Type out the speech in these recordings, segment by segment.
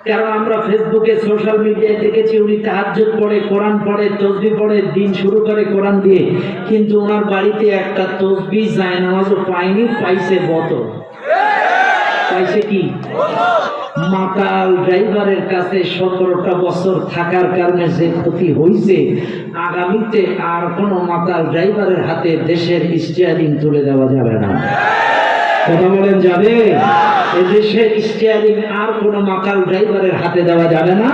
কারণ আমরা ফেসবুকে সোশ্যাল মিডিয়ায় দেখেছি উনি তাহাজ্জুদ পড়ে, কোরআন পড়ে, তাসবিহ পড়ে, দিন শুরু করে কোরআন দিয়ে, কিন্তু ওনার বাড়িতে একটা তাসবিহ জায়নামাজও পায়নি, পাইছে বোতল। পাইছে কি? মাতাল ড্রাইভারের কাছে 17টা বছর থাকার কারণে যে ক্ষতি হয়েছে, আগামীতে আর কোনো মাতাল ড্রাইভারের হাতে দেশের স্টিয়ারিং তুলে দেওয়া যাবে না। কথা বলেন, যাবে? এদেশের স্টিয়ারিং আর কোনো মাতাল ড্রাইভারের হাতে দেওয়া যাবে না।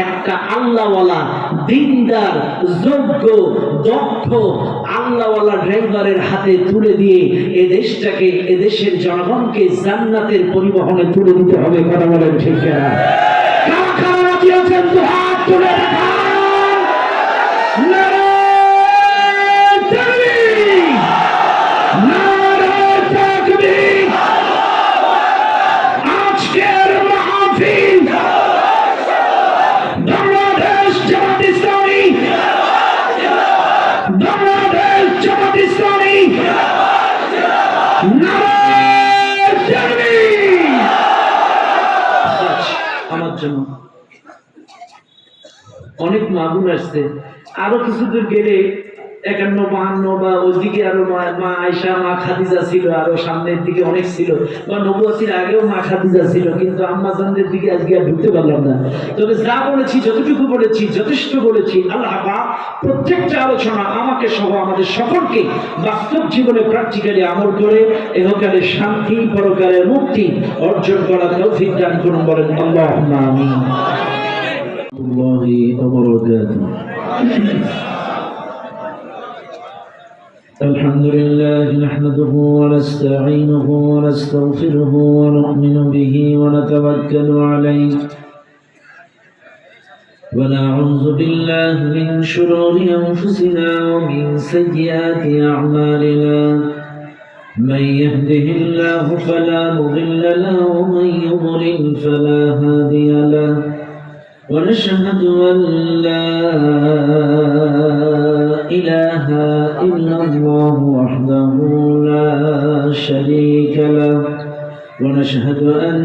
একটা আল্লাহওয়ালা, দিনদার, যোগ্য, দক্ষ আল্লাহওয়ালা ড্রাইভারের হাতে তুলে দিয়ে এদেশটাকে, এদেশের জনগণকে জান্নাতের পরিবহনে তুলে দিতে হবে। কথা বলেন, ঠিক কিনা? কারা কারা রাজি আছেন তো হাত তুলে দেখান। নারায়ে তাকবীর, নারায়ে তাকবীর। আজকের মাহফিল বাংলাদেশ জামাত ইসলামী, বাংলাদেশ জামাত ইসলামী, নারায়ে তাকবীর। আমার জন্য অনেক মাগুন আসছে, আরো কিছু দূর গেলে 51, 52 বা ওইদিকে আরো মা আয়েশা, মা খাদিজা ছিল, আরো সামনের দিকে অনেক ছিল, বা নবুয়তির আগেও মা খাদিজা ছিল, কিন্তু আম্মা জানদের দিকে আজকে আর ঢুকতে পারলাম না। তবে যা বলেছি, যতটুকু বলেছি, যথেষ্ট বলেছি। আল্লাহ পাক প্রত্যেকটা আলোচনা আমাকে সহ আমাদের সকলকে বাস্তব জীবনে প্র্যাকটিক্যালি আমল করে ইহকালের শান্তি, পরকালের মুক্তি অর্জন করার তৌফিক দান করুন। বলেন আল্লাহুম্মা আমিন। الحمد لله نحمده ونستعينه ونستغفره ونؤمن به ونتوكل عليه ونعوذ بالله من شرور أنفسنا ومن سيئات أعمالنا من يهده الله فلا مضل له ومن يضلل فلا هادي له ونشهد أن لا إله إلا الله وحده لا شريك له ونشهد أن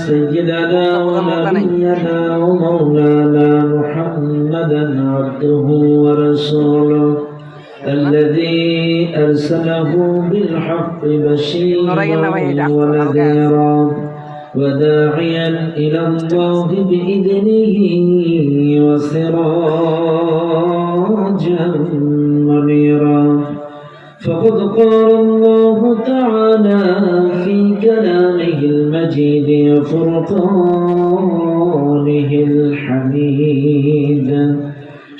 سيدنا ونبينا ومولانا محمدا عبده ورسوله الذي أرسله بالحق بشيرا ونذيرا وداعيا إلى الله بإذنه وسراجا منيرا فقد قال الله تعالى في كلامه المجيد وفرقانه الحميد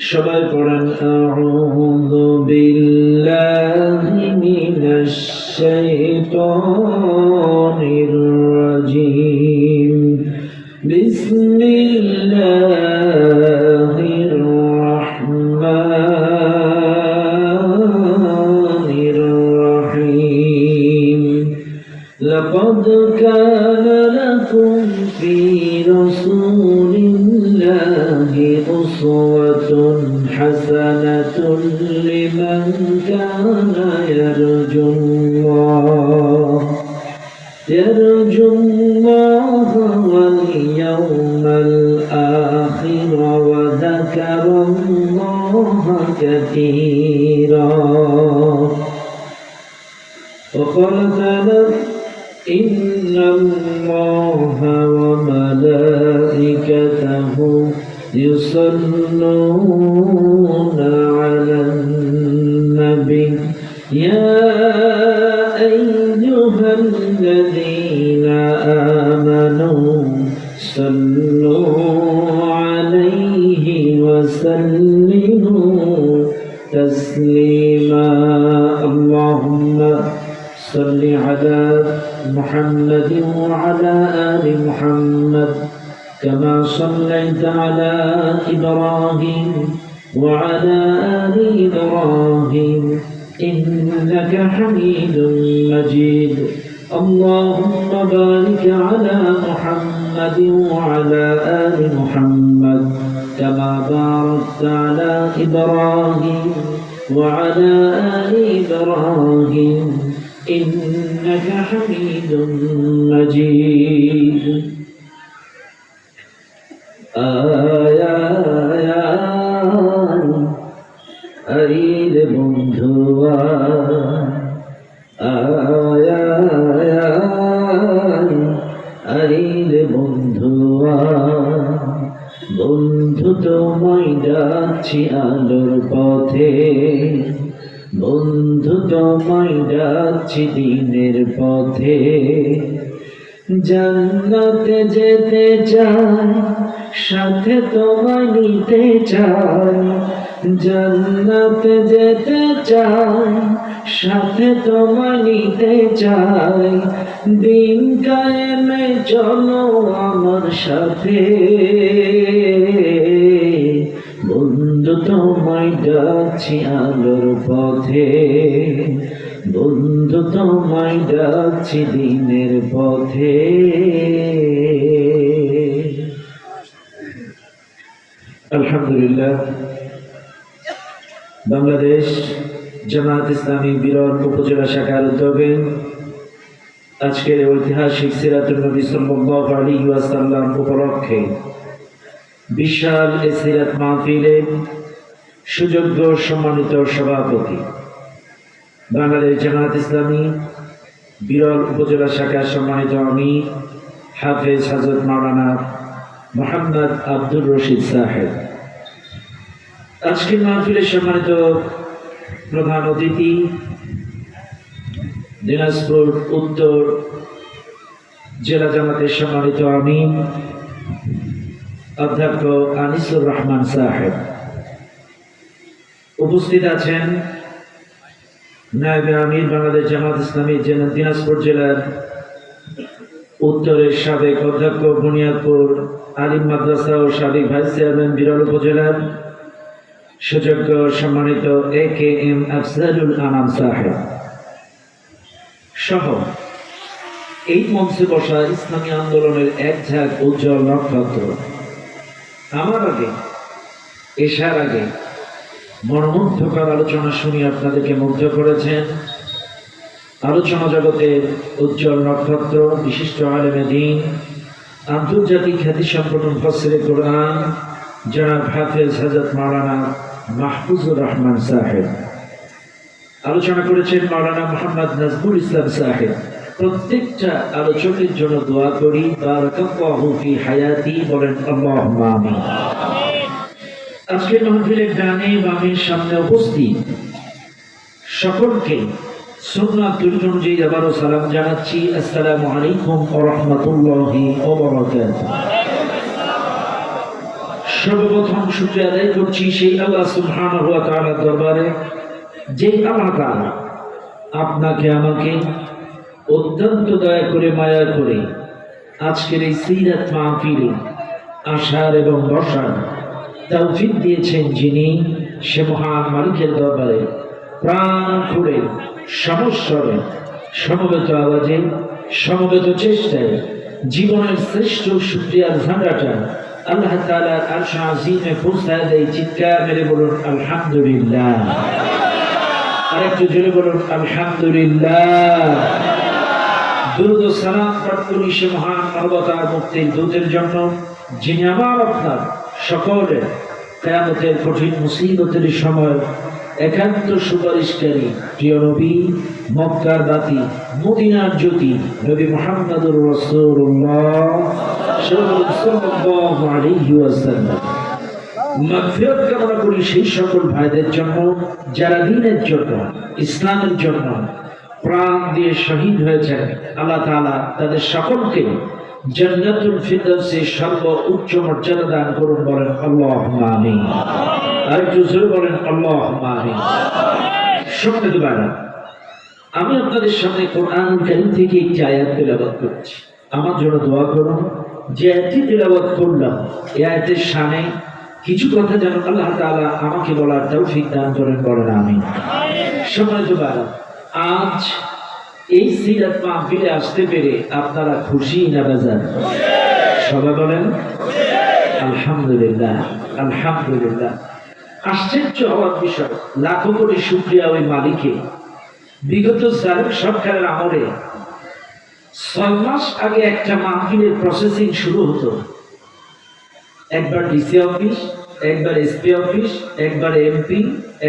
شبكرا أعوذ بالله من الشيطان الرجيم بسم الله الرحمن الرحيم لقد كان لكم في رسول الله أسوة حسنة لمن كان يرجو الله واليوم الآخر وذكر الله كثيرا وقال تعالى إن الله وملائكته يصلون على النبي يا أيها الذين آمنوا صلوا عليه وسلموا تسليما اللهم صل على محمد وعلى آل محمد كما صليت على إبراهيم وعلى آل إبراهيم إنك حميد مجيد اللهم بارك على محمد وعلى آل محمد كما باركت على إبراهيم وعلى آل إبراهيم إنك حميد مجيد আয় আয় আয় রে বন্ধু আয় আয় আয় রে বন্ধু বন্ধু তোমায় ডাকছি আলোর পথে বন্ধু তোমায় ডাকছি দিনের পথে জান্নাতে যেতে চাই সাথে তোমায় নিতে চাই জান্নাতে যেতে চাই সাথে তোমায় নিতে চাই দিন কায়েমে চলো আমার সাথে বন্ধু তোমায় ডাকছি আলোর পথে বন্ধু তোমায় ডাকছি দিনের পথে আলহামদুলিল্লাহ বাংলাদেশ জামায়াত ইসলামী বিরল উপজেলা শাখার উদ্যোগে আজকের ঐতিহাসিক সিরাতুন নবী সাল্লাল্লাহু আলাইহি ওয়াসাল্লাম উপলক্ষে বিশাল এই সিরাত মাহফিলে সুযোগ্য সম্মানিত সভাপতি বাংলাদেশ জামায়াত ইসলামী বিরল উপজেলা শাখার সম্মানিত আমির হাফেজ হযরত মাওলানা মোহাম্মদ আব্দুর রশিদ সাহেব, আজকের মাহফিলের সম্মানিত প্রধান অতিথি দিনাজপুর উত্তর জেলা জামাতের সম্মানিত আমির অধ্যক্ষ আনিসুর রহমান সাহেব, উপস্থিত আছেন নায়েবে আমির বাংলাদেশ জামাত ইসলামী দিনাজপুর জেলার উত্তরের সাবেক অধ্যক্ষ বুনিয়াদপুর আলিম মাদ্রাসা ও সাবেক ভাইস চেয়ারম্যান বিরল উপজেলার সুযোগ্য সম্মানিত AKM আফজালুল আনাম সাহেব সহ এই মঞ্চে বসা ইসলামী আন্দোলনের এক ঝাঁক উজ্জ্বল নক্ষত্র আমার আগে এশার আগে মনোমুগ্ধকর আলোচনা শুনে আপনাদেরকে মুগ্ধ করেছেন আলোচনা জগতের উজ্জ্বল নক্ষত্র বিশিষ্ট আলেমে দ্বীন আন্তর্জাতিক খ্যাতিসম্পন্ন মুফাসসিরে কোরআন জনাব হাফেজ হযরত মাওলানা মাহফুজুর রহমান সাহেব, আলোচনা করেছেন মাওলানা মোহাম্মদ নাজমুল ইসলাম সাহেব। প্রত্যেকটা আলোচকের জন্য দোয়া করি বারাকাল্লাহু ফি হায়াতি, বলেন আল্লাহুম্মা আমিন। আজকের মাহফিলের ডানে বামের সামনে উপস্থিত সকলকে সুন্নাত তরিক অনুযায়ী আবারও সালাম জানাচ্ছি, আসসালামু আলাইকুম ওয়া রাহমাতুল্লাহি ওয়া বারাকাতুহু। সর্বপ্রথম শুকরিয়া আদায় করছি সেই আল্লাহ সুবহানাহু ওয়া তাআলার দরবারে যে আল্লাহ তাআলা আপনাকে আমাকে অত্যন্ত দয়া করে মায়া করে আজকের এই সিরাত মাহফিলে আসার এবং বসার তৌফিক দিয়েছেন, যিনি সে মহান মালিকের দরবারে প্রাণ খুলে সমস্বরে সমবেত আওয়াজে সমবেত চেষ্টায় জীবনের শ্রেষ্ঠ শুকরিয়ার ঝান্ডাটা আল্লাহ তাআলার আরশ আজিমে পৌঁছায় দেয়। চিৎকার মেরে বলুন আলহামদুলিল্লাহ, আরেকটু জোরে বলুন আলহামদুলিল্লাহ। দুরূদ ও সালাম পাঠ করি সে মহান মানবতার মুক্তির দূতের জন্য, যিনি আমার আপনার সকলের কিয়ামতের কঠিন মুসিবতের সময় একান্ত সুপারিশকারী প্রিয় নবী, মক্কার বাতি, মদিনার জ্যোতি নবী মুহাম্মদুর রাসূলুল্লাহ সাল্লাল্লাহু আলাইহি ওয়াসাল্লাম। মাগফিরাত কামনা করি সেই সকল ভাইদের জন্য যারা দ্বীনের জন্য ইসলামের জন্য প্রাণ দিয়ে শহীদ হয়েছেন। আল্লাহ তাআলা তাদের সকলকে জান্নাতুল ফিরদাউসের সর্বোচ্চ মর্যাদা দান করুন, বলেন আল্লাহুম্মা আমিন। আর একটু জোরে বলেন আল্লাহুম্মা আমিন। সম্মানিত ভাইরা, আমি আপনাদের সামনে কোরআনুল কারীম থেকে একটি আয়াত তেলাওয়াত করছি, আমার জন্য দোয়া করুন। যে আয়াতটি তেলাওয়াত করলাম এই আয়াতের শানে কিছু কথা যেন আল্লাহ তাআলা আমাকে বলার তৌফিক দান করেন, বলেন আমিন। সম্মানিত ভাইরা, আজ এই সিরাত মাহফিলে আসতে পেরে আপনারা খুশি না বেজার? সবাই বলেন আলহামদুলিল্লাহ, আলহামদুলিল্লাহ। আশ্চর্য হওয়ার বিষয়, লাখো কোটি শুকরিয়া ওই মালিকে। বিগত জালেম সরকারের আমলে 6 মাস আগে একটা মাহফিলের প্রসেসিং শুরু হতো, একবার ডিসি অফিস, একবার এসপি অফিস, একবার এমপি,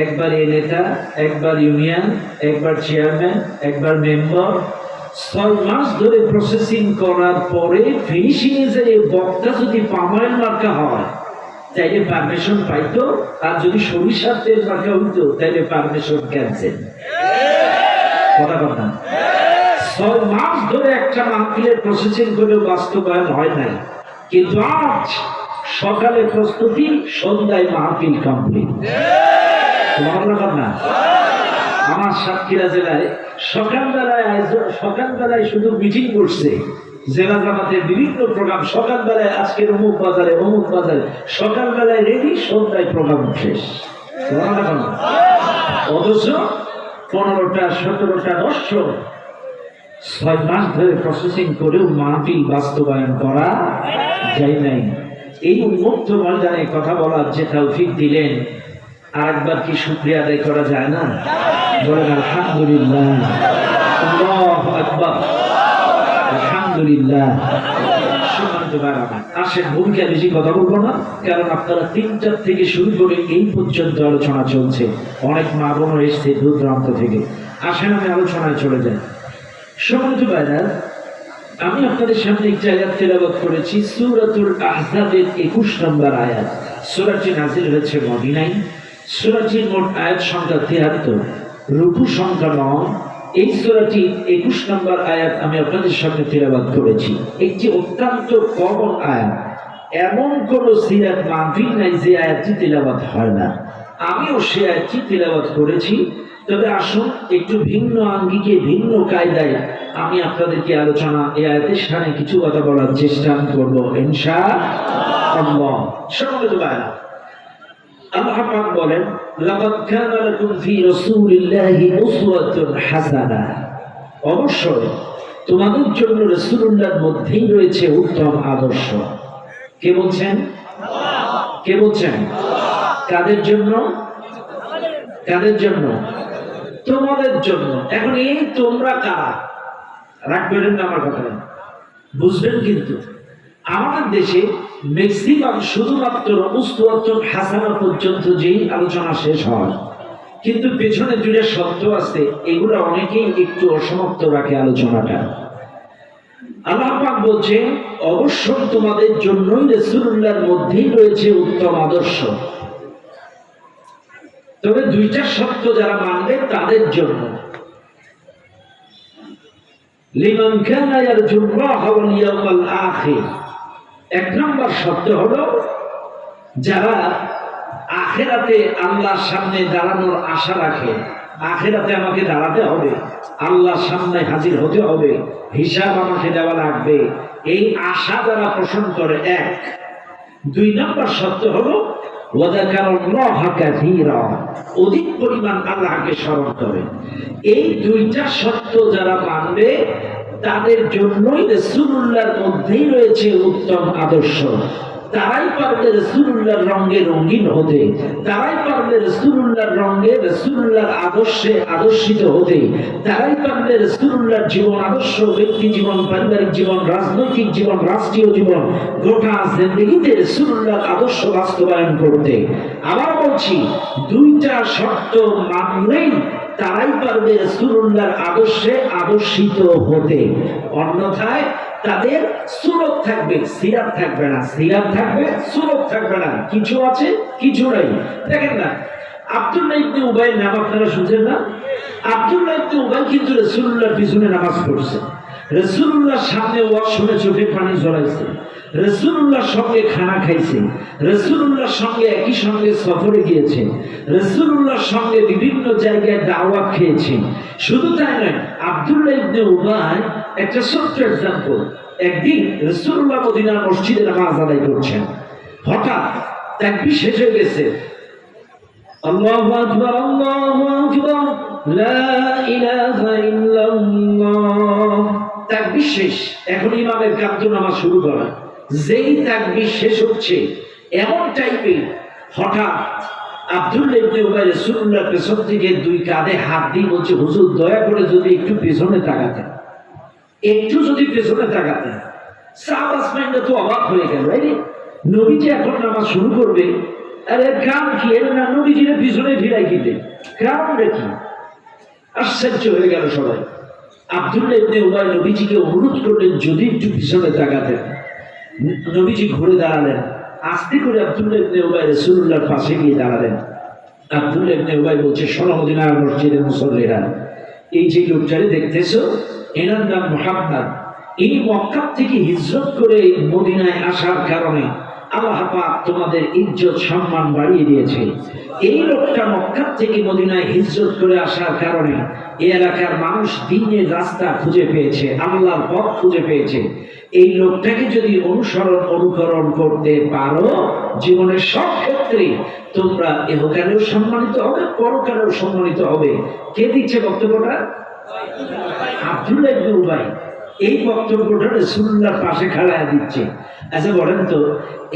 একবার এ নেতা, একবার ইউনিয়ন, একবার চেয়ারম্যান, একবার মেম্বার। 6 মাস ধরে প্রসেসিং করার পরে ফিনিশিং এ যে বক্তা যদি পামাইল মার্কা হয় তাইলে পারমিশন পাইতো, আর যদি সরিষার তেল মার্কা হইতো তাইলে পারমিশন ক্যান্সেল। কথা কথা 6 মাস ধরে একটা মাহফিলের প্রসেসিং করেও বাস্তবায়ন হয় নাই, কিন্তু আজ সকালে প্রস্তুতি, সন্ধ্যায় মাহফিল কমপ্লিট। না, আমার সাতক্ষীরা জেলায় সকালবেলায় শুধু মিটিং করছে, জেলা জামাতের বিভিন্ন প্রোগ্রাম সকালবেলায়, আজকের অমুক বাজারে সকালবেলায় রেডি, সন্ধ্যায় প্রোগ্রাম শেষ। অথচ 15টা 17টা 6 মাস ধরে প্রসেসিং করেও মাহফিল বাস্তবায়ন করা যায় নাই। এই উন্মুক্ত ময়দানে কথা বলার যে তৌফিক দিলেন, আরেকবার কি শুকরিয়া আদায় করা যায় না? বলেন আলহামদুলিল্লাহ, আল্লাহু আকবার, আলহামদুলিল্লাহ। আসেন, ভূমিকা বেশি কথা বলবো না, কারণ আপনারা 3টা থেকে শুরু করে এই পর্যন্ত আলোচনা চলছে, অনেক মা বোনও এসছে দূর দূরান্ত থেকে। আসেন আমি আলোচনায় চলে যাই। সম্মানিত ভাইরা, আমি আপনাদের সামনে একটি আয়াত তেলাওয়াত করেছি, সূরাতুল আহজাবের 21 নম্বর আয়াত। সূরাটি নাযিল হয়েছে মদিনায়। সূরাটির মোট আয়াত সংখ্যা 73, রুকু সংখ্যা 9। এই সূরাটি 21 নম্বর আয়াত আমি আপনাদের সামনে তেলাওয়াত করেছি। একটি অত্যন্ত কমন আয়াত, এমন কোন সিরাত মাহফিল নাই যে আয়াতটি তেলাওয়াত হয় না। আমিও সে আয়াতটি তেলাওয়াত করেছি। তবে আসুন একটু ভিন্ন আঙ্গিকে, ভিন্ন কায়দায় আমি আপনাদেরকে আলোচনা এই আয়াতের সামনে কিছু কথা বলার চেষ্টা করব ইনশাআল্লাহ। সম্মানিত ভাইরা, আল্লাহ পাক বলেন, লাকাদ কানা লাকুম ফি রাসূলিল্লাহি উসওয়াতুন হাসানাহ, অবশ্যই তোমাদের জন্য রাসূলুল্লাহর মধ্যেই রয়েছে উত্তম আদর্শ। কে বলছেন? কে বলছেন? কাদের জন্য? কাদের জন্য? তোমাদের জন্য। এখন এই তোমরা কারা? রাখবেন না আমার কথা, বুঝবেন। কিন্তু আমাদের দেশে ম্যাক্সিমাম শুধুমাত্র উসওয়াতুন হাসানাহ পর্যন্ত যেই আলোচনা শেষ হয়, কিন্তু পেছনে দুইটা শব্দ আছে, এগুলো অনেকেই একটু অসমাপ্ত রাখে আলোচনাটা। আল্লাহ পাক বলছেন, অবশ্যই তোমাদের জন্যই রাসূলুল্লাহর মধ্যেই রয়েছে উত্তম আদর্শ। তবে দুইটা শর্ত যারা মানবে তাদের জন্য। লিমান কানা ইয়ারজুল্লাহ ওয়াল ইয়াউমাল আখির, 1 নম্বর শর্ত হলো যারা আখিরাতে আল্লাহর সামনে দাঁড়ানোর আশা রাখে। আখিরাতে আমাকে দাঁড়াতে হবে, আল্লাহর সামনে হাজির হতে হবে, হিসাব আমাকে দেওয়া লাগবে, এই আশা যারা পোষণ করে 1। 2 নম্বর শর্ত হলো অধিক পরিমাণ আল্লাহকে স্মরণ করে। এই দুইটা শর্ত যারা মানবে তাদের জন্যই রাসূলুল্লাহর মধ্যেই রয়েছে উত্তম আদর্শ। তারাই পারবে রাসূলুল্লাহর রঙে রঙিন হতে, তারাই পারবে রাসূলুল্লাহর রঙে, রাসূলুল্লাহর আদর্শে আদর্শিত হতে, তারাই পারবে রাসূলুল্লাহর জীবন আদর্শ, ব্যক্তি জীবন, পারিবারিক জীবন, রাজনৈতিক জীবন, রাষ্ট্রীয় জীবন, গোটা জিন্দেগিতে রাসূলুল্লাহর আদর্শ বাস্তবায়ন করতে। আবার বলছি, দুইটা শর্ত মানলেই তারাই পারবে রাসূলুল্লাহর আদর্শে আদর্শিত হতে। অন্যথায় তাদের সুরত থাকবে, সিরাত থাকবে না। সিরাত থাকবে, সুরত থাকবে না। কিছু আছে, কিছু নাই। দেখেন না, আব্দুল্লাহ ইবনে উবাইয়ের নাম আপনারা শুনছেন না? আব্দুল্লাহ ইবনে উবাই কিন্তু রাসূলুল্লাহর পিছনে নামাজ পড়ছে, রাসূলুল্লাহর সামনে ওয়াজ শুনে চোখে পানি ঝরাইছে, রাসূলুল্লাহর সঙ্গে খানা খাইছে, রাসূলুল্লাহর সঙ্গে একই সঙ্গে সফরে গিয়েছে, রাসূলুল্লাহর সঙ্গে বিভিন্ন জায়গায় দাওয়াত খেয়েছে। শুধু তাই নয়, আব্দুল্লাহ ইবনে উবাই একটা ছোট্ট এক্সাম্পল। একদিন রাসূলুল্লাহ মদিনার মসজিদে নামাজ আদায় করছেন, হঠাৎ তাকবীর শেষ হয়ে গেছে, আল্লাহু আকবার, আল্লাহু আকবার, লা ইলাহা ইল্লাল্লাহ। তাকবীর শেষ, এখন ইমামের কান্ত নামাজ শুরু করা। যেই তাকবীর শেষ হচ্ছে এমন টাইপে হঠাৎ আব্দুল্লাহ ইবনে উবাই রাসূলুল্লাহর পেছন থেকে 2 কাঁধে হাত দিয়ে বলছে, হুজুর দয়া করে যদি একটু পেছনে তাকাতেন, একটু যদি পেছনে তাকাতেন। সাহাবাসমাইনরা তো অবাক হয়ে গেল, নবীজি এখন নামাজ শুরু করবে, আর এর কারণ কি? এর না নবীজির পিছনে ফিরাই কিনবে, কারণটা কি? আশ্চর্য হয়ে গেল সবাই। আব্দুল্লাহ ইবনে উবাই নবীজিকে অনুরোধ করলেন যদি একটু পিছনে তাকাতেন। নবীজি ঘুরে দাঁড়ালেন, আস্তে করে আব্দুল্লাহ ইবনে উবাই রাসূলুল্লাহর পাশে গিয়ে দাঁড়ালেন। আব্দুল্লাহ ইবনে উবাই বলছে, শোনো মদিনার মসজিদের মুসল্লিরা, এই যে লোকটারে দেখতেছো, এনার নাম মুহাম্মদ। এই মক্কা থেকে হিজরত করে মদিনায় আসার কারণে আল্লাহ পাক তোমাদের ইজ্জত সম্মান বাড়িয়ে দিয়েছে। এই লোকটা মক্কা থেকে মদিনায় হিজরত করে আসার কারণে এই এলাকার মানুষ দ্বীনের রাস্তা খুঁজে পেয়েছে, আল্লাহর পথ খুঁজে পেয়েছে। এই লোকটাকে যদি অনুকরণ করতে পারো, জীবনের সব ক্ষেত্রে তোমরা ইহকালেও সম্মানিত হবে, পরকালেও সম্মানিত হবে। কে দিচ্ছে বক্তব্যটা? আব্দুল্লাহ ইবনে উবাই। এই বক্তব্যটা রাসূলুল্লাহর পাশে খাড়ায় দিচ্ছে। আচ্ছা বলেন তো,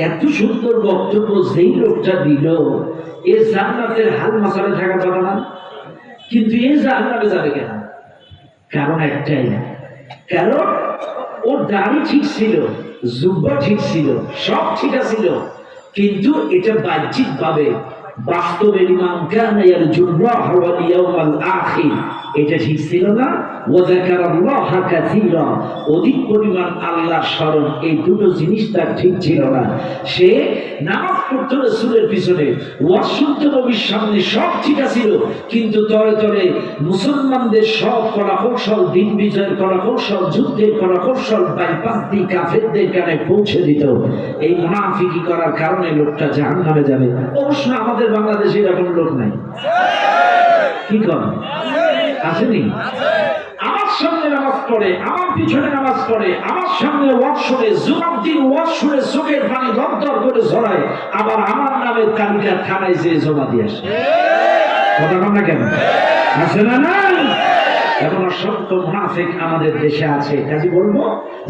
এত সুন্দর বক্তব্য যেই লোকটা দিল, এ জান্নাতের হাল মাসালে থাকার কথা না? কিন্তু এ জান্নাতে যাবে কেন? কারণ একটাই, কারণ ওর দাড়ি ঠিক ছিল, জুব্বা ঠিক ছিল, সব ঠিক ছিল, কিন্তু এটা বাহ্যিক ভাবে, বাস্তবে লিমান কানা ইয়ারজুল্লাহ ওয়াল ইয়াউমাল আখির এটা ঠিক ছিল না। ওয়া যাকারাল্লাহা কাসীরা, অধিক পরিমাণ আল্লাহর স্মরণ, এই দুটো জিনিস তার ঠিক ছিল না। সে নামাজ পড়তো রাসূলের পিছনে, ওয়াজ শুনতো নবীর সামনে, সব ঠিক ছিল, কিন্তু তরে তরে মুসলমানদের সব কলাকৌশল, দিন বিজয়ের কলাকৌশল, যুদ্ধের কলাকৌশল বাইপাস দিয়ে কাফেরদের কানে পৌঁছে দিত। এই মুনাফিকি করার কারণে লোকটা জাহান্নামে যাবে। অবশ্য আমাদের বাংলাদেশে এরকম লোক নাই, কি করেন? আসেনি? আমার সামনে নামাজ পড়ে, আমার পিছনে নামাজ পড়ে, আমার সামনে ওয়াজ শুনে, জুমার দিন ওয়াজ শুনে চোখের পানি দরদর করে ঝরায়, আবার আমার নামের তালিকা থানায় যেয়ে জমা দিয়ে আসে। কথা বল না কেন? আছে না? নাই? এমন অসংখ্য মুনাফিক আমাদের দেশে আছে। কাজে বলবো,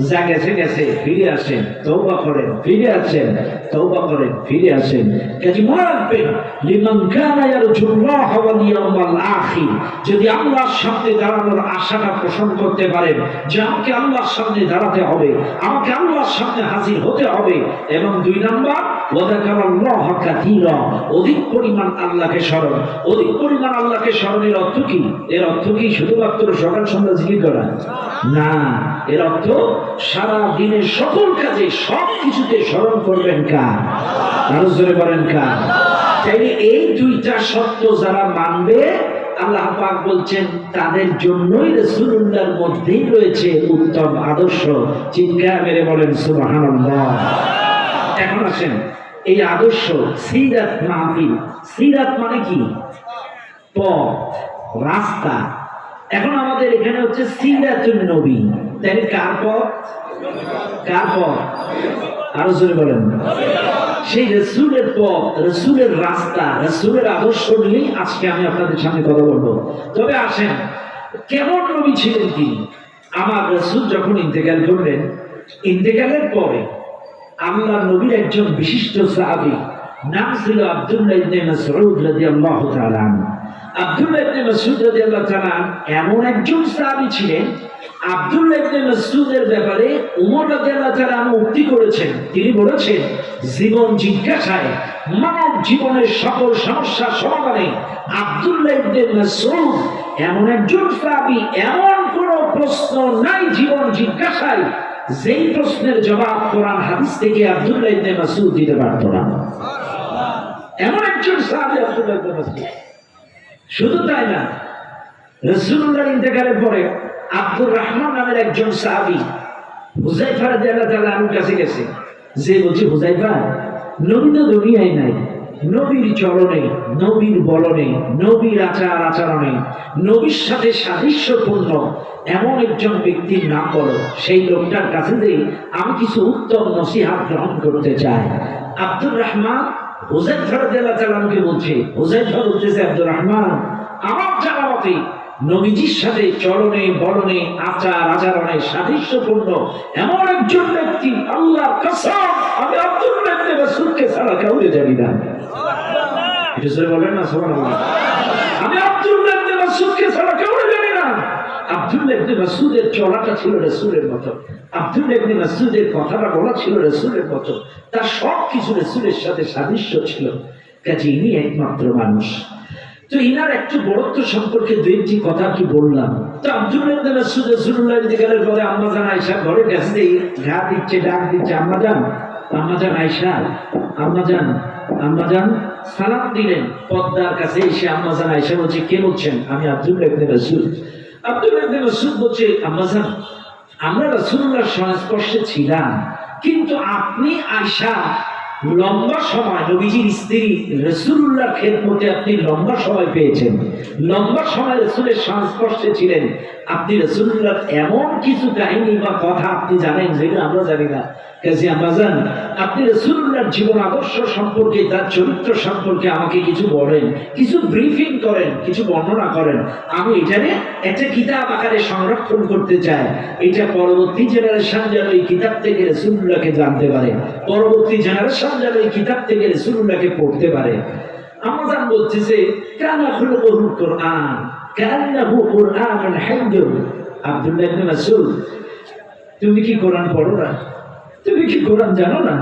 যা গেছে গেছে, ফিরে আসেন, তওবা করেন, ফিরে আসেন, তওবা করেন, ফিরে আসেন। কাজে মনে রাখবেন, লিমান কানা ইয়ারজুল্লাহ ওয়াল ইয়াউমাল আখির, যদি আল্লাহর সামনে দাঁড়ানোর আশাটা পোষণ করতে পারেন যে আমাকে আল্লাহর সামনে দাঁড়াতে হবে, আমাকে আল্লাহর সামনে হাজির হতে হবে, এবং 2 নাম্বার ওয়া যাকারাল্লাহা কাসীরা, অধিক পরিমাণ আল্লাহকে স্মরণ। অধিক পরিমাণ আল্লাহকে স্মরণের অর্থ কি? এর অর্থ কি শুধুমাত্র সকাল সন্ধ্যা জিকির করা না, এর অর্থ সারা দিনের সকল কাজে সব কিছুতে স্মরণ করবেন কার? আরো জোরে বলেন কার? তাই এই 2টা সত্য যারা মানবে, আল্লাহ পাক বলছেন তাদের জন্যই রাসূলুল্লাহর মধ্যেই রয়েছে উত্তম আদর্শ। চিৎকার মেরে বলেন সুবহানাল্লাহ। এখন আসেন, এই আদর্শ সিরাত মাহফিল, সিরাত মানে কি? পথ, রাস্তা। এখন আমাদের এখানে হচ্ছে সিরাতুন নবী, তাহলে কার পথ? কার পথ? আরো জোরে বলেন। সেই রাসূলের পথ, রাসূলের রাস্তা, রাসূলের আদর্শ নিয়েই আজকে আমি আপনাদের সামনে কথা বলবো। তবে আসেন, কেমন নবী ছিলেন তিনি? আমার রাসূল যখন ইন্তেকাল করলেন, ইন্তেকালের পরে আল্লাহর নবীর একজন বিশিষ্ট সাহাবী, নাম ছিল আব্দুল্লাহ ইবনে মাসউদ রাদিয়াল্লাহু তাআলা আনহু। আব্দুল্লাহ ইবনে মাসউদ রাদিয়াল্লাহু তাআলা এমন একজন সাহাবী ছিলেন, আব্দুল্লাহ ইবনে মাসউদের ব্যাপারে ওমর রাদিয়াল্লাহু তাআলা উক্তি করেছেন। তিনি বলেছেন, জীবন জিজ্ঞাসায়, মানব জীবনের সকল সমস্যার সমাধানে আব্দুল্লাহ ইবনে মাসউদ এমন একজন সাহাবী, এমন কোনো প্রশ্ন নাই জীবন জিজ্ঞাসায় যেই প্রশ্নের জবাব কোরআন হাদিস থেকে আব্দুল্লাহ ইবনে মাসউদ দিতে পারত না। এমন একজন সাহাবী আব্দুল্লাহ ইবনে মাসউদ। শুধু তাই না, রাসূলুল্লাহর ইন্তেকালের পরে আব্দুর রহমান নামের একজন সাহাবী হুযায়ফা রাদিয়াল্লাহু তাআলা আনহুর কাছে গেছে, যে বলছে, হুযায়ফা, নবী তো দুনিয়ায় নাই, নবীর চরণে, নবীর বলনে, নবীর আচার আচরণে, নবীর সাথে সাদৃশ্যপূর্ণ এমন একজন ব্যক্তির নাম বলো, সেই লোকটার কাছে যে আমি কিছু উত্তম নসিহত গ্রহণ করতে চাই। আব্দুর রহমান হুযায়ফা রাদিয়াল্লাহু তাআলা আনহুকে বলছে, হুযায়ফা বলতেছে, আব্দুর রহমান, আমার জানা মতে নবীজির সাথে চরণে বলনে আচার আচরণে সাদৃশ্যপূর্ণ এমন একজন ব্যক্তি, আল্লাহর কসম, আমি আব্দুল্লাহ ইবনে মাসউদকে ছাড়া কাউকে জানি না। এটা সরে বলেন না সুবহানাল্লাহ। আমি আব্দুল্লাহ ইবনে মাসউদকে ছাড়া কাউকে জানি না। আব্দুল্লাহ ইবনে মাসউদের চলাটা ছিল রাসূলের মতো, আব্দুল্লাহ ইবনে মাসউদের কথাটা বলা ছিল রাসূলের মতো, তার সব কিছু রাসূলের সাথে সাদৃশ্য ছিল। কাজে ইনি একমাত্র মানুষ। তো ইনার একটু বড়ত্ব সম্পর্কে দুইটি কথা কি বললাম। তো আব্দুল্লাহ ইবনে মাসউদ রাসূলুল্লাহ ইন্তেকালের পরে আম্মাজান আয়েশা ঘরে গেছে, ঘা দিচ্ছে, ডাক দিচ্ছে, আম্মাজান, আম্মাজান আয়েশা, আম্মাজান, আম্মাজান সালাম দিলেন। পর্দার কাছে এসে আম্মাজান আয়েশা বলছে, কে বলছেন? আমি আব্দুল্লাহ ইবনে মাসউদ। আব্দুল্লাহ ইবনে মাসউদ বলছে, আম্মাজান, আমরা রাসূলুল্লাহর সংস্পর্শে ছিলাম, কিন্তু আপনি আয়েশা লম্বা সময় নবীজির স্ত্রী রাসূলুল্লাহর খেদমতে আপনি লম্বা সময় পেয়েছেন, লম্বা সময় রাসূলের সংস্পর্শে ছিলেন, আপনি রাসূলুল্লাহর এমন কিছু কাহিনী বা কথা আপনি জানেন যেগুলো আমরা জানি না। কাজে আম্মাজান, আপনি রাসূলুল্লাহর জীবন আদর্শ সম্পর্কে, তার চরিত্র সম্পর্কে আমাকে কিছু বলেন, কিছু ব্রিফিং করেন, কিছু বর্ণনা করেন। আমি এটারে একটা কিতাব আকারে সংরক্ষণ করতে চাই, এটা পরবর্তী জেনারেশন যেন এই কিতাব থেকে রাসূলুল্লাহকে জানতে পারে, পরবর্তী জেনারেশন যেন এই কিতাব থেকে রাসূলুল্লাহকে পড়তে পারে। আম্মাজান বলতেছে, কানা খুলুকুল কুরআন কান্নাহু কুরআনুন হাইয়্যুন। আব্দুল্লাহ ইবনে মাসউদ, তুমি কি কোরআন পড়ো না? তুমি কি কোরআন জানো না?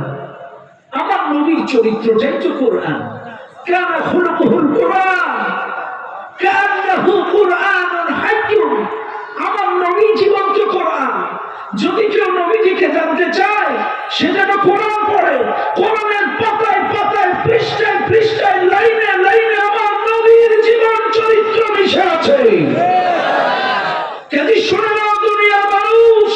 আমার নবীর চরিত্রটাই তো কোরআন। কানা খুলুকুল কুরআন কান্নাহু কুরআনুন হাইয়্যুন। আমার নবী জীবন্ত কোরআন। যদি কেউ নবীজিকে জানতে চায়, সে যেন কোরআন পড়ে, কোরআনের পাতায় পাতায়, পৃষ্ঠায় পৃষ্ঠায়, লাইনে লাইনে আমার নবীর জীবন চরিত্র মিশে আছে। কাজে শুনে নাও দুনিয়ার মানুষ,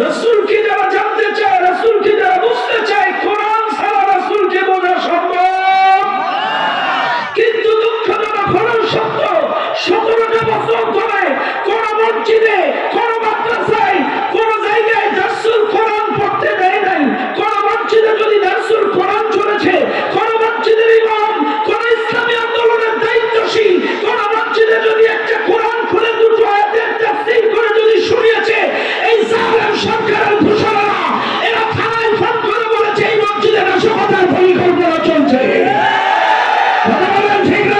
রাসূলকে যারা জানতে চায়, রাসূলকে যারা বুঝতে চায়, কোরআন ছাড়া রাসূলকে বোঝা সম্ভব। কিন্তু দুঃখজনক হলো সত্য, 17টা বছর ধরে কোন মসজিদে, কোন মাদ্রাসায়, কোন জায়গায় রাসূল কোরআন পড়তে দেয় নাই। কোন মসজিদে যদি রাসূল কোরআন চলেছে, কোন মসজিদের ইমাম, কোন ইসলামী আন্দোলনের দায়িত্বশীল, কোন মসজিদে যদি একটা কোরআন খুলে দুটো আয়াতের তাফসীর করে যদি শুনিয়েছে, এই জালেম সরকারের ঘোষণা না, এরা থানায় ফোন করে বলেছে এই মসজিদে নাশকতার পরিকল্পনা চলছে। কথা বলেন ঠিক না?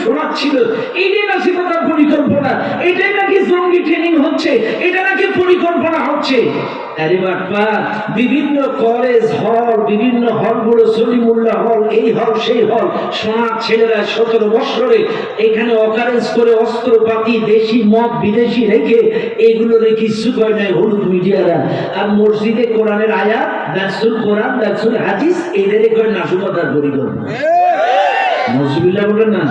শোনাচ্ছিল, এটাই নাশকতার পরিকল্পনা, এটাই নাকি জঙ্গি ট্রেনিং হচ্ছে, এটা নাকি পরিকল্পনা হচ্ছে। আরে বাবা, বিভিন্ন কলেজ হল, বিভিন্ন হলগুলো, সলিমুল্লাহ হল, এই হল সেই হল, সোনার ছেলেরা 17 বছরে এখানে অকারেন্স করে অস্ত্রপাতি, দেশি মদ বিদেশি রেখে, এগুলো রেখে কিছু করে নেয় হলুদ মিডিয়ারা। আর মসজিদে কোরআনের আয়াত, দারসুল কোরআন, দারসুল হাদিস, এদের করে নাশকতার পরিকল্পনা। নজরুল্লাহ বলেন না,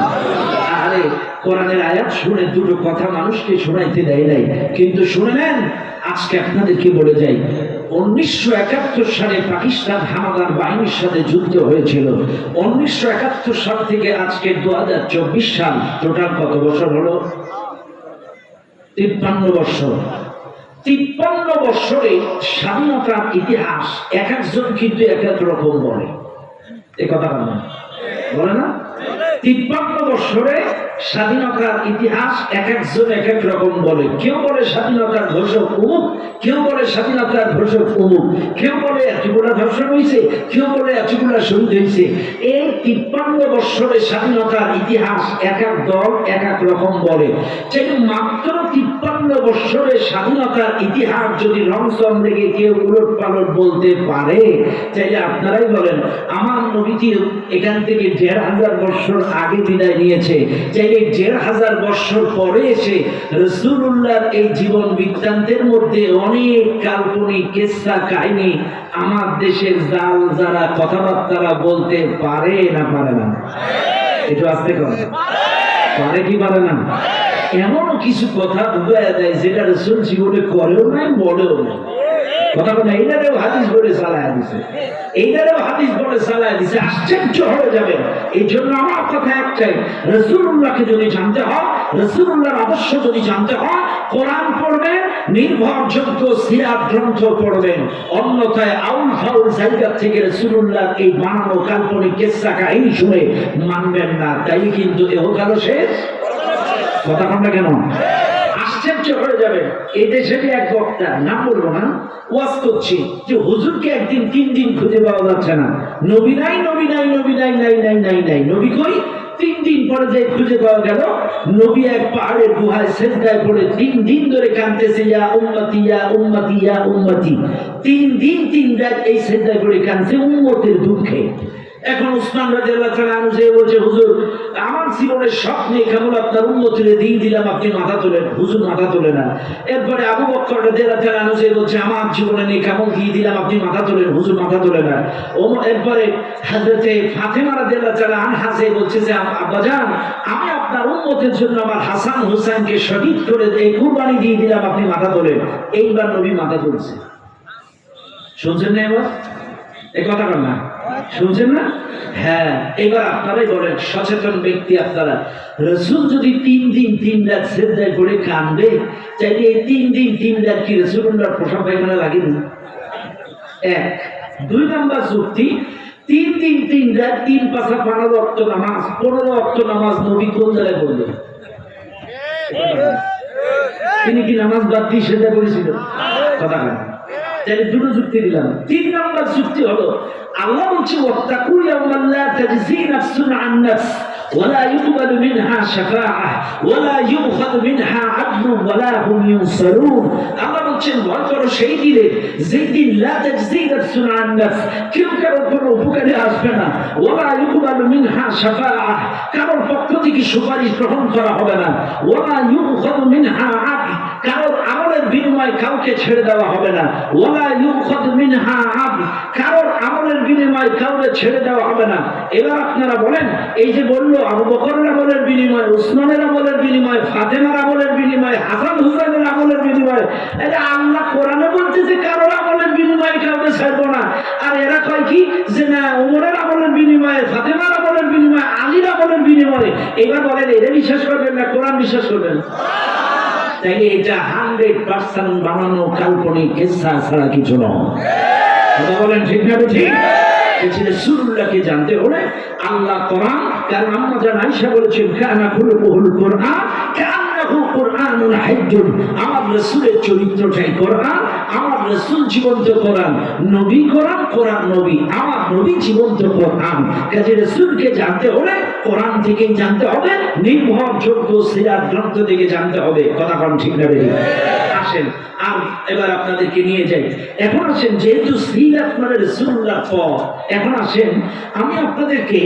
আরে কোরআনের আয়াত শুনে দুটো কথা মানুষকে শোনাইতে দেয় নাই। কিন্তু শুনে নেন, আজকে আপনাদেরকে বলে যাই, 1971 সালে পাকিস্তান হানাদার বাহিনীর সাথে যুদ্ধ হয়েছিল। 1971 সাল থেকে আজকে 2024 সাল, টোটাল কত বছর হলো? 53 বছর। 53 বছরে স্বাধীনতার ইতিহাস এক একজন কিন্তু এক এক রকম বলে। এই কথা বলে না? 53 বছরে স্বাধীনতার ইতিহাস এক একজন এক এক রকম বলে। কেউ বলে স্বাধীনতার ঘোষক অমুক, কেউ বলে স্বাধীনতার ঘোষক অমুক, কেউ বলে এতগুলা ধর্ষণ হয়েছে, কেউ বলে এতগুলা শহীদ হয়েছে। এই 53 বছরে স্বাধীনতার ইতিহাস এক এক দল এক এক রকম বলে। সেই মাত্র 53 বছরে স্বাধীনতার ইতিহাস যদি রংসম লেগে কেউ উলট পালট বলতে পারে, তাইলে আপনারাই বলেন, আমার নবীজি এখান থেকে 1500 বছর আগে বিদায় নিয়েছে, চাইলে 1500 বছর পরে এসে রাসূলুল্লাহর এই জীবন বৃত্তান্তের মধ্যে অনেক কাল্পনিক কিসসা কাহিনী আমার দেশের জাল যারা কথাবার্তা বলতে পারে না পারে না? একটু আস্তে করে পারে কি পারে না? এমনও কিছু কথা ডুবাইয়া দেয় যেটা রাসূল জীবনে করেও নাই, বলেও নাই। কথা বলে এইটারেও হাদিস বলে চালায় দিছে, এইটারেও হাদিস বলে চালায় দিছে। আশ্চর্য হয়ে যাবে। এই জন্য আমার কথা একটাই, রাসূলুল্লাহকে যদি জানতে হয়, রাসূলুল্লাহর আদর্শ যদি জানতে হয়, কোরআন পড়বেন, নির্ভরযোগ্য সিরাত গ্রন্থ পড়বেন। অন্যথায় আউল ফাউল জায়গা থেকে রাসূলুল্লাহর এই বানানো কাল্পনিক কিসসা কাহিনী শুনে মানবেন না, তাই কিন্তু এহকাল শেষ। কথা বলবে কেন? আশ্চর্য হয়ে যাবে। এই দেশেরই এক বক্তা, নাম বলবো না, ওয়াজ করছি যে হুজুরকে একদিন 3 দিন খুঁজে পাওয়া যাচ্ছে না। নবী নাই, নবী নাই, নবী নাই, নাই নাই নাই নাই, নবী কই? 3 দিন পরে যে খুঁজে পাওয়া গেল, নবী এক পাহাড়ের গুহায় সেজদায় পড়ে 3 দিন ধরে কাঁদতেছে, ইয়া উম্মতি ইয়া উম্মতি ইয়া উম্মতি। 3 দিন 3 রাত এই সেজদায় পড়ে কাঁদছে উম্মতের দুঃখে। এখন উসমান রাদিয়াল্লাহু তাআলা আনহু যে বলছে, হুজুর আমার জীবনের স্বপ্নে কেবল আপনার উম্মতের দিয়ে দিলাম, আপনি মাথা তোলেন। হুজুর মাথা তোলে না। এরপরে আবু বকর রাদিয়াল্লাহু তাআলা আনহু যে বলছে, আমার জীবনে নেই কেমন দিয়ে দিলাম, আপনি মাথা তোলেন। হুজুর মাথা তোলে না। এরপরে হযরতে ফাতেমা রাদিয়াল্লাহু তাআলা আনহা যে বলছে যে, আব্বাজান আমি আপনার উম্মতের জন্য আমার হাসান হুসাইনকে শহীদ করে এই কুরবানি দিয়ে দিলাম, আপনি মাথা তোলেন। এইবার নবী মাথা তুলছে। শুনছেন না? এবার এই কথাটা না শুনছেন না? হ্যাঁ, এবার আপনারাই বলেন, সচেতন ব্যক্তি আপনারা, রাসূল যদি 3 দিন 3 রাত সেজদায় পড়ে কাঁদবে, তাইলে এই 3 দিন 3 রাত কি রাসূলুল্লাহর প্রশংসা পায়খানা লাগেনি? 1 2 নাম্বার যুক্তি, 3 দিন 3 রাত 3 পাঁচা 15 ওয়াক্ত নামাজ, 15 ওয়াক্ত নামাজ নবী কোন জায়গায় পড়লেন? তিনি কি নামাজ বাদ দিয়ে সেজদায় পড়েছিল? কথা বলেন। তাহলে দুটো যুক্তি দিলাম। 3 নাম্বার যুক্তি হলো, আল্লাহ বলছে ওয়াত্তাকু ইয়াওমান লা তাজজি নাফসুন আন নাফস ওয়ালা ইউকবালু মিনহা শাফাআহ ওয়ালা ইউখাযু মিনহা আদলুন ওয়ালা হুম ইউনসারুন। আল্লাহ বলছেন ভয় করো সেই দিনে, যেই দিন লা তাজজি নাফসুন আন নাফস, কেউ কারোর কোনো উপকারে আসবে না, ওয়ালা ইউকবালু মিনহা শাফাআহ, কারোর পক্ষ থেকে সুপারিশ গ্রহণ করা হবে না, ওয়ালা ইউখাযু মিনহা আদল, কারোর আমলের বিনিময়ে কাউকে ছেড়ে দেওয়া হবে না, ওয়ালা ইউখাযু মিনহা আদল, কারোর আমলের বিনিময়ে কাউকে ছেড়ে দেওয়া হবে না। এবার আপনারা বলেন, এই যে বললো আবু বকরের আমলের বিনিময়ে, উসমানের আমলের বিনিময়ে, ফাতেমার আমলের বিনিময়ে, হাসান হুসাইনের আমলের বিনিময়ে, এটা আল্লাহ কোরআনে বলতেছে কারোর আমলের বিনিময়ে কাউকে ছাড়বো না। আর এরা কয় কি যে না, ওমরের আমলের বিনিময়ে, ফাতেমার আমলের বিনিময়ে, আলীর আমলের বিনিময়ে। এবার বলেন, এরা বিশ্বাস করবেন না কোরআন বিশ্বাস করবেন? তাইলে এটা 100% বানানো কাল্পনিক কিসসা ছাড়া কিছু নয়। কথা বলেন ঠিক না? ঠিক। রাসূলুল্লাহকে জানতে হলে আল্লাহ কোরআন, কারণ আম্মা জান আয়েশা বলেছেন, কানা খুলুকুল কোরআন কান্নাহু কুরআনুন হাইয়্যুন, আমার রাসূলের চরিত্রটাই কোরআন, আমার রাসূল জীবন্ত কোরআন, নবী কোরআন, কোরআন নবী, আমার নবী জীবন্ত কোরআন। কাজে রাসূলকে জানতে হলে কোরআন থেকেই জানতে হবে, নির্ভরযোগ্য সিরাত গ্রন্থ থেকে জানতে হবে। কথা বলেন ঠিক না? আসেন আর এবার আপনাদেরকে নিয়ে যাই। এখন আসেন, যেহেতু সিরাত মানে রাসূলুল্লাহ পথ, এখন আসেন আমি আপনাদেরকে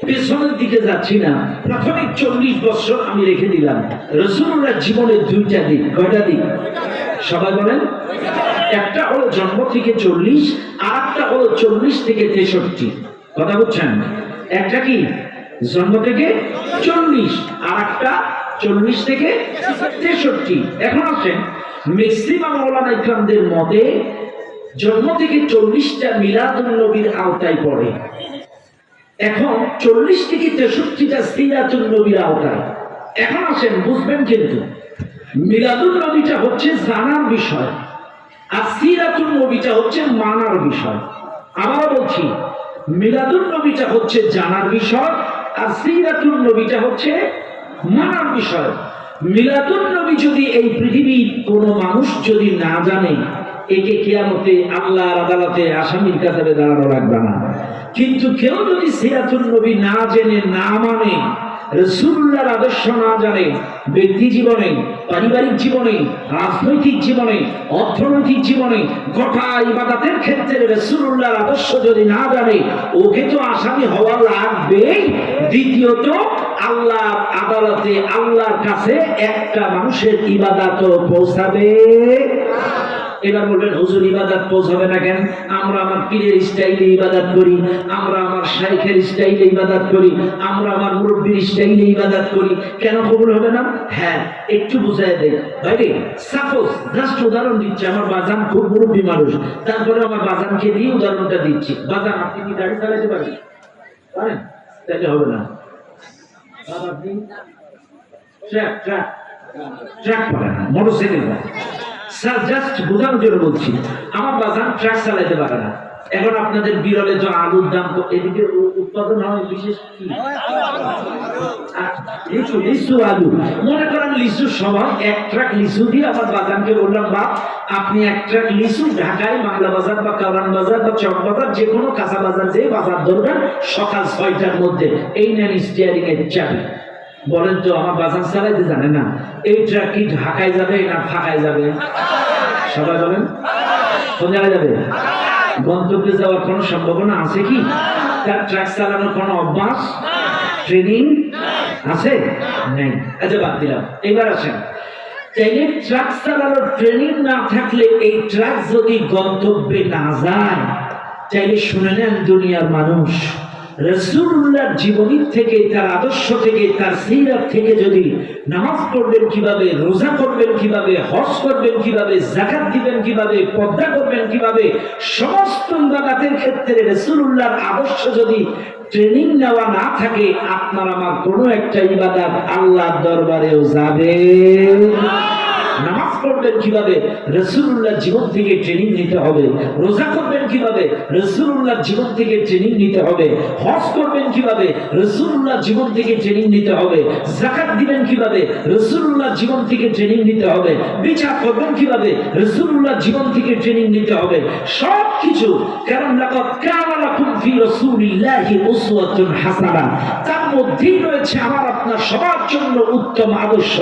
পেছনের দিকে যাচ্ছি না, প্রাথমিক 40 বছর আমি রেখে দিলাম। রাসূলুল্লাহর জীবনের 2টা দিক। কয়টা দিক? সবাই বলেন। একটা হলো জন্ম থেকে 40, আর একটা হলো 40 থেকে 63। কথা বুঝছেন? একটা কি জন্ম থেকে 40, আর একটা 40 থেকে 63। এখন আসেন, ম্যাক্সিমাম ওলামা ইকরামদের মতে জন্ম থেকে 40টা মিলাদুন নবীর আওতায় পড়ে। এখন 40 থেকে 63টা সিরাতুন নবীর আওতায়। এখন আসেন বুঝবেন, কিন্তু মিলাদুন নবীটা হচ্ছে জানার বিষয়, আর সিরাতুন নবীটা হচ্ছে মানার বিষয়। আবার বলছি, মিলাদুন নবীটা হচ্ছে জানার বিষয়, আর সিরাতুন নবীটা হচ্ছে মানার বিষয়। মিলাদুন নবী যদি এই পৃথিবীর কোনো মানুষ যদি না জানে, একে কিয়ামতে আল্লাহর আদালতে আসামির কাতারে দাঁড়ানো রাখবে না। কিন্তু কেউ যদি সিরাতুন নবী না জেনে, না মানে, রাসূলুল্লাহর আদর্শ না জানে, ব্যক্তি জীবনে, পারিবারিক জীবনে, রাজনৈতিক জীবনে, অর্থনৈতিক জীবনে, গোটা ইবাদতের ক্ষেত্রে রাসূলুল্লাহর আদর্শ যদি না জানে, ওকে তো আসামি হওয়া লাগবেই। দ্বিতীয়ত, আল্লাহর আদালতে আল্লাহর কাছে একটা মানুষের ইবাদত পৌঁছাবে। এবার বলবেন হুজুর ইবাদত পোজ হবে না কেন? আমরা আমার পীরের স্টাইলে ইবাদত করি, আমরা আমার শাইখের স্টাইলে ইবাদত করি, আমরা আমার মুরব্বির স্টাইলে ইবাদত করি, কেন কবুল হবে না? হ্যাঁ, একটু বুঝাই দেয় ভাই। সাপোজ জাস্ট উদাহরণ দিচ্ছি, আমার বাজান খুব মুরব্বী মানুষ, তারপরে আমার বাজানকে দিয়ে উদাহরণটা দিচ্ছি। বাজান, আপনি কি গাড়ি চালাতে পারেন? পারেন? তাহলে হবে না। আপনি ট্রাক পারেন না, মোটরসাইকেল পারেন। স্যার জাস্ট বোঝানোর জন্য বলছি, আমার বাজান ট্রাক চালাইতে পারে না। এখন আপনাদের বিরলে যে আলুর দাম, এদিকে উৎপাদন হয় বিশেষ কি লিচু, লিচু আলু। মনে করেন লিচুর সময় এক ট্রাক লিচু দিয়ে আমার বাজানকে বললাম, বা আপনি এক ট্রাক লিচু ঢাকায় বাংলা বাজার বা কারণ বাজার বা চক বাজার যে কোনো কাঁচা বাজার যে বাজার ধরবেন সকাল 6টার মধ্যে, এই নেন স্টিয়ারিং এর চাবি। বলেন তো আমার বাজার চালাইতে জানে না, এই ট্রাক কি ঢাকায় যাবে না ফাঁকায় যাবে? সবাই বলেন কোন জায়গায় যাবে? গন্তব্যে যাওয়ার কোনো সম্ভাবনা আছে কি? তার ট্রাক চালানোর কোনো অভ্যাস, ট্রেনিং আছে? নেই। আচ্ছা, বাদ দিলাম। এবার আসেন, তাইলে ট্রাক চালানোর ট্রেনিং না থাকলে এই ট্রাক যদি গন্তব্যে না যায়, তাইলে শুনে নেন দুনিয়ার মানুষ, রাসূলুল্লাহর জীবনী থেকে, তার আদর্শ থেকে, তার সিরাত থেকে যদি নামাজ পড়বেন কিভাবে, রোজা করবেন কিভাবে, হজ করবেন কিভাবে, যাকাত দিবেন কিভাবে, পর্দা করবেন কিভাবে, সমস্ত ইবাদতের ক্ষেত্রে রাসূলুল্লাহর আদর্শ যদি ট্রেনিং নেওয়া না থাকে, আপনার আমার কোনো একটা ইবাদত আল্লাহর দরবারেও যাবে না। নামাজ পড়বেন কিভাবে, রাসূলুল্লাহর জীবন থেকে ট্রেনিং নিতে হবে। রোজা করবেন কিভাবে, রাসূলুল্লাহর জীবন থেকে ট্রেনিং নিতে হবে। হজ করবেন কিভাবে, রাসূলুল্লাহর জীবন থেকে ট্রেনিং নিতে হবে। যাকাত দিবেন কিভাবে, রাসূলুল্লাহর জীবন থেকে ট্রেনিং নিতে হবে। বিচার করবেন কিভাবে, রাসূলুল্লাহর জীবন থেকে ট্রেনিং নিতে হবে। সব কিছু, কারণ লাকাদ কানা লাকুম ফি রাসূলিল্লাহি উসওয়াতুন হাসানাহ, তার মধ্যেই রয়েছে আমার আপনার সবার জন্য উত্তম আদর্শ।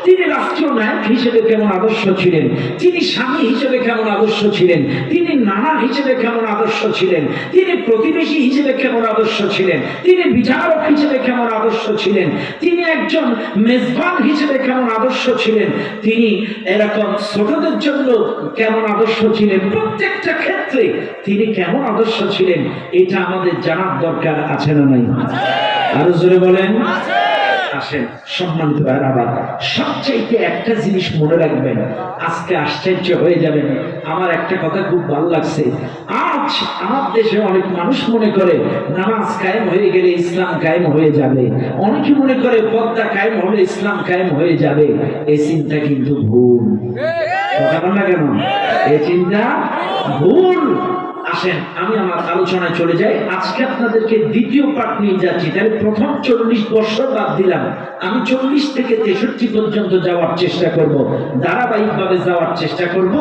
তিনি রাষ্ট্রীয় নায়ক হিসেবে কেমন আদর্শ ছিলেন, তিনি স্বামী হিসেবে কেমন আদর্শ ছিলেন, তিনি নানা হিসেবে কেমন আদর্শ ছিলেন, তিনি প্রতিবেশী হিসেবে কেমন আদর্শ ছিলেন, তিনি বিচারক হিসেবে কেমন আদর্শ ছিলেন, তিনি একজন মেজবান হিসেবে কেমন আদর্শ ছিলেন, তিনি এরকম ছোটদের জন্য কেমন আদর্শ ছিলেন, প্রত্যেকটা ক্ষেত্রে তিনি কেমন আদর্শ ছিলেন, এটা আমাদের জানার দরকার আছে না নাই? আরো জোরে বলেন। আসেন সম্মানিত ভাইরা, আবার সবচাইতে একটা জিনিস মনে রাখবেন, আজকে আশ্চর্য হয়ে যাবেন। আমার একটা কথা খুব ভালো লাগছে, আজ আমার দেশে অনেক মানুষ মনে করে নামাজ কায়েম হয়ে গেলে ইসলাম কায়েম হয়ে যাবে, অনেকে মনে করে পর্দা কায়েম হলে ইসলাম কায়েম হয়ে যাবে। এই চিন্তা কিন্তু ভুল। কথা বল না কেন? এই চিন্তা ভুল। আসেন আমি আমার আলোচনায় চলে যাই। আজকে আপনাদেরকে দ্বিতীয় পার্ট নিয়ে যাচ্ছি। তাহলে প্রথম 40 বছর বাদ দিলাম, আমি 40 থেকে 63 পর্যন্ত যাওয়ার চেষ্টা করব, ধারাবাহিকভাবে যাওয়ার চেষ্টা করব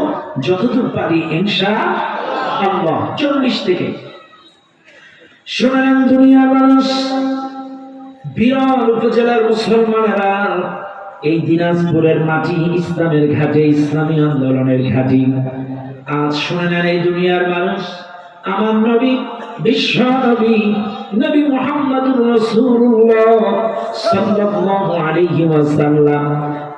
যতদূর পারি ইনশাআল্লাহ। 40 থেকে শোনেন দুনিয়ার মানুষ, বিরল উপজেলার মুসলমানেরা, এই দিনাজপুরের মাটি ইসলামের ঘাটে, ইসলামী আন্দোলনের ঘাঁটি। আজ শুনে নেন এই দুনিয়ার মানুষ, আমার নবী, বিশ্ব নবী, নবী মুহাম্মদুর রাসূলুল্লাহ সাল্লাল্লাহু আলাইহি ওয়াসাল্লাম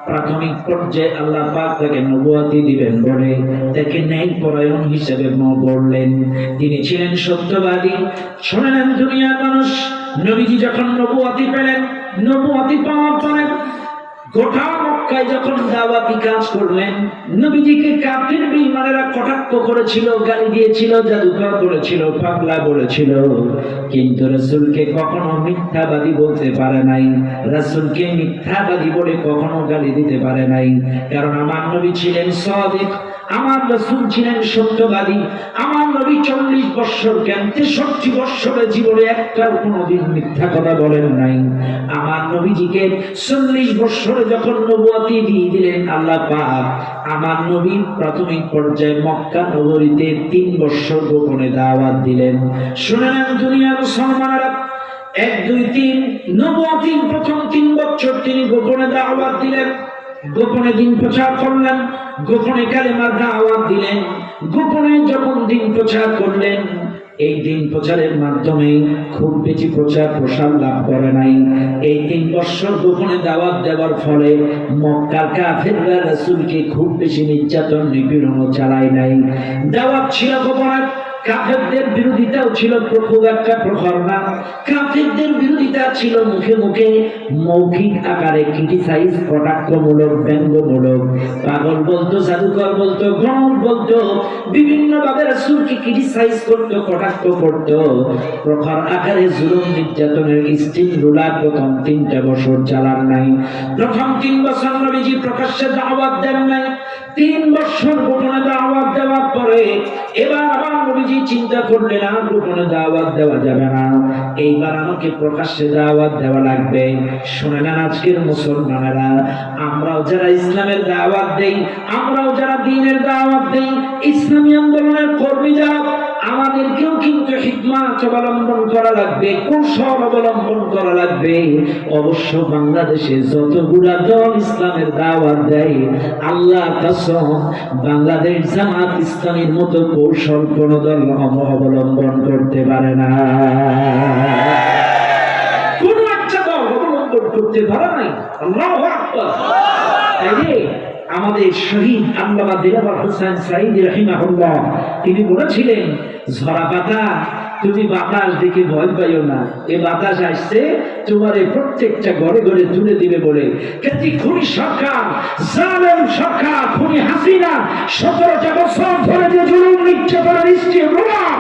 প্রাথমিক পর্যায়ে আল্লাহ পাক তাকে নবুয়তি দিবেন বলে তাকে ন্যায় পরায়ণ হিসেবে গড়লেন। তিনি ছিলেন সত্যবাদী। শুনে নেন দুনিয়ার মানুষ, নবীজি যখন নবুয়তি পেলেন, নবুয়তি পাওয়ার পরে গোটা মক্কায় যখন দাওয়াতি কাজ করলেন, নবীজিকে কাফির বেঈমানেরা কটাক্ষ করেছিল, গালি দিয়েছিল, জাদুকর করেছিল, পাগলা বলেছিল, কিন্তু রাসূলকে কখনো মিথ্যাবাদী বলতে পারে নাই, রাসূলকে মিথ্যাবাদী বলে কখনো গালি দিতে পারে নাই। কারণ আমার নবী ছিলেন সাদিক, আমার রাসূল ছিলেন সত্যবাদী। আমার নবী 40 বছর কেন 63 বছরের জীবনে একটাও কোনোদিন মিথ্যা কথা বলেন নাই। আমার নবীজিকে 40 বছরে যখন নবুয়তি দিয়ে দিলেন আল্লাহ পাক, আমার নবী প্রাথমিক পর্যায়ে মক্কা নগরীতে 3 বছর গোপনে দাওয়াত দিলেন। শুনে নেন দুনিয়ার মুসলমানেরা, 1 2 3 নবুয়তির প্রথম 3 বছর তিনি গোপনে দাওয়াত দিলেন, গোপনে দিন প্রচার করলেন, গোপনে কালেমার দাওয়াত দিলেন। গোপনে যখন দিন প্রচার করলেন, এই দিন প্রচারের মাধ্যমে খুব বেশি প্রচার প্রসার লাভ করে নাই। এই 3 বছর গোপনে দাওয়াত দেওয়ার ফলে মক্কার কাফেররা রাসূলকে খুব বেশি নির্যাতন নিপীড়ন চালায় নাই। দাওয়াত ছিল গোপনে, কাফেরদের বিরোধিতাও ছিল খুব একটা প্রখর না। কাফেরদের বিরোধিতা ছিল মুখে মুখে, মৌখিক আকারে ক্রিটিসাইজ, কটাক্ষমূলক, ব্যঙ্গমূলক। পাগল বলতো, জাদুকর বলতো, গণক বলতো, বিভিন্ন ভাবে রাসূলকে ক্রিটিসাইজ করতো, কটাক্ষ করতো। প্রখর আকারে জুলুম নির্যাতনের স্টিম রুলার প্রথম 3টা বছর চালান নাই। প্রথম 3 বছর নবীজি প্রকাশ্যে দাওয়াত দেন নাই। 3 বছর গোপনে দাওয়াত দেওয়ার পরে এবার আবার নবীজি চিন্তা করলেন, আর গোপনে দাওয়াত দেওয়া যাবে না, এইবার আমাকে প্রকাশ্যে দাওয়াত দেওয়া লাগবে। শুনে নেন আজকের মুসলমানেরা, আমরাও যারা ইসলামের দাওয়াত দেই, আমরাও যারা দ্বীনের দাওয়াত দেই, ইসলামী আন্দোলনের কর্মী যারা, আমাদেরকেও কিন্তু হিকমত অবলম্বন করা লাগবে, কৌশল অবলম্বন করা লাগবে। অবশ্য বাংলাদেশে যতগুলা দল ইসলামের দাওয়াত দেয়, আল্লাহ কসম বাংলাদেশ জামাত ইসলামীর মতো কৌশল কোন দল অবলম্বন করতে পারে না। কোন একটা দল অবলম্বন করতে পারে নাই। আল্লাহু আকবার। আমাদের শহীদ আল্লামা দিলওয়ার হোসেন সাঈদী রাহিমাহুল্লাহ তিনি বলেছিলেন, ঝরা পাতা তুমি বাতাস দেখে ভয় পাইও না, এই বাতাস আসছে তোমার প্রত্যেকটা ঘরে ঘরে তুলে দিবে বলে। কিন্তু খুনি সরকার, জালেম সরকার, খুনি হাসিনা 17টা বছর ধরে যে জুলুম নির্যাতনের স্টিম রুলার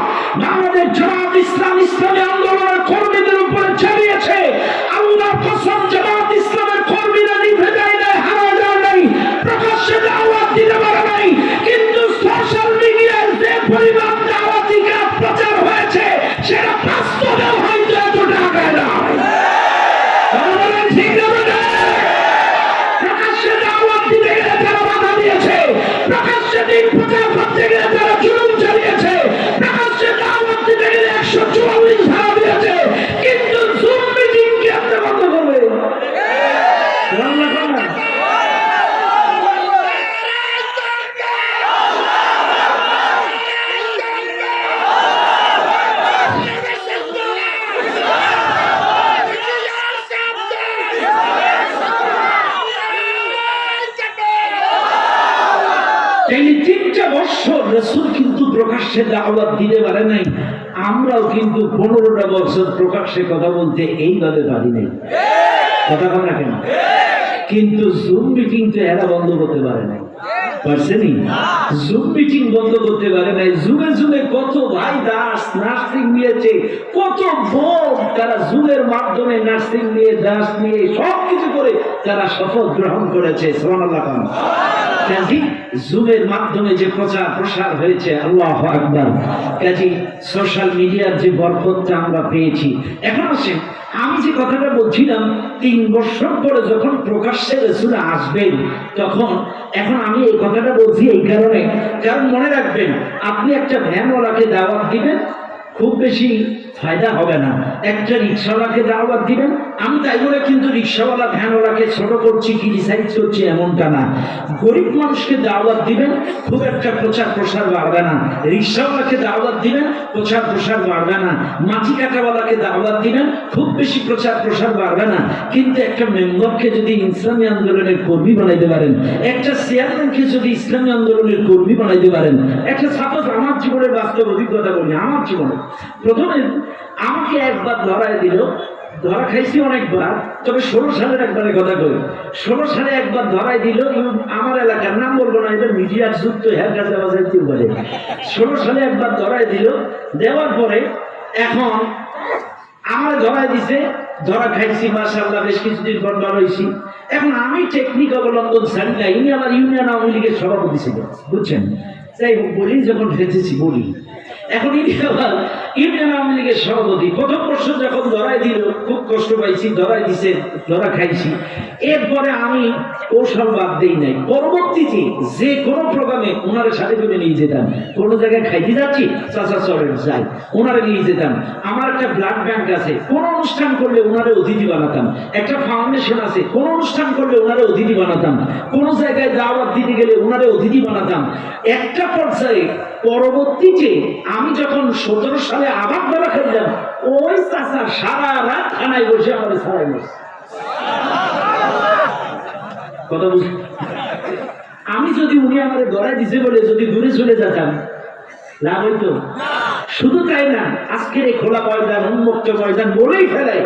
আমাদের জামাত ইসলাম, ইসলামী আন্দোলনের কর্মীদের উপরে চালিয়েছে, আল্লাহর কসম জামাত ইসলামের কর্মীরা নিভে যায় নাই, হারা যায় নাই, প্রকাশ্যে দাওয়াত দিতে পারে নাই। কিন্তু সোশ্যাল মিডিয়ায় যে পরিমাণ দাওয়াতি কাজ প্রচার হয়েছে, সেটা বাস্তবে হয়তো এতটা আগায় না। প্রকাশ্যে দাওয়াত দিতে গেলে তারা বাধা দিয়েছে, প্রকাশ্যে দিন প্রচার করতে গেলে তারা জুলুম চালিয়েছে, প্রকাশ্যে দাওয়াত দিতে গেলে 144 ধারা দিয়েছে। কিন্তু জুম মিটিং কি আপনি বন্ধ করবে? এই 3টা বছর রাসূল কিন্তু প্রকাশ্যে দাওয়াত দিতে পারে নাই। আমরাও কিন্তু 15টা বছর প্রকাশ্যে কথা বলতে এইভাবে পারি নাই। কথা বল না কেন? কিন্তু জুম মিটিং তো এরা বন্ধ করতে পারে নাই, পারছেনি? জুম মিটিং বন্ধ করতে পারে নাই। জুমে জুমে কত ভাই দাস নার্সিং নিয়েছে, কত বোন তারা জুমের মাধ্যমে নার্সিং নিয়ে, দাস নিয়ে সবকিছু করে তারা শপথ গ্রহণ করেছে। সুবহানাল্লাহ। কাজী জুমের মাধ্যমে যে প্রচার প্রসার হয়েছে, আল্লাহু আকবার। কাজী সোশ্যাল মিডিয়ার যে বরকতটা আমরা পেয়েছি। এখন আসেন, আমি যে কথাটা বলছিলাম 3 বছর পরে যখন প্রকাশ্যে রাসূল আসবেন, তখন এখন আমি এই কথাটা বলছি এই কারণে, কারণ মনে রাখবেন, আপনি একটা ভ্যানওয়ালাকে দাওয়াত দিবেন, খুব বেশি ফায়দা হবে না। একটা রিক্সাওয়ালাকে দাওয়াত দিবেন, আমি তাই বলে কিন্তু রিক্সাওয়ালা ভ্যানওয়ালাকে ছোট করছি, ক্রিটিসাইজ করছি এমনটা না। গরিব মানুষকে দাওয়াত দিবেন, খুব একটা প্রচার প্রসার বাড়বে না। রিক্সাওয়ালাকে দাওয়াত দিবেন, প্রচার প্রসার বাড়বে না। মাটি কাটাওয়ালাকে দাওয়াত দিবেন, খুব বেশি প্রচার প্রসার বাড়বে না। কিন্তু একটা মেম্বারকে যদি ইসলামী আন্দোলনের কর্মী বানাইতে পারেন, একটা চেয়ারম্যানকে যদি ইসলামী আন্দোলনের কর্মী বানাইতে পারেন, একটা সাপোজ আমার জীবনের বাস্তব অভিজ্ঞতা বলি। আমার জীবনে প্রথমে আমাকে একবার ধরায় দিল, ধরা খাইছি অনেকবার, তবে 16 সালের একবারের কথা কই। 16 সালে একবার ধরাই দিল, আমার এলাকার নাম বলবো না, এটা মিডিয়ার যুক্ত হ্যাঁ কাছে বাজাইতে পারে। 16 সালে একবার ধরাই দিল, দেওয়ার পরে এখন আমার ধরাই দিছে, ধরা খাইছি মাশাআল্লাহ, বেশ কিছুদিন পর ধরাইছি। এখন আমি টেকনিক অবলম্বন জানি না, ইনি আমার ইউনিয়ন আওয়ামী লীগের সভাপতি ছিল, বুঝছেন? তাই বলি যখন ফেঁচেছি বলি। এখন ইনি আবার ইউনিয়ন আওয়ামী লীগের সভাপতি। প্রথম বর্ষ যখন ধরাই দিল, খুব কষ্ট পাইছি, ধরাই দিছে, ধরা খাইছি। এরপরে আমি কৌশল বাদ দেই নাই। পরবর্তীতে যে কোনো প্রোগ্রামে ওনারে সাথে করে নিয়ে যেতাম। কোনো জায়গায় খাইতে যাচ্ছি, চাচা চলেন যাই, ওনারে নিয়ে যেতাম। আমার একটা ব্লাড ব্যাংক আছে, কোনো অনুষ্ঠান করলে ওনারে অতিথি বানাতাম। একটা ফাউন্ডেশন আছে, কোনো অনুষ্ঠান করলে ওনারে অতিথি বানাতাম। কোনো জায়গায় দাওয়াত দিতে গেলে ওনারে অতিথি বানাতাম। একটা পর্যায়ে পরবর্তীতে আমি যখন 17 সালে আমি আবার ধরা খেলাম, ওই চাচা সারা রাত থানায় বসে আমাদের ছাড়াই বসে কথা বুঝ। আমি যদি উনি আমাদের গড়াই দিছে বলে যদি দূরে চলে যেতাম লাভ হইতো? শুধু তাই না, আজকের এই খোলা ময়দান উন্মুক্ত ময়দান বলেই ফেলে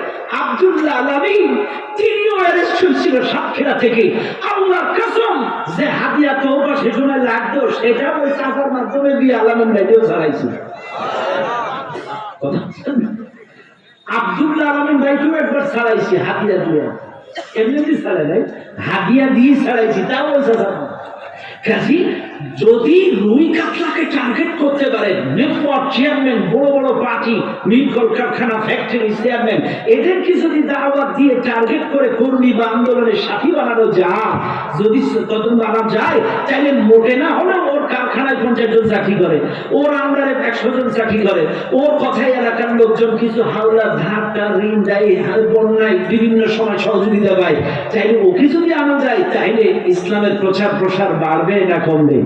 আব্দুল্লাহ আলামিন তিনিও অ্যারেস্ট ছিল সাতক্ষীরা থেকে। আল্লাহর কসম, যে হাদিয়া তওবা সে সময় লাগতো সেটা ওই চাচার মাধ্যমে দিয়ে আলামিন ভাইও ছাড়াইছিল। আব্দুল্লাহ আলামিন ভাইকেও একবার ছাড়াইছি হাদিয়া দিয়ে, এমনি ছাড়াই নাই, হাদিয়া দিয়ে ছাড়াইছি, তাও ওই চাচা। কাজী যদি রুই কাতলাকে টার্গেট করতে পারে নেটওয়ার্ক চেয়ারম্যান, বড় বড় পার্টি, মিল কলকারখানা, ফ্যাক্টরি চেয়ারম্যান, এদেরকে যদি দাওয়াত দিয়ে টার্গেট করে কর্মী বা আন্দোলনের সাথী বানানো যায়, যদি তদন্ত বানানো যায়, তাহলে মোটে না হলে ওর কারখানায় 50 জন চাকরি করে, ওর আন্ডারে 100 জন চাকরি করে, ওর কথায় এলাকার লোকজন কিছু হাওলা ধারটা ঋণ দেয়, বন্যায় বিভিন্ন সময় সহযোগিতা পায়, তাইলে ওকে যদি আনা যায় তাইলে ইসলামের প্রচার প্রসার বাড়বে না কমবে?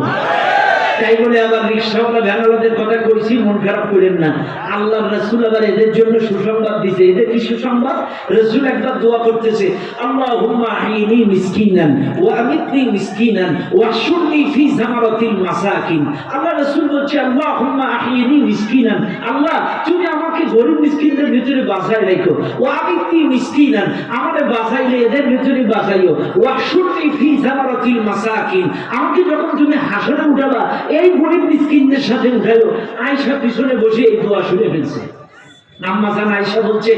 তাই বলে আবার রিক্সাওয়ালা ভ্যানওয়ালাদের কথা কইছি, মন খারাপ করেন না। আল্লাহ রাসূল আবার এদের জন্য সুসংবাদ দিয়েছে। এদের কি সুসংবাদ? রাসূল একবার দোয়া করতেছে, আল্লাহুম্মা আইনি মিসকিনান ওয়া আমিতনি মিসকিনান ওয়া শুরনি ফি জামারাতিল মাসাকিন। আল্লাহ রাসূল বলছে, আল্লাহুম্মা আইনি মিসকিনান, আল্লাহ তুমি আমাকে গরিব মিসকিনদের ভিতরে বাঁচায় রাখো, ওয়া আমিতনি মিসকিনান, আমাদের বাঁচাইলে এদের ভিতরে বাঁচাইও, ওয়া শুরনি ফি জামারাতিল মাসাকিন, আমাকে যখন তুমি হাসরে উঠাবা এই গরিব মিসকিনদের সাথে উঠাইও। আয়েশা পিছনে বসে এই দোয়া শুনে ফেলছে। আম্মা জান আয়েশা বলছে,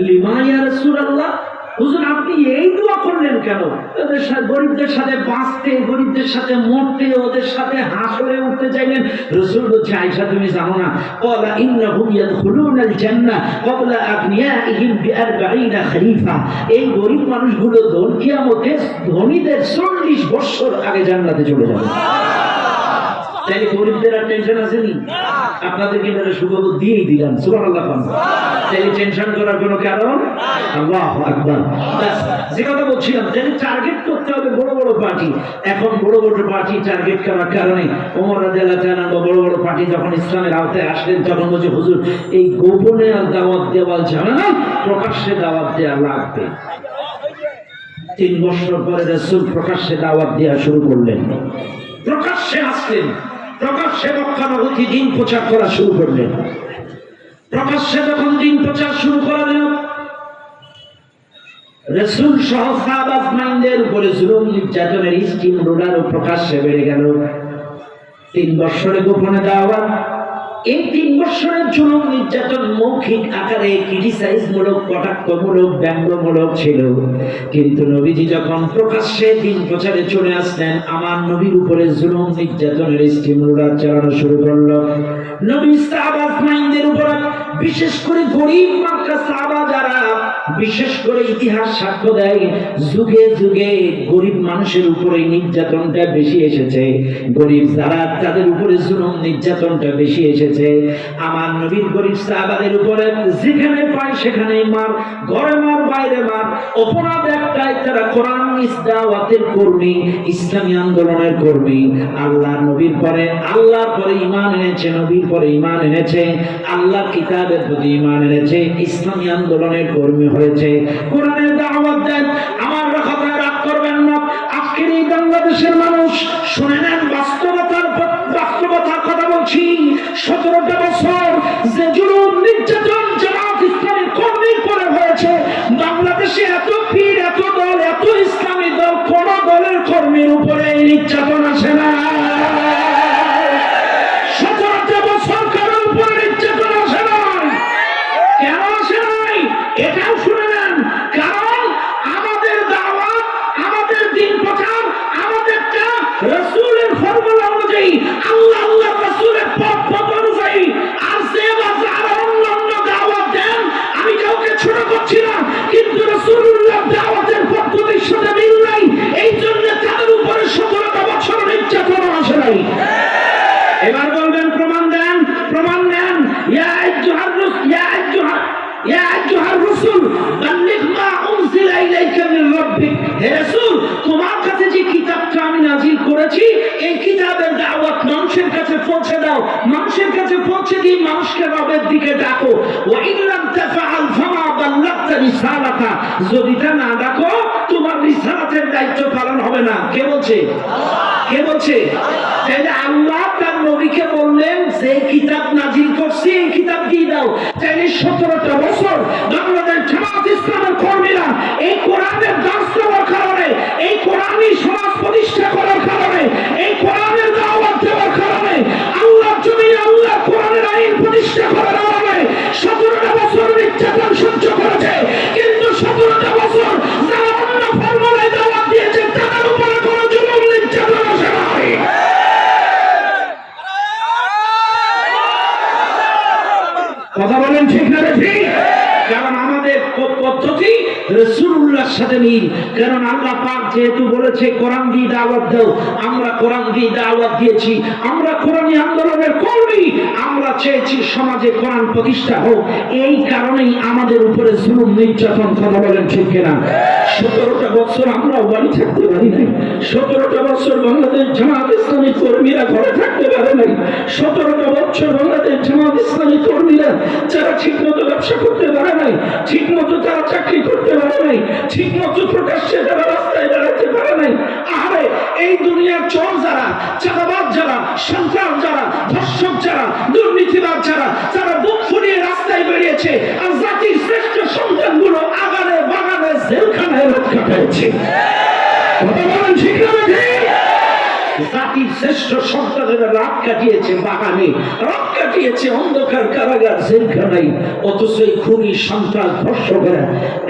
লিমা ইয়া রাসূলুল্লাহ, হুজুর আপনি এই দোয়া করলেন কেন? ওদের সাথে গরিবদের সাথে বাঁচতে, গরিবদের সাথে মরতে, ওদের সাথে হাসরে উঠতে চাইলেন। রাসূল বলছে, আয়েশা তুমি জানো না, ক্বালা ইন্নাহুম ইয়াদখুলুনাল জান্নাহ ক্বাবলা আগনিয়াইহিম বি40 খরিফা, এই গরিব মানুষগুলো কিয়ামতে ধনীদের 40 বছর আগে জান্নাতে চলে যাবে। তাইলে গরিবদের আর টেনশন আছে নি? আপনাদেরকে তাহলে সুখবর দিয়েই দিলাম, সুবহানাল্লাহ। তাইলে টেনশন করার কোনো কারণ? আল্লাহু আকবার। যে কথা বলছিলাম, তাহলে টার্গেট করতে হবে বড় বড় পার্টি। এখন বড় বড় পার্টি টার্গেট করার কারণে ওমর রাদিয়াল্লাহু তাআলা বড় বড় পার্টি যখন ইসলামের আওতায় আসলেন তখন বলছে, হুজুর এই গোপনে আর দাওয়াত দেওয়া যাবে না, প্রকাশ্যে দাওয়াত দেওয়া লাগবে। 3 বছর পরে রাসূল প্রকাশ্যে দাওয়াত দেওয়া শুরু করলেন, প্রকাশ্যে আসলেন, প্রকাশ্যে মক্কানগরী দিন প্রচার করা শুরু করলেন। প্রকাশ্যে যখন দিন প্রচার শুরু করলেন, রাসূল সহ সাহাবা আজমাইনদের উপরে জুলুম নির্যাতনের স্টিম রোলারও প্রকাশ্যে বেড়ে গেল। 3 বছরে গোপনে দাওয়াত, এই 3 বছরের জুলুম নির্যাতন মৌখিক আকারে ক্রিটিসাইজমূলক, কটাক্ষমূলক, ব্যঙ্গমূলক ছিল, কিন্তু নবীজি যখন প্রকাশ্যে দিন প্রচারে চলে আসলেন, আমার নবীর উপরে জুলুম নির্যাতনের স্টিম রোলার চালানো শুরু করলো। নবী সাহাবা আজমাইনদের উপর, বিশেষ করে গরিব মক্কা সাহাবা যারা, বিশেষ করে ইতিহাস সাক্ষ্য দেয় যুগে যুগে গরিব মানুষের উপরে নির্যাতনটা বেশি এসেছে, গরিব যারা তাদের উপরে জুলুম নির্যাতনটা বেশি এসেছে। আমার নবীর গরিব সাহাবাদের উপরে যেখানে পায় সেখানে মার, ঘরে মার, বাইরে মার, অপরাধ একটাই, তারা কোরআন দাওয়াতের কর্মী, ইসলামী আন্দোলনের কর্মী। আল্লাহর নবীর পরে, আল্লাহর পরে ঈমান এনেছে, নবীর পরে ঈমান এনেছে, আল্লাহর কিতাবের প্রতি ঈমান এনেছে, ইসলামী আন্দোলনের কর্মী হয়েছে, কোরআনের দাওয়াত দেন। আমার কথা রাগ করবেন না, আজকের এই বাংলাদেশের মানুষ শুনে নেন, বাস্তবতার কথা বলছি। 17টা বছর যে জুলুম নির্যাতন জামাত ইসলামী কর্মীর পরে হয়েছে, বাংলাদেশে এত পীর, এত দল, এত ইসলামী দল, কোন দলের কর্মীর উপরে নির্যাতন আসে না। 17টা বছর কারোর উপরে নির্যাতন আসে না। কেন আসে নাই? এটাও শুনে নেন, কারণ আমাদের দাওয়াত, আমাদের দিন প্রচার, আমাদেরটা রাসূলের ফরমানা অনুযায়ী, আল্লাহ আল্লাহ রাসূলের পথ অনুযায়ী। আর যে যারা অন্য দাওয়াত দেন, আমি কাউকে ছোট করছি না, কিন্তু রাসূলুল্লাহ দাওয়াতের পদ্ধতির সাথে মিল নাই, এই জন্য তাদের উপরে 17টা বছর নির্যাতন আসে নাই। এবার বলবেন প্রমাণ দেন, প্রমাণ দেন। ইয়া আইয়ুহার রাসূল বাল্লিগ মা উনজিলা ইলাইকা মির রাব্বিক, হে রাসূল তোমার কাছে যে কিতাবটা আমি নাযিল করেছি, এই কিতাবের দাওয়াত মানুষের কাছে কাছে পৌঁছে দাও, মানুষের কাছে পৌঁছে দিয়ে মানুষকে রবের দিকে ডাকো। ওয়া ইল্লাম তাফআল ফামা বাল্লাগতা রিসালাতা, যদি তা না ডাকো তোমার রিসালাতের দায়িত্ব পালন হবে না। কে বলছে? কে বলছে? তাহলে আল্লাহ তার নবীকে বললেন যে কিতাব নাজিল করছি এই কিতাব দিয়ে দাও। তাহলে 17টা বছর বাংলাদেশ জামাত ইসলামের কর্মীরা এই কোরআনের দাস দেওয়ার কারণে, এই কোরআনই সমাজ প্রতিষ্ঠা করার কারণে, এই কোরআনের দাওয়াত দেওয়ার কারণে, আল্লাহ জমিনে আল্লাহ কোরআনের আইন প্রতিষ্ঠা করার কারণে 17টা বছর নির্যাতন সহ্য করেছে। কিন্তু 17টা বছর যারা অন্য ফর্মুলায় দাওয়াত দিয়েছে তাদের উপরে কোনো জুলুম নির্যাতন আসে নাই। কথা বলেন ঠিক না ঠিক? কারণ আমাদের পদ্ধতি রাসূলুল্লাহর সাথে মিল। কারণ আল্লাহ পাক যেহেতু বলেছে কোরআন দিয়ে দাওয়াত দাও, আমরা কোরআন দিয়ে দাওয়াত দিয়েছি, আমরা কোরআনী আন্দোলনের কর্মী, আমরা চেয়েছি সমাজে কোরআন প্রতিষ্ঠা হোক। এই কারণেই আমাদের উপরে জুলুম নির্যাতন। কথা বলেন ঠিক কিনা? 17টা বছর আমরা বাড়ি থাকতে পারি নাই, 17টা বছর বাংলাদেশ জামাত ইসলামী কর্মীরা ঘরে থাকতে পারে নাই, 17টা বছর বাংলাদেশ জামাত ইসলামী কর্মীরা যারা ঠিক মতো ব্যবসা করতে পারে নাই, ঠিক মতো তারা চাকরি করতে পারে নাই, ঠিক মতো প্রকাশ্যে তারা রাস্তায় বেড়াতে পারে নাই। আরে এই দুনিয়ার চোর যারা, চাঁদাবাজ যারা, সন্ত্রাস যারা, ধর্ষক যারা, দুর্নীতিবাজ যারা, তারা বুক ফুলিয়ে রাস্তায় বেরিয়েছে, আর জাতির শ্রেষ্ঠ সন্তানগুলো আগানে বাগানে জেলখানায় রক্ষা পেয়েছে। কথা বলেন ঠিক না ঠিক? জাতির শ্রেষ্ঠ সন্তানেরা রাত কাটিয়েছে বাগানে, রাত কাটিয়েছে অন্ধকার কারাগার জেলখানায়। অথচ এই খুনি সন্ত্রাস ধর্ষকেরা,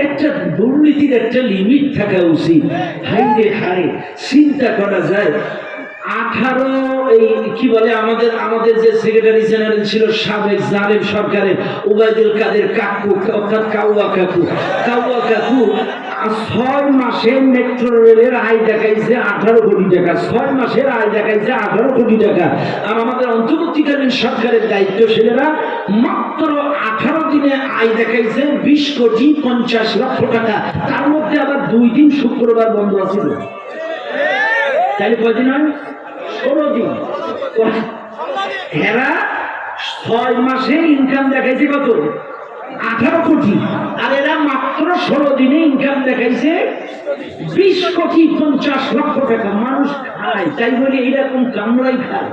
একটা দুর্নীতির একটা লিমিট থাকা উচিত। হাই রে হাই, চিন্তা করা যায় 18 এই কি বলে আমাদের যে সেক্রেটারি জেনারেল ছিল সাবেক জালেম সরকারের ওবায়দুল কাদের কাকু, অর্থাৎ কাউয়া কাকু 6 মাসে মেট্রো রেলের আয় দেখাইছে 18 কোটি টাকা, 6 মাসের আয় দেখাইছে 18 কোটি টাকা। আর আমাদের অন্তর্বর্তীকালীন সরকারের দায়িত্বশীলেরা মাত্র 18 দিনে আয় দেখাইছে 20 কোটি 50 লক্ষ টাকা। তার মধ্যে আবার 2 দিন শুক্রবার বন্ধ আছিল। তাহলে কয়দিন হয়? 16 দিন। এরা 6 মাসে ইনকাম দেখাইছে কত? 18 কোটি। আর এরা মাত্র 16 দিনে ইনকাম দেখাইছে 20 কোটি 50 লক্ষ টাকা। মানুষ খায়, তাই বলে এইরকম কামড়াই খায়।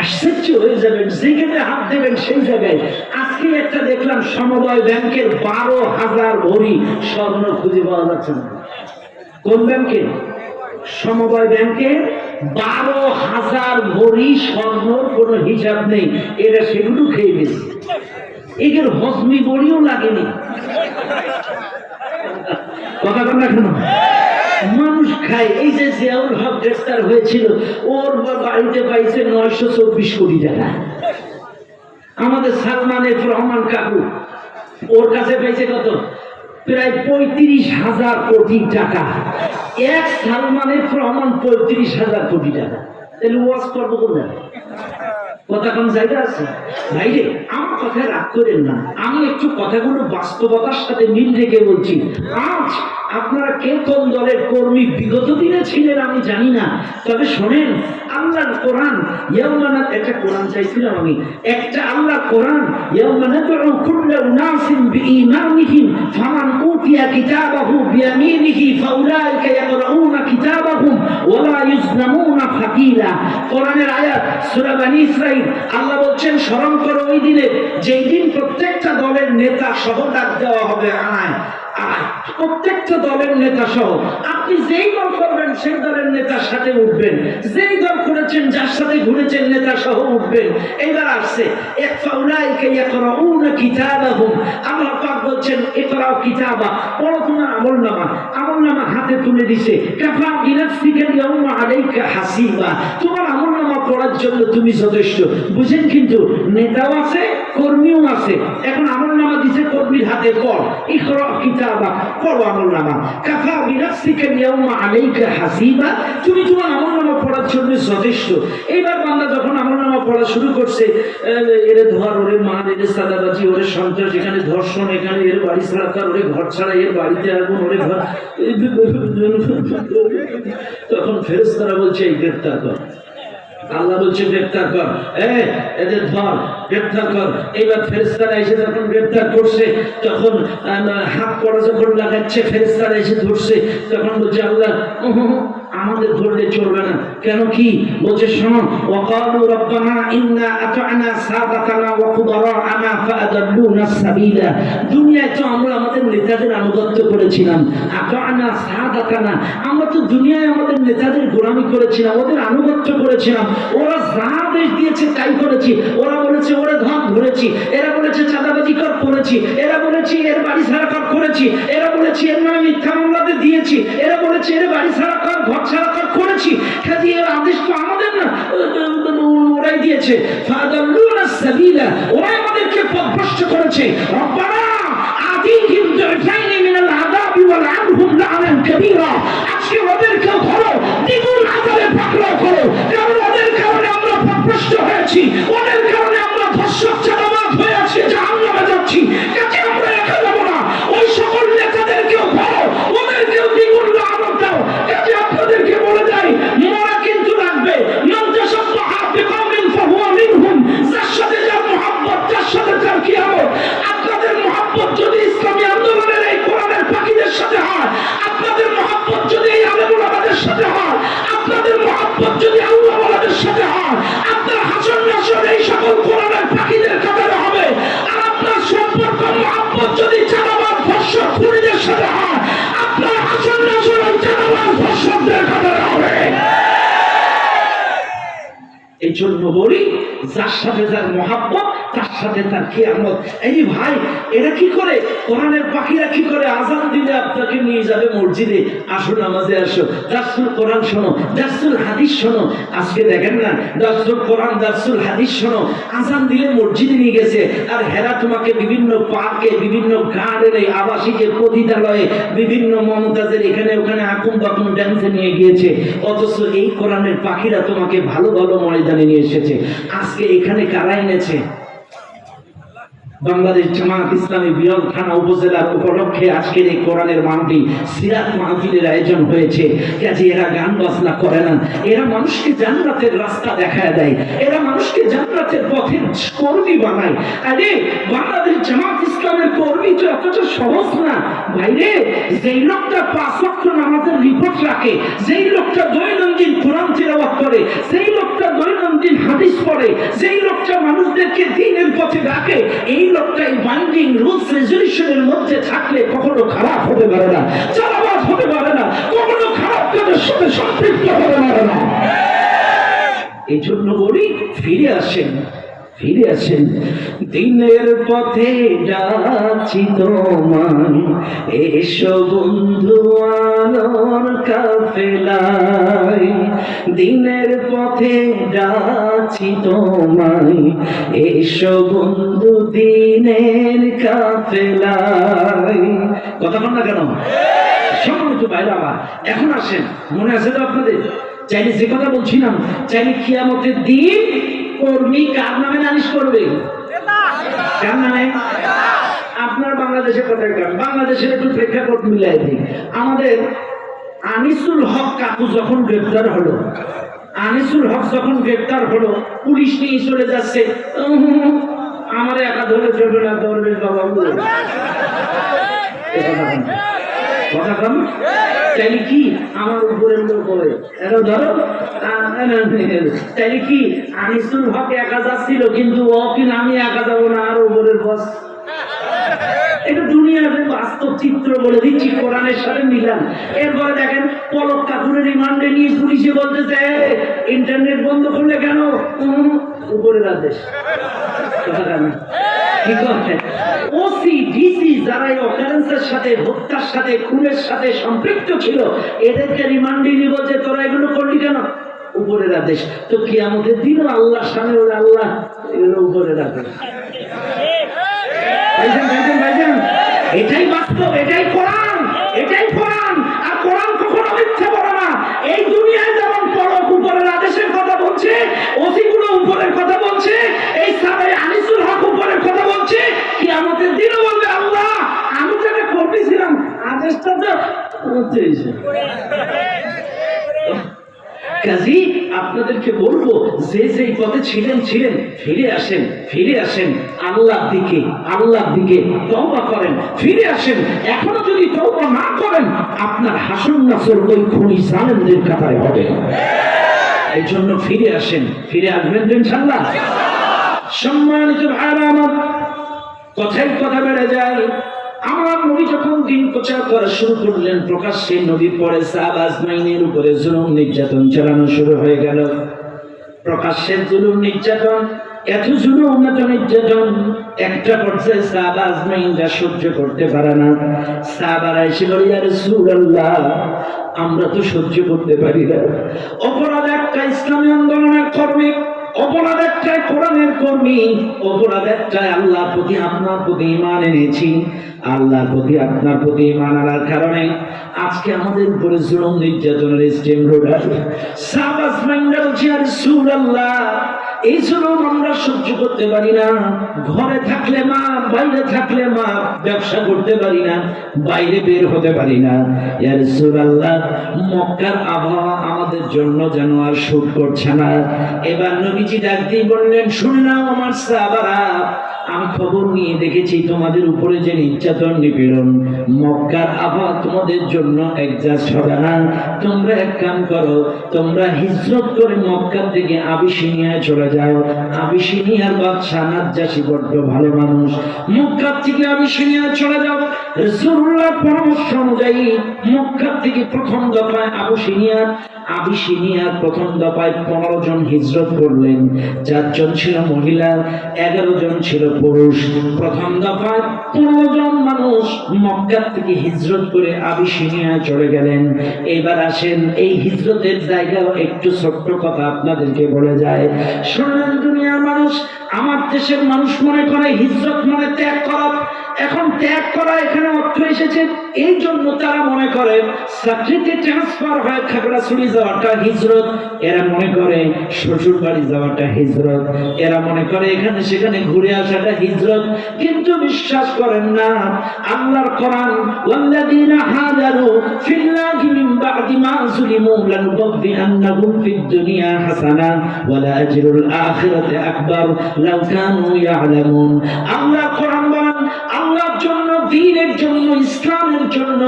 আশ্চর্য হয়ে যাবেন, যেখানে হাত দেবেন সেই জায়গায়। আজকে একটা দেখলাম সমবায় ব্যাংকের 12,000 ভরি স্বর্ণ খুঁজে পাওয়া যাচ্ছে না। কোন ব্যাংকে? সমবায় ব্যাংকে 12,000 ভরি স্বর্ণর কোনো হিসাব নেই। এরা সেগুলো খেয়ে গেছে, এদের হজমি বড়িও লাগেনি। কথা বল না কেন? মানুষ খায়। এই যে জিয়াউল হক গ্রেফতার হয়েছিল, ওর বাড়িতে পাইছে 924 কোটি টাকা। আমাদের সালমান এফ রহমান কাকু, ওর কাছে পাইছে কত? প্রায় 35,000 কোটি টাকা। এক সালমান এফ রহমান 35,000 কোটি টাকা। তাহলে ওয়াজ করবো কোথায়? কথা কোন জায়গা আছে? ভাইরে, আমার কথায় রাগ করেন না, আমি একটু কথাগুলো বাস্তবতার সাথে মিল রেখে বলছি। আজ আপনারা কে কোন দলের কর্মী বিগত দিনে ছিলেন আমি জানি না, তবে শোনেন আল্লাহর কোরআন, একটা কোরআন চাইছিলাম আমি, একটা আল্লাহর কোরআন, ইয়াউমা নাদউ কুল্লা উনাসিন বিঈমানিহিম ফামান উতিয়া কিতাবাহু বিয়ামিনিহি ফাউলাইকা ইয়াকরাউনা কিতাবাহুম ওয়ালা ইউজলামুনা ফাকিলা। কোরআনের আয়াত, সূরা বনী ইসরাঈল। আল্লাহ বলছেন স্মরণ করো ওই দিনে, যেই দিন প্রত্যেকটা দলের নেতা সহ ডাক দেওয়া হবে, আয় আয়, প্রত্যেকটা দলের নেতা সহ। আপনি যেই দল করবেন সেই দলের নেতার সাথে উঠবেন, যেই দল করেছেন যার সাথে ঘুরেছেন নেতা সহ উঠবেন। এইবার আসছে ফাউলাইকা ইয়াকরাউনা কিতাবাহুম। আল্লাহ পাক বলছেন ইকরাউ কিতাবা, পড়ো তোমার আমলনামা। আমলনামা হাতে তুলে দিছে, কাফা বিনাফসিকা ইয়াউমা আলাইকা হাসিবা। তোমার আমলনামা পড়ার জন্য তুমি যথেষ্ট। বুঝেন, কিন্তু নেতাও আছে, কর্মীও আছে। এখন আমলনামা দিছে কর্মীর হাতে, পড়, ইকরা কিতাবা, পড়ো আমলনামা, কাফা বিনাফসিকা ইয়াউমা আলাইকা হাসিবা, তুমি তোমার আমলনামা পড়ার জন্য যথেষ্ট। এইবার বান্দা যখন আমলনামা পড়া শুরু করছে, এরে ধর, ওরে মার, এরে সাদাবাজি, ওরে সন্ত্রাস, এখানে ধর্ষণ, এখানে এর বাড়ি ছাড়া, তার ওরে ঘর ছাড়া, এর বাড়িতে আগুন, ওরে ঘর, তখন ফেরেশতারা বলছে এই গ্রেফতার কর। আল্লাহ বলছে গ্রেফতার কর, এদের ধর, গ্রেফতার কর। এইবার ফেরেশতারা এসে যখন গ্রেফতার করছে, তখন হাত পড়া যখন লাগাচ্ছে, ফেরেশতারা এসে ধরছে, তখন বলছে আল্লাহ আমাদের ধরলে চলবে না। কেন, কি বলছে? শোনো, ওয়াকালু রাব্বানা ইন্না আতা'না সাদাতানা ওয়া কুবারা'না ফাআদাল্লুনা সাবিলা। দুনিয়ায় তো আমরা আমাদের নেতাদের আনুগত্য করেছিলাম, আতা'না সাদাতানা, আমরা তো দুনিয়ায় আমাদের নেতাদের গোলামি করেছিলাম, ওদের আনুগত্য করেছিলাম। ওরা যা আদেশ দিয়েছে তাই করেছি। ওরা বলেছে ওরে ধরেছি, এরা বলেছে চাঁদাবাজি কর, করেছি। এরা বলেছে এর বাড়ি ছাড়া কর, করেছি। এরা বলেছে এর নামে মিথ্যা মামলাতে দিয়েছি। এরা বলেছে এর বাড়ি ছাড়া কর, ঘর ছাড়া কর, করেছি। কাজে এর আদেশ তো আমাদের না, ওরাই দিয়েছে। ফাদাল্লুনা সাবিলা, ওরাই আমাদেরকে পথভ্রষ্ট করেছে। রব্বানা আতিহিম দু'ফাইনি মিনাল আযাবি ওয়াল আনহুম লা'নান কাবীরা। আজকে ওদেরকে ধরো, দ্বিগুণ আযাবে পাকড়াও করো, কারণ ওদের কারণে আমরা পথভ্রষ্ট হয়েছি, ওদের কারণে আমরা ধর্ষক চাঁদাবাজ হয়ে আছি, জাহান্নামে যাচ্ছি। কাজে আমরা একা যাব না, ওই সকল নেতাদেরকেও ধরো, ওদেরকেও দ্বিগুণ লানত দাও। কাজে আপনাদেরকে বলে যাই, মরা কিন্তু লাগবে। মান তাশাব্বাহা বিকওমিন ফাহুয়া মিনহুম, যার সাথে যার মুহাব্বত, যার সাথে যার কিয়ামত। আপনাদের মুহাব্বত যদি ইসলামী আন্দোলনের এই কোরআনের পাখিদের সাথে হয়, আপনাদের মুহাব্বত যদি এই আলেমুল আমাদের সাথে হয়, আপনাদের মুহাব্বত যদি আল্লাহ ওয়ালাদের সাথে হয়, আপনার হাসর নাসর এই সকল কোরআনের পাখিদের কাতারে হবে। আর আপনার সম্পর্ক মুহাব্বত যদি চাঁদাবাজ ধর্ষক খুনিদের সাথে হয়, আপনার হাসর নাসর ওই চাঁদাবাজ ধর্ষকদের কাতারে হবে। এই জন্য বলি, যার সাথে যার মহাব্বত, তার সাথে তার কিয়ামত। এই ভাই, এরা কি করে, কোরআনের পাখিরা কি করে, আযান দিলে আপনাকে নিয়ে যাবে মসজিদে, আসো নামাজে আসো, দারসুল কোরআন শোনো, দারসুল হাদিস শোনো। আজকে দেখেন না, দারসুল কোরআন, দারসুল হাদিস শোনো, আযান দিলে মসজিদে নিয়ে গেছে। আর হেরা তোমাকে বিভিন্ন পার্কে, বিভিন্ন গার্ডেনে, আবাসিকে, পতিতালয়ে, বিভিন্ন মমতাজের এখানে ওখানে আকুম বাকুম ড্যান্সে নিয়ে গিয়েছে। অথচ এই কোরআনের পাখিরা তোমাকে ভালো ভালো ময়দানে নিয়ে এসেছে। আজকে এখানে কারা এনেছে? বাংলাদেশ জামাত ইসলামী বিরল থানা উপজেলার উপলক্ষে আজকের এই কোরআনের মাহফিল, সিরাত মাহফিলের আয়োজন হয়েছে। কাজে এরা গান বাজনা করে না, এরা মানুষকে জান্নাতের রাস্তা দেখায় দেয়, এরা মানুষকে জান্নাতের পথের কর্মী বানায়। আরে বাংলাদেশ জামাত ইসলামের কর্মী তো এতটা সহজ না ভাইরে। যেই লোকটা 5 ওয়াক্ত নামাজের রিপোর্ট রাখে, যেই লোকটা দৈনন্দিন কোরআন তিলাওয়াত করে, যেই লোকটা দৈনন্দিন হাদিস পড়ে, যেই লোকটা মানুষদেরকে দ্বীনের পথে ডাকে, এই লোকটা এই বাইন্ডিং রুলস রেজুলেশনের মধ্যে থাকলে কখনো খারাপ হতে পারে না, চালাবাজ হতে পারে না, কখনো খারাপ কাজের সাথে সম্পৃক্ত হতে পারে না। এই জন্য বলি, ফিরে আসেন, ফিরে আসেন। দিনের পথে যাচ্ছি তোমায়, এসো বন্ধু আলোর কাফেলায়। দিনের পথে যাচ্ছি তোমায়, এসো বন্ধু দিনের কাফেলায়। কথা বল না কেন? সম্মানিত ভাইরা আমার, এখন আসেন, মনে আছে তো আপনাদের? চাইলে যে কথা বলছিলাম, চাইলে কিয়ামতের দিন কর্মী কার নামে নালিশ করবে? কার নামে? আপনার বাংলাদেশের কথা, বাংলাদেশের একটু প্রেক্ষাপট মিলাই দিই। আমাদের আনিসুল হক কাকু যখন গ্রেফতার হলো, আনিসুল হক যখন গ্রেফতার হলো, পুলিশ নিয়ে চলে যাচ্ছে। আমার একা ধরে চলবে না, ধরবে বাবা কথা কম। তাইলে কি আমার উপরের লোক হবে, এটা ধরো। তাইলে কি আনিসুল হক একা যাচ্ছিল, কিন্তু ও কিনা আমি একা যাবো না, আর উপরের বস। এটা দুনিয়ার বাস্তব চিত্র বলে দিচ্ছি, কোরআনের সাথে মিলান। এরপরে দেখেন, পলক কাকুরের রিমান্ডে নিয়ে পুলিশে বলতেছে ইন্টারনেট বন্ধ করলে কেন? উপরের আদেশ। কি করছে ওসি ডিসি যারা এই অকারেন্সের সাথে, হত্যার সাথে, খুনের সাথে সম্পৃক্ত ছিল, এদেরকে রিমান্ডে নিয়ে বলছে তোরা এগুলো করলি কেন? উপরের আদেশ। তো কিয়ামতের দিনও আল্লাহ সামনে আল্লাহ এগুলো উপরের আদেশ। ভাইজান, এটাই বাস্তব, এটাই কোরআন, এটাই কোরআন। আর কোরআন কখনো মিথ্যা বলে না। এই দুনিয়ায় যেমন পরক উপরের আদেশের কথা বলছে, ওসিগুলো উপরের কথা বলছে, এই সারাই আনিসুল হক উপরের কথা বলছে, কিয়ামতের দিনও বলবে আল্লাহ আমি যেটা করতেছিলাম আদেশটা তো হচ্ছে। কাজী আপনাদেরকে বলবো যে যেই পথে ছিলেন ফিরে আসেন আল্লাহর দিকে তওবা করেন, ফিরে আসেন। এখনো যদি তওবা না করেন আপনার হাসর নাসর ওই খুনি জালেমদের কাতারে হবে। এই জন্য ফিরে আসবেন ইনশাআল্লাহ। সম্মানিত ভাইরা আমার, কথায় কথা বেড়ে যায়। আমার নবী যখন দিন প্রচার করা শুরু করলেন, প্রকাশ্যে নবীর পরে সাহাবা আজমাইনের উপরে জুলুম নির্যাতন চালানো শুরু হয়ে গেল। প্রকাশ্যে জুলুম নির্যাতন, এত জুলুম নির্যাতন, একটা পর্যায়ে সাহাবা আজমাইনরা সহ্য করতে পারে না। সাহাবারা এসে বলে ইয়া রাসূলুল্লাহ আমরা তো সহ্য করতে পারি না। অপরাধ একটা ইসলামী আন্দোলনের কর্মী, অপরাধ একটাই কোরআনের কর্মী, অপরাধ একটাই আল্লাহর প্রতি আপনার প্রতি ঈমান এনেছি। আল্লাহর প্রতি আপনার প্রতি ঈমান আনার কারণে আজকে আমাদের উপরে জুলুম নির্যাতনের স্টেম রোডার। সাহাবা আজমাইনরা বলছে ইয়া রাসূলুল্লাহ এই জুলুম আমরা সহ্য করতে পারি না। ঘরে থাকলে মা, বাইরে থাকলে মা, ব্যবসা করতে পারি না, বাইরে বের হতে পারি না। ইয়া রাসূলুল্লাহ মক্কার আবহাওয়া আমাদের জন্য যেন আর শুট করছে না। এবার নবীজি ডাক দিয়ে বললেন শুনে নাও আমার সাহাবারা, আমি খবর নিয়ে দেখেছি তোমাদের উপরে যে নির্যাতন নিপীড়ন, মক্কার আবহাওয়া তোমাদের জন্য অ্যাডজাস্ট হবে না। তোমরা এক কাম করো, তোমরা হিজরত করে মক্কা থেকে আবিসিনিয়ায় চলে যাও। আবিসিনিয়ার বাদশা নাজ্জাশী বড্ড ভালো মানুষ, মক্কা থেকে আবিসিনিয়ায় চলে যাও। রাসূলুল্লাহর পরামর্শ অনুযায়ী মক্কা থেকে প্রথম দফায় আবিসিনিয়ার প্রথম দফায় 15 জন হিজরত করলেন। 4 জন ছিল মহিলা, 11 জন ছিল পুরুষ। প্রথম দফায় 15 জন মানুষ মক্কা থেকে হিজরত করে আবিসিনিয়ায় চলে গেলেন। এবার আসেন এই হিজরতের জায়গাও একটু ছোট্ট কথা আপনাদেরকে বলে যায়, শুনলেন দুনিয়ার মানুষ, আমার দেশের মানুষ মনে করে হিজরত মানে ত্যাগ করা। এখন ত্যাগ করা এখানে অর্থ এসেছে, এই জন্য তারা মনে করে চাকরিতে ট্রান্সফার হয়ে খাগড়াছড়ি যাওয়াটা হিজরত, এরা মনে করে শ্বশুর বাড়ি যাওয়াটা হিজরত, এরা মনে করে এখানে সেখানে ঘুরে আসাটা হিজরত। কিন্তু বিশ্বাস করেন না, আল্লাহর কোরআন ওয়াল্লাযীনা হাজারু ফিল্লাহি মিন বা'দি মা যুলিমু লানুবদ্দিআন্নাহুম ফিদ দুনিয়া হাসানা ওয়া লা আজরুল আখিরাতি আকবার লাউ কানু ইয়ালামুন। আল্লাহর কোরআন বলেন আল্লাহর জন্য, দ্বীনের জন্য, ইসলামের জন্য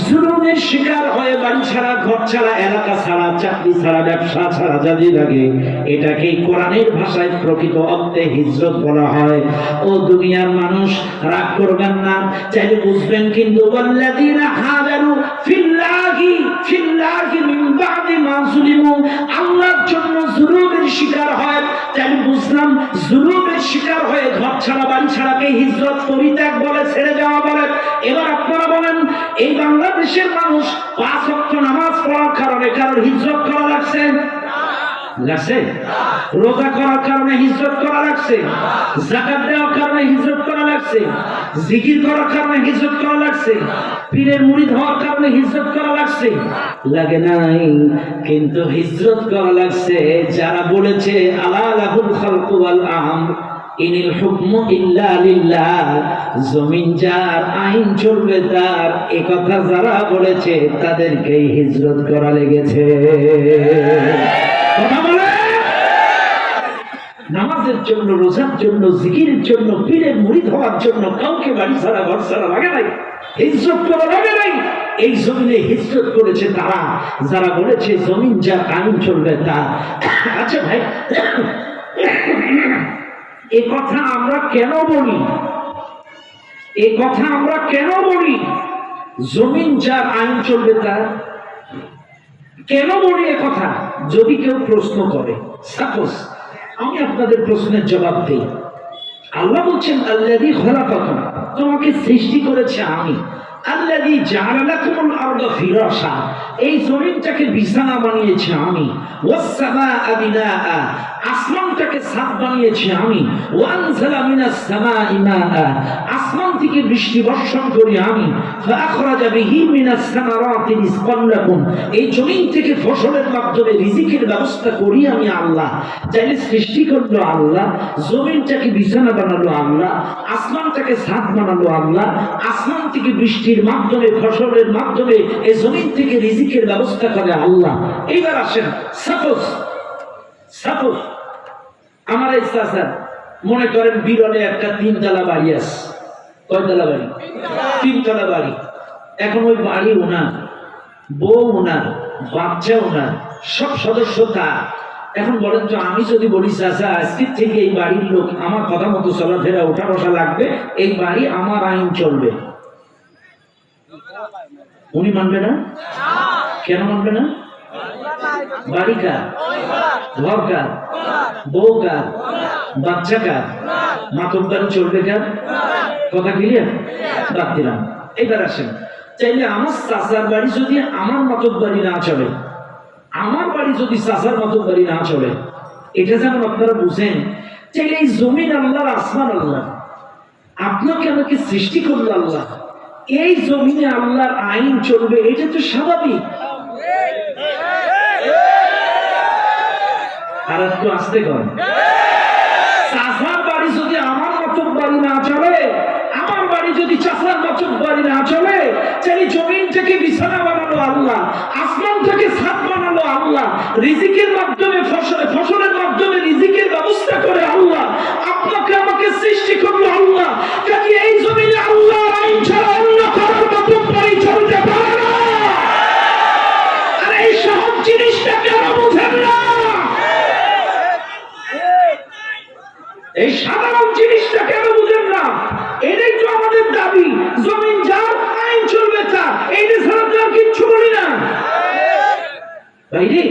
জুলুমের শিকার হয়ে বাড়ি ছাড়া, ঘর ছাড়া, এলাকা ছাড়া, চাকরি ছাড়া, ব্যবসা ছাড়া যাদের লাগে, এটাকে কোরআনের ভাষায় প্রকৃত অর্থে হিজরত বলা হয়। ও দুনিয়ার মানুষ রাগ করবেন না, চাইলে বুঝবেন, কিন্তু ওয়াল্লাযীনা হাজারু ফিল্লাহি মিন বা'দি মা যুলিমু, আল্লাহর জন্য জুলুমের শিকার হয়, চাইলে বুঝলাম জুলুমের শিকার হয়ে ঘর ছাড়া, বাড়ি ছাড়াকে হিজরত পরিত্যাগ বলে, ছেড়ে যাওয়া বলে। এবার আপনারা বলেন এই বাংলাদেশের মানুষ 5 ওয়াক্ত নামাজ পড়ার কারণে কারোর হিজরত করা লাগছে? রোজা করার কারণে হিজরত করা লাগছে? যাকাত দেওয়ার কারণে হিজরত করা লাগছে? জিকির করার কারণে হিজরত করা লাগছে? পীরের মুরিদ হওয়ার কারণে হিজরত করা লাগছে? লাগে নাই। কিন্তু হিজরত করা লাগছে যারা বলেছে আলা লাহুল খালকু ওয়াল আমর ইনিল হুকমু ইল্লা লিল্লাহ, জমিন যার, আইন চলবে তার, এই কথা যারা বলেছে তাদেরকেই হিজরত করা লেগেছে। কথা বলে নামাজের জন্য, রোজার জন্য, জিকিরের জন্য, পীরের মুরিদ হওয়ার জন্য কাউকে বাড়ি ছাড়া, ঘর ছাড়া লাগে নাই, হিজরত করা লাগে নাই। এই জমিনে হিজরত করেছে তারা যারা বলেছে জমিন যার, আইন চলবে তার। আচ্ছা ভাই, এ কথা আমরা কেন বলি? এ কথা আমরা কেন বলি? জমিন যার, আইন চলবে তার কেন বলি এ কথা? যদি কেউ প্রশ্ন করে, সাপোজ আমি আপনাদের প্রশ্নের জবাব দিই। আল্লাহ বলছেন আল্লাযী খালাকাকুম, তোমাকে সৃষ্টি করেছে আমি। আল্লাযী জাআলা লাকুমুল আরদা ফিরাশা, এই জমিনটাকে বিছানা বানিয়েছি আমি, ওয়াস সামাআ বিনাআ, আসমানটাকে ছাদ বানিয়েছি আমি, ওয়ানজালা মিনাস সামাই মাআ, আসমান থেকে বৃষ্টি বর্ষণ করি আমি, ফাআখরাজা বিহি মিনাস সামারাতি রিজকান লাকুম, এই জমিন থেকে ফসলের মাধ্যমে রিজিকের ব্যবস্থা করি আমি আল্লাহ। যাইলে সৃষ্টি করলো আল্লাহ, জমিনটাকে বিছানা বানালো আল্লাহ, আসমানটাকে ছাদ বানালো আল্লাহ, আসমান থেকে বৃষ্টির মাধ্যমে ফসলের মাধ্যমে এই জমিন থেকে রিজিকের ব্যবস্থা করে আল্লাহ। এইবার আসেন, সাপোজ আমার এই চাচা মনে করেন বিরলে একটা 3 তলা বাড়ি আছে। কয়তলা বাড়ি? 3 তলা বাড়ি। এখন ওই বাড়ি ওনার, বউ ওনার, বাচ্চা ওনার, সব সদস্য তার। এখন বলেন তো, আমি যদি বলি চাচা আজকের থেকে এই বাড়ির লোক আমার কথা মতো চলাফেরা ওঠা বসা লাগবে, এই বাড়ি আমার আইন চলবে, উনি মানবে না? কেন মানবে না? বাড়ি কার? ঘর কার? বউ কার? বাচ্চা কার? মাতব্বারি চলবে কার? কথা ক্লিয়ার? বাদ দিলাম। এবার আসেন, চাইলে আমার চাচার বাড়ি যদি আমার মাতব্বারি না চলে, আমার বাড়ি যদি চাচার মাতব্বারি না চলে, এটা যেমন আপনারা বুঝেন, চাইলে এই জমিন আল্লাহর, আসমান আল্লাহ, আপনাকে আমাকে সৃষ্টি করলো আল্লাহ, এই জমিনে আল্লাহর আইন চলবে, এটা তো স্বাভাবিক। আর একটু আসতে করেন, চাচার বাড়ি যদি আমার মাতব্বারি না চলে, আমার বাড়ি যদি চাচার মাতব্বারি না চলে, চাইলে জমিন থেকে বিছানা বানালো আল্লাহ, আসমান থেকে ছাদ বানালো আল্লাহ, রিজিকের মাধ্যমে ফসলের মাধ্যমে রিজিকের ব্যবস্থা করে আল্লাহ, আপনাকে আমাকে সৃষ্টি করলো আল্লাহ। কাজে এই জমিনে আল্লাহর আইন ছাড়া অন্য কারোর মাতব্বারি চলতে পারে না। আর এই সহজ জিনিসটা কেন বুঝেন না? এই সাধারণ জিনিসটা কেন বুঝেন না? এটাই তো আমাদের দাবি, জমিন যার, আইন চলবে তার, এইটা ছাড়া তো আর কিচ্ছু বলি না। ভাইরে,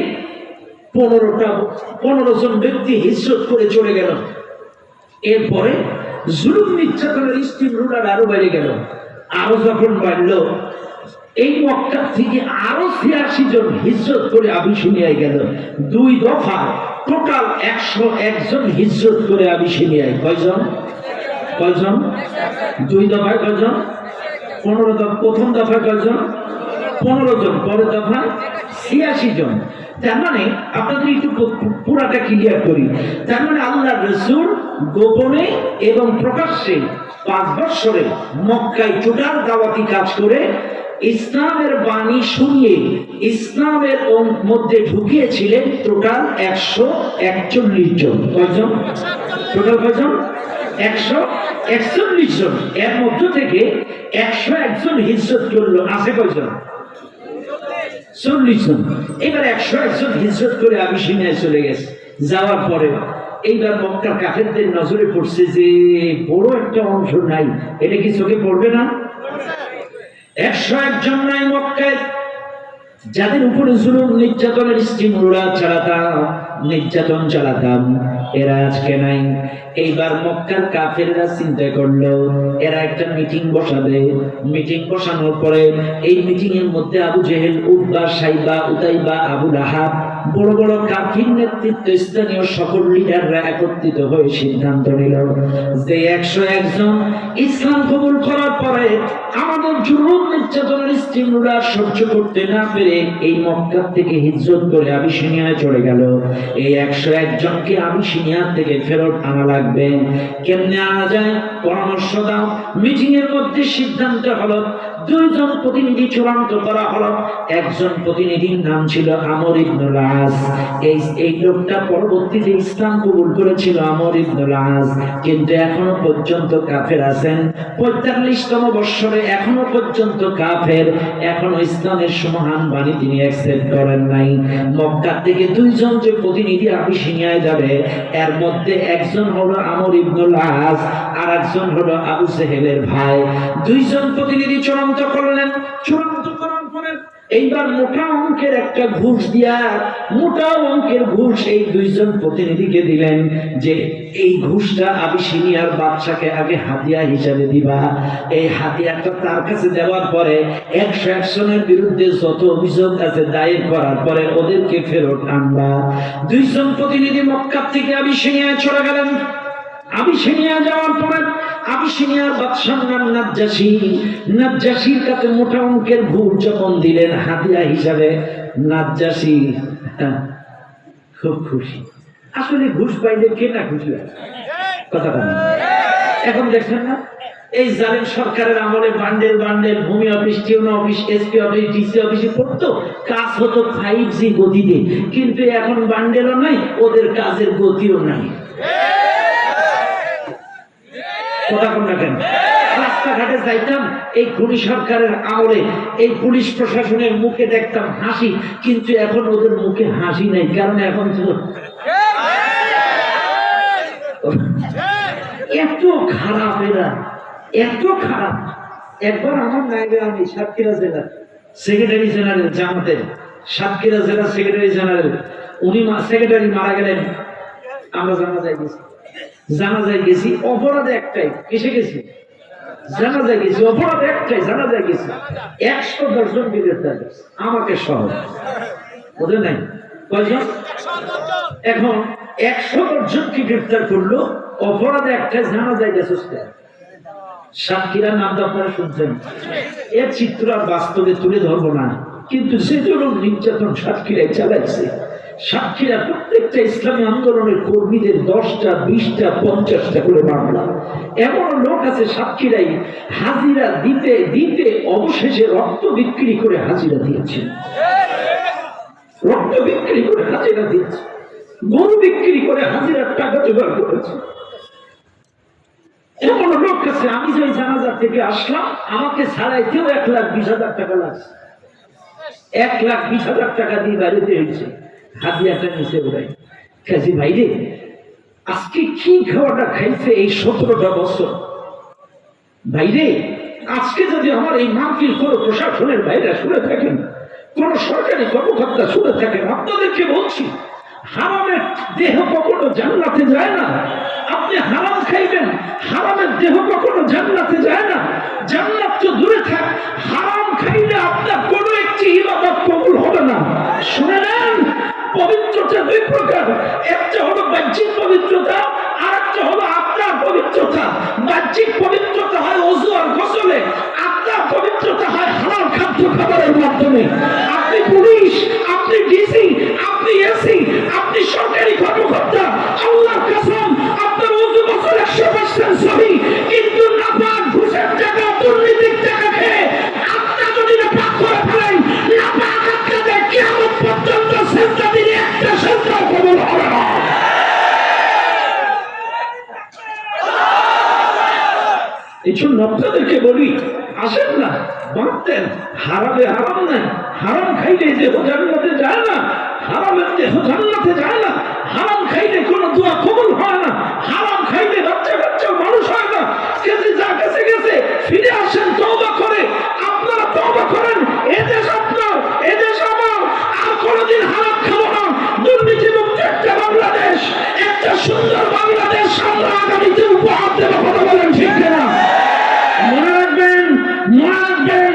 15 জন ব্যক্তি হিজরত করে চলে গেল। এরপরে জুলুম নির্যাতনের স্টিম রুলার আরো বেড়ে গেল। আরো যখন বাড়লো, এই মক্কা থেকে আরো 86 জন হিজরত করে আবিসিনিয়ায় গেল। 2 দফা টোটাল 101 জন হিজরত করে আবিসিনিয়ায়। কয়জন? 2 দফায় কয়জন? 15 দফা। প্রথম দফায় কয়জন? 15 জন। পরের দফায় 86 জন। তার মানে আপনাদের একটু পুরাটা ক্লিয়ার করি। তার মানে আল্লাহর রাসূল গোপনে এবং প্রকাশ্যে 5 বছরে মক্কায় টোটাল দাওয়াতি কাজ করে ইসলামের বাণী শুনিয়ে ইসলামের মধ্যে ঢুকিয়েছিলেন টোটাল 141 জন। কয়জন? টোটাল কয়জন? 141 জন। এর মধ্য থেকে 101 জন হিজরত করলো। আছে কয়জন? 40 জন। এবার 101 জন হিজরত করে আবিসিনিয়ায় চলে গেছে। যাওয়ার পরে এইবার মক্কার কাফেরদের নজরে পড়ছে যে বড় একটা অংশ নাই। এটা কি চোখে পড়বে না? 101 জন নাই মক্কায়, যাদের উপরে জুলুম নির্যাতনের স্টিম রুলার নির্যাতন চালাতাম, এরা আজকে নাই। এইবার মক্কার কাফেররা চিন্তা করলো এরা একটা মিটিং বসাবে। মিটিং বসানোর পরে এই মিটিং এর মধ্যে আবু জেহেল, উতবা, সাইবা, উতাইবা, আবু লাহাব, বড় বড় কাফির নেতৃত্ব স্থানীয় সকল লিডাররা একত্রিত হয়ে সিদ্ধান্ত নিল যে 101 জন ইসলাম কবুল করার পরে আমাদের জুলুম নির্যাতনের স্টিম রুলার সহ্য করতে না পেরে এই মক্কা থেকে হিজরত করে আবিসিনিয়ায় চলে গেল। এই 101 জনকে আবিসিনিয়া থেকে ফেরত আনা লাগবে। কেমনে আনা যায়? পরামর্শ দাও। মিটিং এর মধ্যে সিদ্ধান্ত হলো 2 জন প্রতিনিধি চূড়ান্ত করা হলো। একজন প্রতিনিধির নাম ছিল আমর ইবনুল আস। এই লোকটা পরবর্তীতে ইসলাম কবুল করেছিল, আমর ইবনুল আস, কিন্তু এখনো পর্যন্ত কাফের আছেন। 45তম বৎসরে এখনো পর্যন্ত কাফের, এখনো ইসলামের মহান বাণী তিনি অ্যাকসেপ্ট করেন নাই। মক্কা থেকে 2 জন যে প্রতিনিধি আবিসিনিয়ায় যাবে, এর মধ্যে একজন হলো আমর ইবনুল আস, আর একজন হলো আবু জেহেলের ভাই। 2 জন প্রতিনিধি চূড়ান্ত করলেন। চূড়ান্ত করার পরে এইবার মোটা অঙ্কের একটা ঘুষ দিয়া, মোটা অঙ্কের ঘুষ এই দুইজন প্রতিনিধিকে দিলেন যে এই ঘুষটা আবিসিনিয়ার বাদশাকে আগে হাতিয়া হিসাবে দিবা। এই হাতিয়াটা তার কাছে দেওয়ার পরে 101 জনের বিরুদ্ধে যত অভিযোগ আছে দায়ের করার পরে ওদেরকে ফেরত আনবা। দুইজন প্রতিনিধি মক্কা থেকে আবিসিনিয়ায় চলে গেলেন। আবিসিনিয়া যাওয়ার পরে আবিসিনিয়ার বাদশার নাম নাজ্জাশী। নাজ্জাশীর কাছে মোটা অঙ্কের ঘুষ যখন দিলেন হাতিয়া হিসাবে, নাজ্জাশী খুব খুশি। আসলে ঘুষ পাইলে কে না খুশি হয়, কথা বলেন। এখন দেখছেন না এই জালিম সরকারের আমলে বান্ডেল বান্ডেল ভূমি office, tune office, SP office, DC অফিসে পড়তো, কাজ হতো 5G গতিতে, কিন্তু এখন বান্ডেলও নাই, ওদের কাজের গতিও নাই। রাস্তাঘাটে যাইতাম, এই খুনি সরকারের আমলে এই পুলিশ প্রশাসনের মুখে দেখতাম হাসি, কিন্তু এখন ওদের মুখে হাসি নাই, কারণ এখন তো এত খারাপ, এরা এত খারাপ। একবার আমার নাইবে আমি সাতক্ষীরা জেলার সেক্রেটারি জেনারেল, জামাতের সাতক্ষীরা জেলার সেক্রেটারি জেনারেল, উনি সেক্রেটারি মারা গেলেন। আমরা জানাজায় গেছি, অপরাধ একটাই। কিসে গেছি? জানাজায় গেছি, অপরাধ একটাই, জানাজায় গেছি। 110 জনকে গ্রেফতার করেছে, আমাকে সহ। ওদের নাই কয়জন? এখন 110 জনকে গ্রেফতার করলো, অপরাধ একটাই, জানাজায় গেছে। সাতক্ষীরার নাম তো আপনারা শুনছেন। এর চিত্র আর বাস্তবে তুলে ধরবো না, কিন্তু সে জন্য নির্যাতন সাতক্ষীরায় চালাইছে। সাতক্ষীরা প্রত্যেকটা ইসলামী আন্দোলনের কর্মীদের 10টা, 20টা, 50টা করে মামলা। এমন লোক আছে সাতক্ষীরাই হাজিরা দিতে দিতে অবশেষে রক্ত বিক্রি করে হাজিরা দিয়েছে, রক্ত বিক্রি করে হাজিরা দিয়েছে, গরু বিক্রি করে হাজিরার টাকা জোগাড় করেছে। এমন লোক আছে, আমি যে জানাজা থেকে আসলাম, আমাকে ছাড়াইতেও 1,20,000 টাকা লাগছে। 1,20,000 টাকা দিয়ে বাড়িতে হয়েছে, হাদিয়াটা নিচে উড়াই। কাজী ভাইরে, আজকে কি খাওয়াটা খাইছে এই 17টা বছর। ভাইরে, আজকে যদি আমার এই মাহফিল কোন প্রশাসনের বাইরে শুনে থাকেন, কোন সরকারি কর্মকর্তা শুনে থাকেন, আপনাদেরকে বলছি, হারামের দেহ কখনো জান্নাতে যায় না। আপনি হারাম খাইবেন, হারামের দেহ কখনো জান্নাতে যায় না। জান্নাত তো দূরে থাক, হারাম খাইলে আপনার কোনো একটি ইবাদত কবুল হবে না। শুনে নেন, পবিত্রতা 2 প্রকার, একটা হলো বাহ্যিক পবিত্রতা, আর একটা হলো আত্মার পবিত্রতা। বাহ্যিক পবিত্রতা হয় ওযু আর গোসলে, আত্মার পবিত্রতা হয় হালাল খাদ্য খাবারের মাধ্যমে। আপনি পুলিশ, আপনি ডিসি, আপনি এসি, আপনি সরকারি কর্মকর্তা, আল্লাহর কসম আপনার ওযু গোসল 100% সহি, কিন্তু নাপাক ঘুষের টাকা, দুর্নীতির টাকা খেয়ে আত্মা যদি নাপাক করে ফেলেন, নাপাক আত্মাদের কিয়ামত পর্যন্ত সেজদা দিলে একটা সেজদাও কবুল হবে না। এই জন্য আপনাদেরকে বলি, আসেন না, বাঁধতেন হারামে হারাম নাই। হারাম খাইলে দেহ জান্নাতে যায় না, হারামের দেহ জান্নাতে যায় না। হারাম খাইলে কোনো দোয়া কবুল হয় না, হারাম খাইলে বাচ্চা কাচ্চা মানুষ হয় না। কাজে যা কাছে গেছে ফিরে আসেন তওবা করে। আপনারা তওবা করেন, এদেশ আপনার, এদেশ আমার, আর কোনোদিন হারাম খাবো না। দুর্নীতি মুক্ত একটা বাংলাদেশ, একটা সুন্দর বাংলাদেশ আমরা আগামীতে উপহার দেবো। কথা বলেন ঠিক কিনা? মনে রাখবেন, মনে রাখবেন,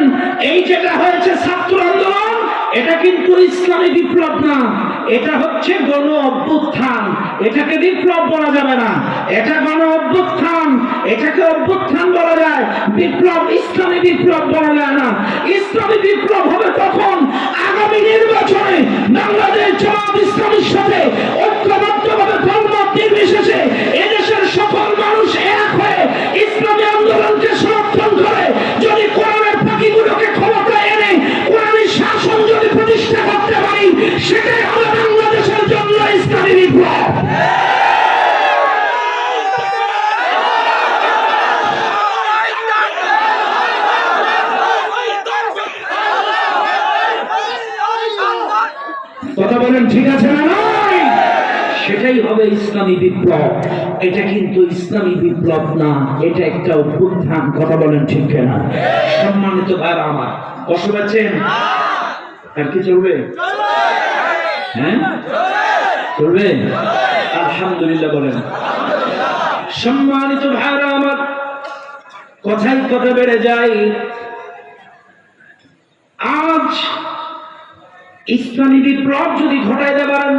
এই যেটা হয়েছে ছাত্র আন্দোলন, এটা কিন্তু ইসলামী বিপ্লব না, এটা হচ্ছে গণ অভ্যুত্থান। এটাকে বিপ্লব বলা যাবে না, এটা গণ অভ্যুত্থান। এটাকে অভ্যুত্থান বলা যায়, বিপ্লব, ইসলামী বিপ্লব বলা যায় না। ইসলামী বিপ্লব হবে তখন আগামী নির্বাচনে বাংলাদেশ জামাত ইসলামীর সাথে ঐক্যবদ্ধভাবে দলমত নির্বিশেষে এদেশের সকল মানুষ এক হয়ে ইসলামী আন্দোলনকে সমর্থন করে যদি কোরআনের পাখিগুলোকে ক্ষমতায় এনে কোরআনী শাসন যদি প্রতিষ্ঠা করতে পারি, সেটাই হবে বাংলাদেশের জন্য ইসলামী বিপ্লব। কথা বলেন ঠিক আছে না? নয়, সেটাই হবে ইসলামী বিপ্লব। এটা কিন্তু ইসলামী বিপ্লব না, এটা একটা অভ্যুত্থান। কথা বলেন ঠিক না? সম্মানিত ভাইরা আমার, কষ্ট পাচ্ছেন? আর কি চলবে? হ্যাঁ চলবে, আলহামদুলিল্লাহ বলেন। সম্মানিত ভাইরা আমার, কথাই কথা বেড়ে যায়। আজ ইসলামী বিপ্লব যদি ঘটাইতে পারেন,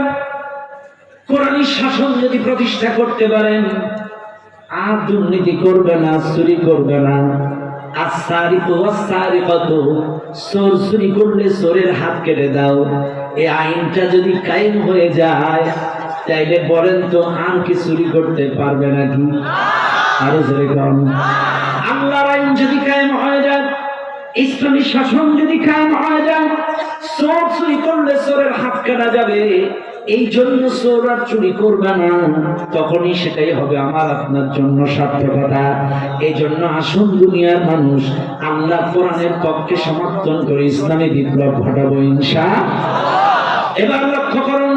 কোরআনী শাসন যদি প্রতিষ্ঠা করতে পারেন, আর দুর্নীতি করবে না, চুরি করবে না। চোর চুরি করলে চোরের হাত কেটে দাও, এই আইনটা যদি কায়েম হয়ে যায়, তাইলে বলেন তো আর কি চুরি করতে পারবে নাকি? আরো জোরে কম। আল্লাহর আইন যদি কায়েম হয়ে যায়, ইসলামী শাসন যদি কায়েম হয়ে যায়, চোর চুরি করলে চোরের হাত কাটা যাবে। এই জন্য চোর আর চুরি করবে না, তখনই সেটাই হবে আমার আপনার জন্য সার্থকতা। এই জন্য আসুন দুনিয়ার মানুষ, আল্লাহ কোরআনের পক্ষে সমর্থন করে ইসলামী বিপ্লব ঘটাবো ইনশাআল্লাহ। এবার লক্ষ্য করুন,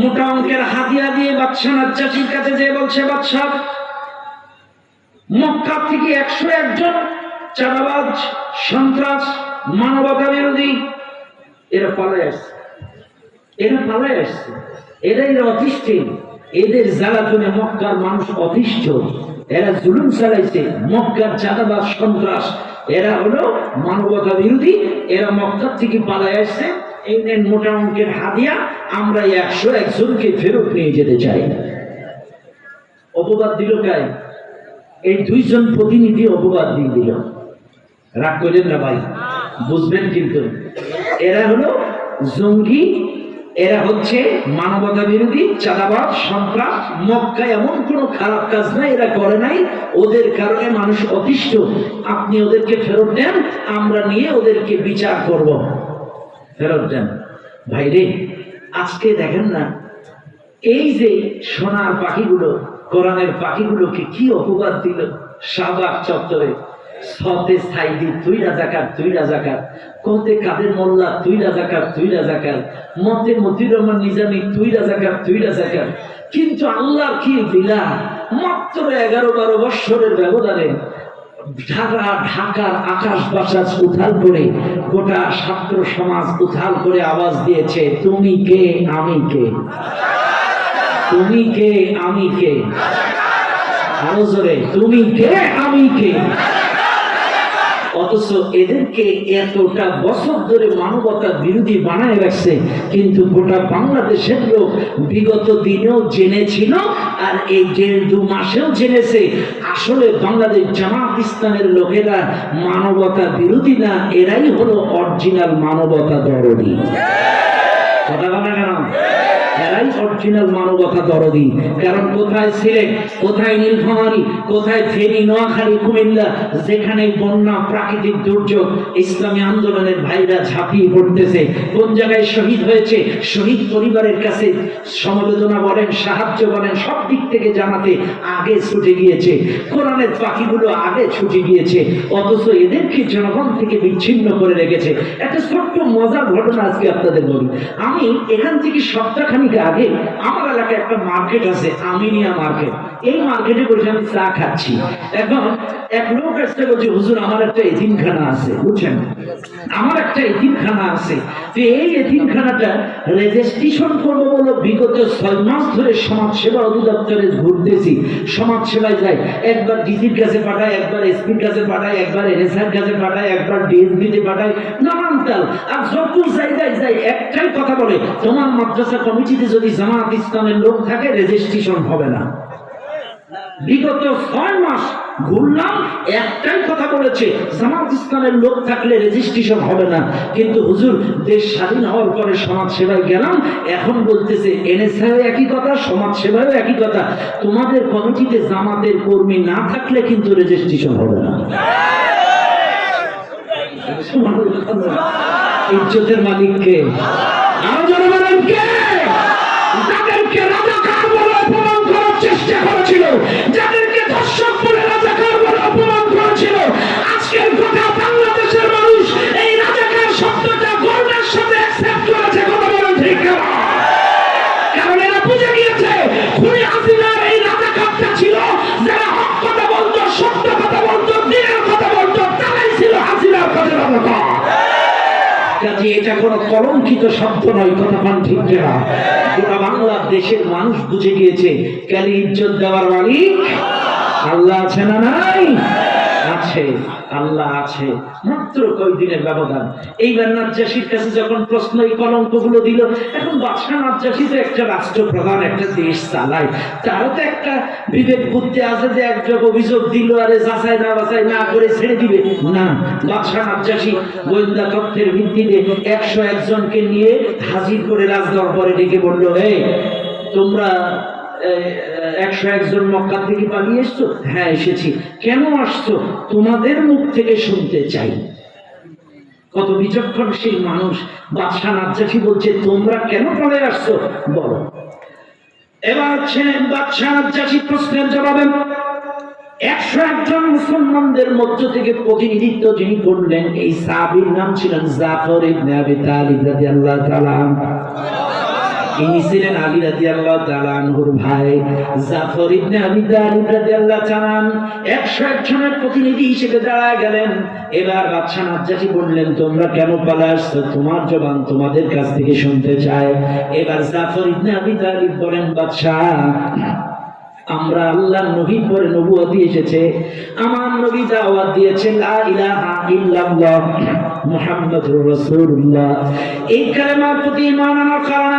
মোটা অঙ্কের হাদিয়া দিয়ে বাদশা নাজ্জাশীর কাছে যে বলছে, বাদশা, মক্কা থেকে 101 জন চাঁদাবাজ, সন্ত্রাস, মানবতা বিরোধী এরা পালায় আসছে, এরাই অতিষ্ঠ। এদের জ্বালাতনে মক্কার মানুষ অতিষ্ঠ। এরা জুলুম চালাইছে, মক্কার চাঁদাবাজ, সন্ত্রাস, এরা হলো মানবতা বিরোধী। এরা মক্কা থেকে পালায় আসছে, এই নেন মোটা অঙ্কের হাদিয়া, আমরা 101 জনকে ফেরত নিয়ে যেতে চাই। অপবাদ দিল কাই? এই 2 জন প্রতিনিধি অপবাদ দিয়ে দিল। রাগ করেন না ভাই, বুঝবেন কিন্তু। এরা হলো জঙ্গি, এরা হচ্ছে মানবতা বিরোধী, চাঁদাবাজ, সন্ত্রাস। মক্কায় এমন কোনো খারাপ কাজ নাই এরা করে নাই, ওদের কারণে মানুষ অতিষ্ঠ। আপনি ওদেরকে ফেরত দেন, আমরা নিয়ে ওদেরকে বিচার করব। ফেরত দেন। ভাইরে, আজকে দেখেন না, এই যে সোনার পাখিগুলো, কোরআনের পাখিগুলোকে কি অপবাদ দিল শাহবাগ চত্বরে। সতে সাইদি তুই রাজাকার, তুই রাজাকার। কতে কাদের মোল্লা তুই রাজাকার, তুই রাজাকার। মতে মতিউর রহমান নিজামী তুই রাজাকার, তুই রাজাকার। কিন্তু আল্লাহর কি লীলা, মাত্র 11-12 বৎসরের ব্যবধানে ঢাকার আকাশ বাতাস উথাল করে, গোটা ছাত্র সমাজ উথাল করে আওয়াজ দিয়েছে, তুমি কে আমি কে, তুমি কে আমি কে। আরো জোরে, তুমি কে আমি কে। অথচ এদেরকে এতটা বছর ধরে মানবতা বিরোধী বানায় রাখছে, কিন্তু গোটা বাংলাদেশের লোক বিগত দিনেও জেনেছিল, আর এই 1.5-2 মাসেও জেনেছে আসলে বাংলাদেশ জামাত ইসলামের লোকেরা মানবতা বিরোধী না, এরাই হলো অরিজিনাল মানবতা দরদী। কথা বলে কেন? এরাই অরিজিনাল মানবতা দরদী। কারণ কোথায় সিলেট, কোথায় নীলফামারী, কোথায় ফেনী, নোয়াখালী, কুমিল্লা, যেখানে বন্যা, প্রাকৃতিক দুর্যোগ, ইসলামী আন্দোলনের ভাইরা ঝাঁপিয়ে পড়তেছে। কোন জায়গায় শহীদ হয়েছে, শহীদ পরিবারের কাছে সমবেদনা বলেন, সাহায্য বলেন, সব দিক থেকে জানাতে আগে ছুটে গিয়েছে। কোরআনের পাখিগুলো আগে ছুটে গিয়েছে, অথচ এদেরকে জনগণ থেকে বিচ্ছিন্ন করে রেখেছে। একটা ছোট্ট মজার ঘটনা আজকে আপনাদের বলি। আমি এখান থেকে সপ্তাহখানিক আগে আমার এলাকায় একটা মার্কেট আছে, আমিনিয়া মার্কেট। এই মার্কেটে বসে আমি চা খাচ্ছি। এখন এক লোক এসে বলছে, হুজুর আমার একটা এতিমখানা আছে, বুঝছেন, আমার একটা এতিমখানা আছে। তো এই এতিমখানাটা রেজিস্ট্রেশন করবো বলে বিগত 6 মাস ধরে সমাজ সেবা অধিদপ্তরে ঘুরতেছি। সমাজ সেবায় যাই, একবার ডিসির কাছে পাঠায়, একবার এসপির কাছে পাঠায়, একবার এনএসআর কাছে পাঠায়, একবার ডিএসবিতে পাঠায়, নানান তাল। আর যত জায়গায় যাই একটাই কথা বলে, তোমার মাদ্রাসা কমিটিতে যদি জামাত ইসলামের লোক থাকে রেজিস্ট্রেশন হবে না। বিগত 6 মাস ঘুরলাম, একটাই কথা বলেছে, জামাত ইসলামের লোক থাকলে রেজিস্ট্রেশন হবে না। কিন্তু হুজুর, দেশ স্বাধীন হওয়ার পরে সমাজ সেবায় গেলাম, এখন বলতেছে এনএসআই একই কথা, সমাজ সেবায়ও একই কথা, তোমাদের কমিটিতে জামাতের কর্মী না থাকলে কিন্তু রেজিস্ট্রেশন হবে না। ইজ্জতের মালিক কে? আরো যারা বলেন কে? যাদেরকে রাজাকার বলে অপমান করার চেষ্টা করেছিল, যাদেরকে দর্শক বলে রাজাকার বলে অপমান করেছিল, আজকের গোটা বাংলাদেশের মানুষ এই রাজাকার শব্দটা গর্বের সাথে অ্যাকসেপ্ট করেছে। কথা বলেন ঠিক না? কারণ এরা বুঝে গিয়েছে খুনি হাসিনার এই রাজাকারটা ছিল যারা হক কথা বলতো, সত্য কথা বলতো, দিনের কথা বলতো, তারাই ছিল হাসিনার কাছে রাজাকার। কাজে এটা কোনো কলঙ্কিত শব্দ নয়, কথা পান ঠিক না? গোটা বাংলাদেশের মানুষ বুঝে গিয়েছে কালি ইজ্জত দেওয়ার মালিক আল্লাহ আছে না নাই? আছে, আল্লাহ আছে। মাত্র কয়েকদিনের ব্যবধান। এইবার নাজ্জাশীর কাছে যখন প্রশ্ন এই কলঙ্কগুলো দিল, এখন বাদশাহ নাজ্জাশী তো একটা রাষ্ট্রপ্রধান, একটা দেশ চালায়, তারও তো একটা বিবেক বুদ্ধি আছে যে একজন অভিযোগ দিল আরে যাচাই না বাছাই না করে ছেড়ে দিবে না। বাদশাহ নাজ্জাশী গোয়েন্দা তথ্যের ভিত্তিতে 101 জনকে নিয়ে হাজির করে রাজদরবারে ডেকে বলল, এই তোমরা 101 জন মক্কা থেকে পালিয়ে এসছো? হ্যাঁ এসেছি। কেন আসছো? তোমাদের মুখ থেকে শুনতে চাই। কত বিচক্ষণশীল মানুষ! বাদশাহ নাজ্জাশী বলছে তোমরা কেন পালিয়ে আসছো বলো। এবার বাদশাহ নাজ্জাশী প্রশ্নের জবাবে 101 জন মুসলমানদের মধ্য থেকে প্রতিনিধিত্ব যিনি করলেন, এই সাহাবীর নাম ছিলেন জাফর ইবনে আবি তালিব রাদিয়াল্লাহু তাআলা। ইনি ছিলেন আলী রাদিয়াল্লাহু তাআলা আনহুর ভাই জাফর ইবনে আবি তালিব রাদিয়াল্লাহু তাআলা 101 জনের প্রতিনিধি হিসেবে দাঁড়ায় গেলেন। এবার বাদশাহ নাজ্জাশী বললেন তোমরা কেন পালিয়ে আসছো? তোমার জবান তোমাদের কাছ থেকে শুনতে চায়। এবার জাফর ইবনে আবি তালিব বলেন, বাদশাহ আমরা আল্লাহর নবীর পরে নবুয়ত এসেছে, আমার নবী দাওয়াত দিয়েছেন লা ইলাহা ইল্লাল্লাহ মুহাম্মাদুর রাসূলুল্লাহ। এই কালেমার প্রতি ঈমান আনার কারণে,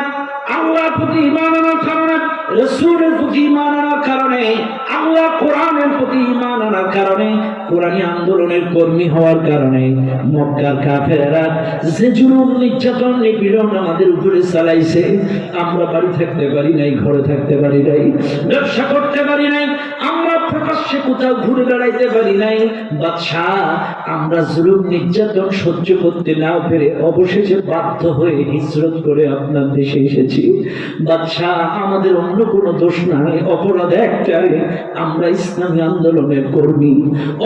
আল্লাহর প্রতি ঈমান আনার কারণে, রাসূলের প্রতি ঈমান আনার কারণে, আল্লাহ কোরআনের প্রতি ঈমান আনার কারণে, কোরআনী আন্দোলনের কর্মী হওয়ার কারণে মক্কার কাফেররা যে জুলুম নির্যাতন নিপীড়ন আমাদের উপরে চালাইছে, আমরা বাড়ি থাকতে পারি নাই, ঘরে থাকতে পারি নাই, ব্যবসা করতে পারি নাই, আমরা প্রকাশ্যে কোথাও ঘুরে বেড়াইতে পারি নাই। বাদশাহ আমরা জুলুম নির্যাতন সহ্য করতে না পেরে অবশেষে বাধ্য হয়ে হিজরত করে আপনার দেশে এসেছি। বাদশাহ আমাদের অন্য কোনো দোষ নাই, অপরাধ একটাই, আমরা ইসলামী আন্দোলনের কর্মী,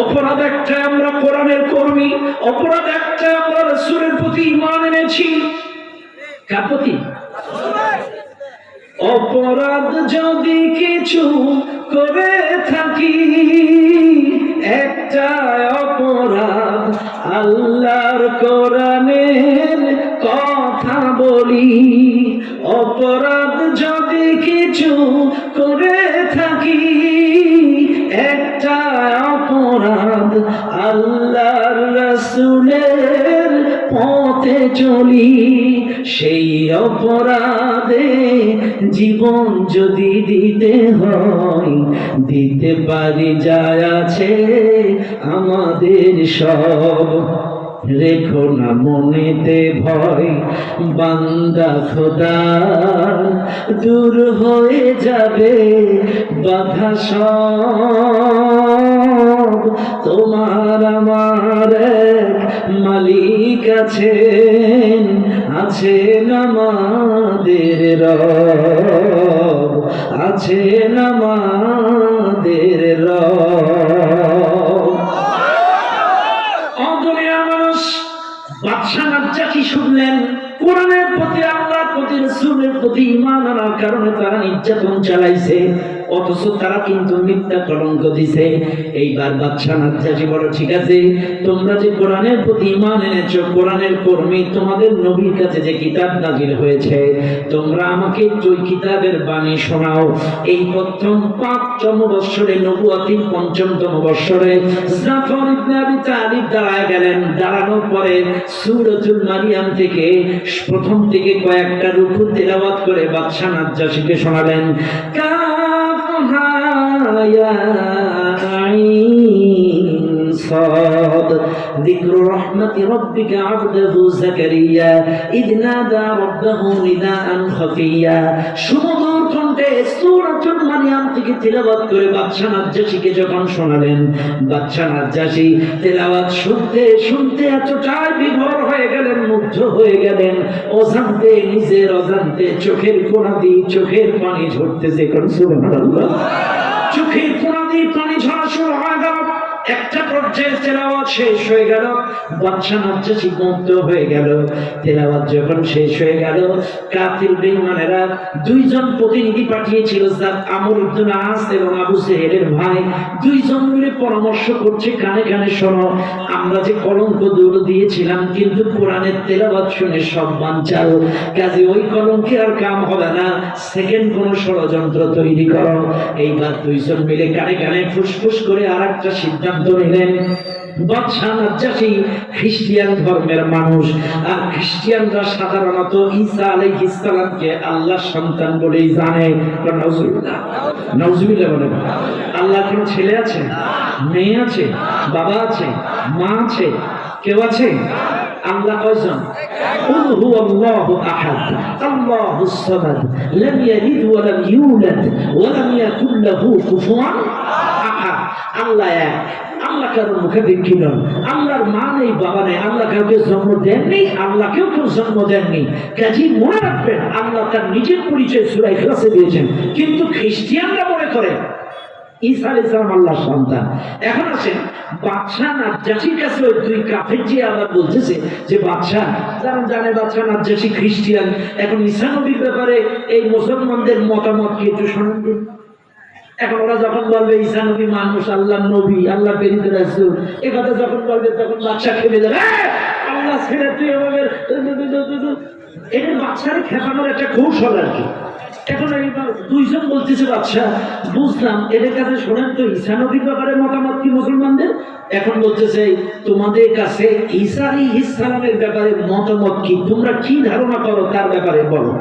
অপরাধ একটাই আমরা কোরআনের কর্মী, অপরাধ একটাই আমরা রাসূলের প্রতি ঈমান এনেছি। কার প্রতি? অপরাধ যদি কিছু করে থাকি, একটা অপরাধ আল্লাহর কোরআনের কথা বলি। অপরাধ যদি কিছু করে থাকি, একটা অপরাধ আল্লাহর রাসূলের পথে চলি। সেই অপরাধে জীবন যদি দিতে হয়, দিতে পারি যা আছে আমাদের সব। রেখো না মনেতে ভয় বান্দা খোদার, দূর হয়ে যাবে বাধা সব। তোমার আমার এক মালিক আছেন, আছেন আমাদের রব, আছেন আমাদের রব। বাদশাহ নাজ্জাশী শুনলেন কোরআনের প্রতি, আল্লাহর প্রতি, রাসূলের প্রতি ঈমান আনার কারণে তারা নির্যাতন চালাইছে, অথচ তারা কিন্তু মিথ্যা কলঙ্ক দিছে। এইবার বাদশাহ নাজ্জাশী বলে, ঠিক আছে তোমরা যে কোরআনের প্রতি ঈমান এনেছো, কোরআনের কর্মী, তোমাদের নবীর কাছে যে কিতাব নাজিল হয়েছে, তোমরা আমাকে একটু ওই কিতাবের বাণী শোনাও। এই প্রথম ৫ম বৎসরে, নবুয়তির ৫ম বৎসরে জাফর ইবনে আবি তালিব দাঁড়ায় গেলেন। দাঁড়ানোর পরে সূরাতুল মারিয়াম থেকে প্রথম থেকে কয়েকটা রুকু তেলাওয়াত করে বাদশাহ নাজ্জাশীকে শোনালেন। কাফহা ইয়া আইন সাদ, যিকরু রাহমাতি রাব্বিকা আবদাহু যাকারিয়া ইয নাদা রাব্বাহু নিদাআন খাফিয়া। সুমধুর কণ্ঠে সূরাতুল মারিয়াম থেকে তেলাওয়াত করে বাদশাহ নাজ্জাশীকে যখন শোনালেন, বাদশাহ নাজ্জাশী তেলাওয়াত শুনতে শুনতে এতটাই বিভোর হয়ে গেলেন, মুগ্ধ হয়ে গেলেন, অজান্তে নিজের অজান্তে চোখের কোণা দিয়ে চোখের পানি ঝরতেছে। সুবহানাল্লাহ! চোখের কোণা দিয়ে পানি ঝরা শুরু হয়ে গেল। একটা পর্যায়ে তেলাওয়াত শেষ হয়ে গেল, বাদশা নাজ্জাশী মুগ্ধ হয়ে গেল। তেলাওয়াত যখন শেষ হয়ে গেল, কাফির বেঈমানেরা দুইজন প্রতিনিধি পাঠিয়েছিল, যার আমর ইবনে আস এবং আবু সেহেলের ভাই, দুইজন মিলে পরামর্শ করছে, কানে কানে শোনো, আমরা যে কলঙ্ক দূর দিয়েছিলাম, কিন্তু কোরআনের তেলাওয়াত শুনে সব বানচাল, কাজে ওই কলঙ্কে আর কাম হবে না, সেকেন্ড কোন ষড়যন্ত্র তৈরি করো। এইবার দুইজন মিলে কানে কানে ফুসফুস করে আর একটা সিদ্ধান্ত নিলেন। বাদশা নাজ্জাশী খ্রিস্টিয়ান ধর্মের মানুষ, আর খ্রিস্টিয়ানরা সাধারণত ঈসা আলাইহিস সালামকে আল্লাহর সন্তান বলেই জানে। নাউজুবিল্লাহ, নাউজুবিল্লাহ বলেন। আল্লাহর কোনো ছেলে আছে, মেয়ে আছে, বাবা আছে, মা আছে, কেউ আছে? আল্লাহ কয়জন? কুল হুয়াল্লাহু আহাদ, আল্লাহুস সামাদ, লাম ইয়ালিদ ওয়া লাম ইউলাদ ওয়া লাম ইয়াকুল লাহু কুফুয়ান আহাদ। আল্লাহ এক, আল্লাহ কারোর মুখে দেখি নন, আল্লাহর মা নেই, বাবা নেই, আল্লাহ কাউকে জন্ম দেননি, আল্লাহকেও কেউ জন্ম দেননি। কাজী মনে রাখবেন, আল্লাহ তার নিজের পরিচয় সূরা ইখলাসে দিয়েছেন, কিন্তু খ্রিস্টিয়ানরা মনে করে ঈসা আলাইহিস সালাম আল্লাহর সন্তান। এখন আসেন, বাদশা নাজ্জাশীর কাছে ওই দুই কাফের যে আল্লাহ বলতেছে যে বাদশা, যারা জানে বাদশা নাজ্জাশী খ্রিস্টিয়ান, এখন ঈসা নবীর ব্যাপারে এই মুসলমানদের মতামত কি একটু শোনেন দিন। এখন ওরা যখন বলবে ঈসা নবী মানুষ, আল্লাহ নবী, আল্লাহ প্রেরিত রাসূল, এই কথা যখন বলবে তখন বাদশা খেপে যাবে, আল্লাহ ছেড়ে তুই এভাবে, এটা বাদশার খেপানোর একটা কৌশল আর কি। এখন দুইজন বলতেছে বাদশা, বুঝলাম, এদের কাছে শোনেন তো ঈসা নবীর ব্যাপারে মতামত কি মুসলমানদের? এখন বলতেছে তোমাদের কাছে ঈসা আলাইহিস সালামের ব্যাপারে মতামত কি, তোমরা কি ধারণা করো তার ব্যাপারে বলো।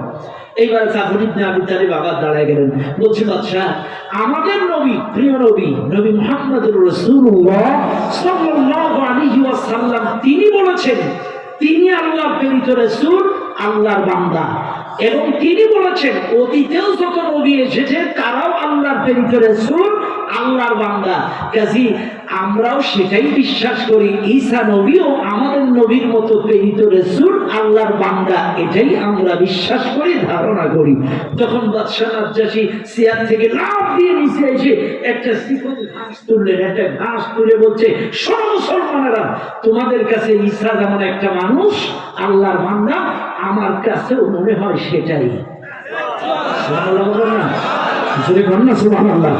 এইবার জাফর ইবনে আবি তালিব আবার দাঁড়ায় গেলেন, বলছে বাদশা, আমাদের নবী, প্রিয় নবী, নবী মুহাম্মদুর রাসূলুল্লাহ সাল্লাল্লাহু আলাইহি ওয়াসাল্লাম, তিনি বলেছেন তিনি আল্লাহর প্রেরিত রাসূল, আল্লাহর বান্দা, এবং তিনি বলেছেন অতীতেও যত নবী এসেছে তারাও আল্লাহর প্রেরিত রাসূল, আল্লাহর বান্দা। কাজী আমরাও সেটাই বিশ্বাস করি, ঈসা নবীও আমাদের নবীর মতো প্রেরিত রাসূল, আল্লাহর বান্দা, এটাই আমরা বিশ্বাস করি, ধারণা করি। তখন বাদশা নাজ্জাশী চেয়ার থেকে লাফ দিয়ে নিচে এসে একটা শিকল ঘাস তুললেন, একটা ঘাস তুলে বলছে, শোনো মুসলমানেরা, তোমাদের কাছে ঈসা যেমন একটা মানুষ, আল্লাহর বান্দা, আমার কাছেও মনে হয় সেটাই। সুবহানাল্লাহ বলেন না, জোরে বলেন না সুবহানাল্লাহ।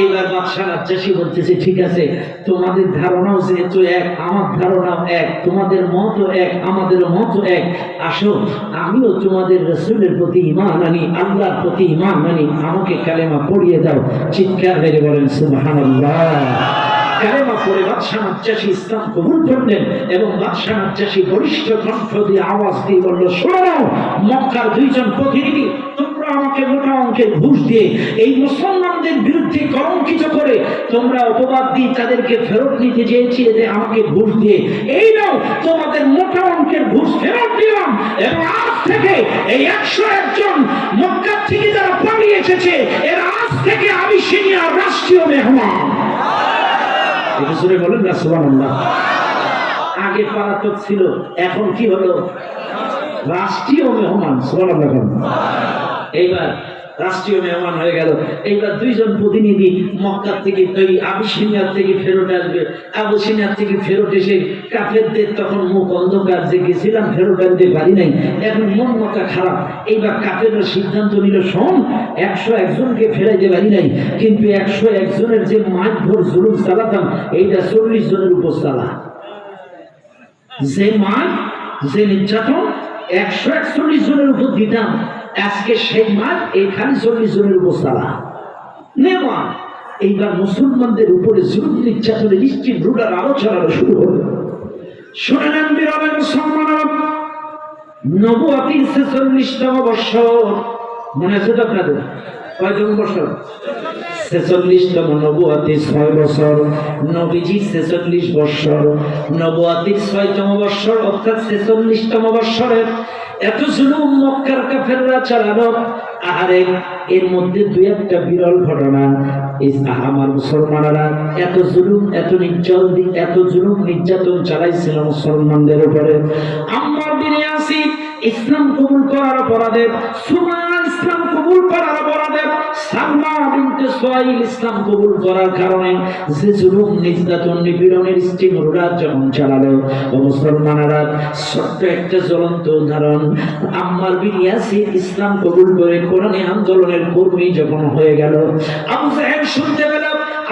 এইবার বাদশা নাজ্জাশী বলতেছে, ঠিক আছে, তোমাদের ধারণাও যেহেতু এক, আমার ধারণাও এক, তোমাদের মতও এক, আমাদের মতও এক, আসো আমিও তোমাদের রাসূলের প্রতি ঈমান আনি, আল্লাহর প্রতি ঈমান আনি, আমাকে কালেমা পড়িয়ে দাও। চিৎকার মেরে বলেন সুবহানাল্লাহ। কালেমা পড়ে বাদশা নাজ্জাশী ইসলাম কবুল করলেন, এবং বাদশা নাজ্জাশী বলিষ্ঠ কণ্ঠ দিয়ে আওয়াজ দিয়ে বলল, শোনো মক্কার দুইজন প্রতিনিধি, তোমরা আমাকে মোটা অঙ্কের ঘুষ দিয়ে এই মুসলমানদের বিরুদ্ধে কলঙ্কিত করে তোমরা অপবাদ দিয়ে তাদেরকে ফেরত নিতে চেয়েছিলে যে আমাকে ঘুষ দিয়ে, এই নাও তোমাদের মোটা অঙ্কের ঘুষ ফেরত দিলাম, এবং আজ থেকে এই 101 জন মক্কা থেকে যারা পালিয়ে এসেছে, এর আজ থেকে আমি সিনিয়র রাষ্ট্রীয় মেহমান। এটা শুনে বলেন না সুবহানাল্লাহ। আগে পলাতক ছিল, এখন কি হলো? রাষ্ট্রীয় মেহমান। সুবহানাল্লাহ। এইবার রাষ্ট্রীয় মেহমান হয়ে গেল। এইবার দুইজন প্রতিনিধি মক্কা থেকে, ওই আবিসিনিয়ার থেকে ফেরত আসবে। আবিসিনিয়ার থেকে ফেরত এসে কাফেরদের তখন মুখ অন্ধকার, যে গেছিলাম ফেরত আনতে পারি নাই, এখন মন মাথা খারাপ। এইবার কাফেররা সিদ্ধান্ত নিল, শোন, 101 জনকে ফেরাইতে পারি নাই, কিন্তু 101 জনের যে মারধর জুলুম চালাতাম, এইটা 40 জনের উপর চালা। যে মার, যে নির্যাতন 141 জনের উপর দিতাম, আজকে সেই মার এখানে 40 জনের উপর চালা নেওয়া। এইবার মুসলমানদের উপরে জুলুম নির্যাতনের স্ট্রিট রুলার আলোচনা শুরু হলো। শুনে নেন বিরামের মুসলমানরা, নবুয়তির 46তম বৎসর, মনে আছে তো আপনাদের? কয়তম বছর? 46তম। নবুয়তি 6 বছর, নবীজি 46 বছর, নবুয়তির 6তম বছর, অর্থাৎ 46তম বছরে এত জুলুম মক্কার কাফেররা চালানো। আরে এর মধ্যে দুই একটা বিরল ঘটনা, আমার মুসলমানেরা এত জুলুম, এত জুলুম নির্যাতন চালাইছিল মুসলমানদের উপরে। আম্মার বিন ইয়াসির ইসলাম কবুল করার অপরাধে, সুমাইয়া ইসলাম কবুল করার অপরাধে সালমা বিনতে সুহাইল ইসলাম কবুল করার কারণে যে জুলুম নির্যাতন নিপীড়নের স্টিমুরাত যখন চালালো, ও মুসলমানেরা, ছোট্ট একটা জ্বলন্ত উদাহরণ, আম্মার বিন ইয়াসির ইসলাম কবুল করে কোরআনী আন্দোলনের কর্মী যখন হয়ে গেল, আবু জাহেল শুনতে পেল,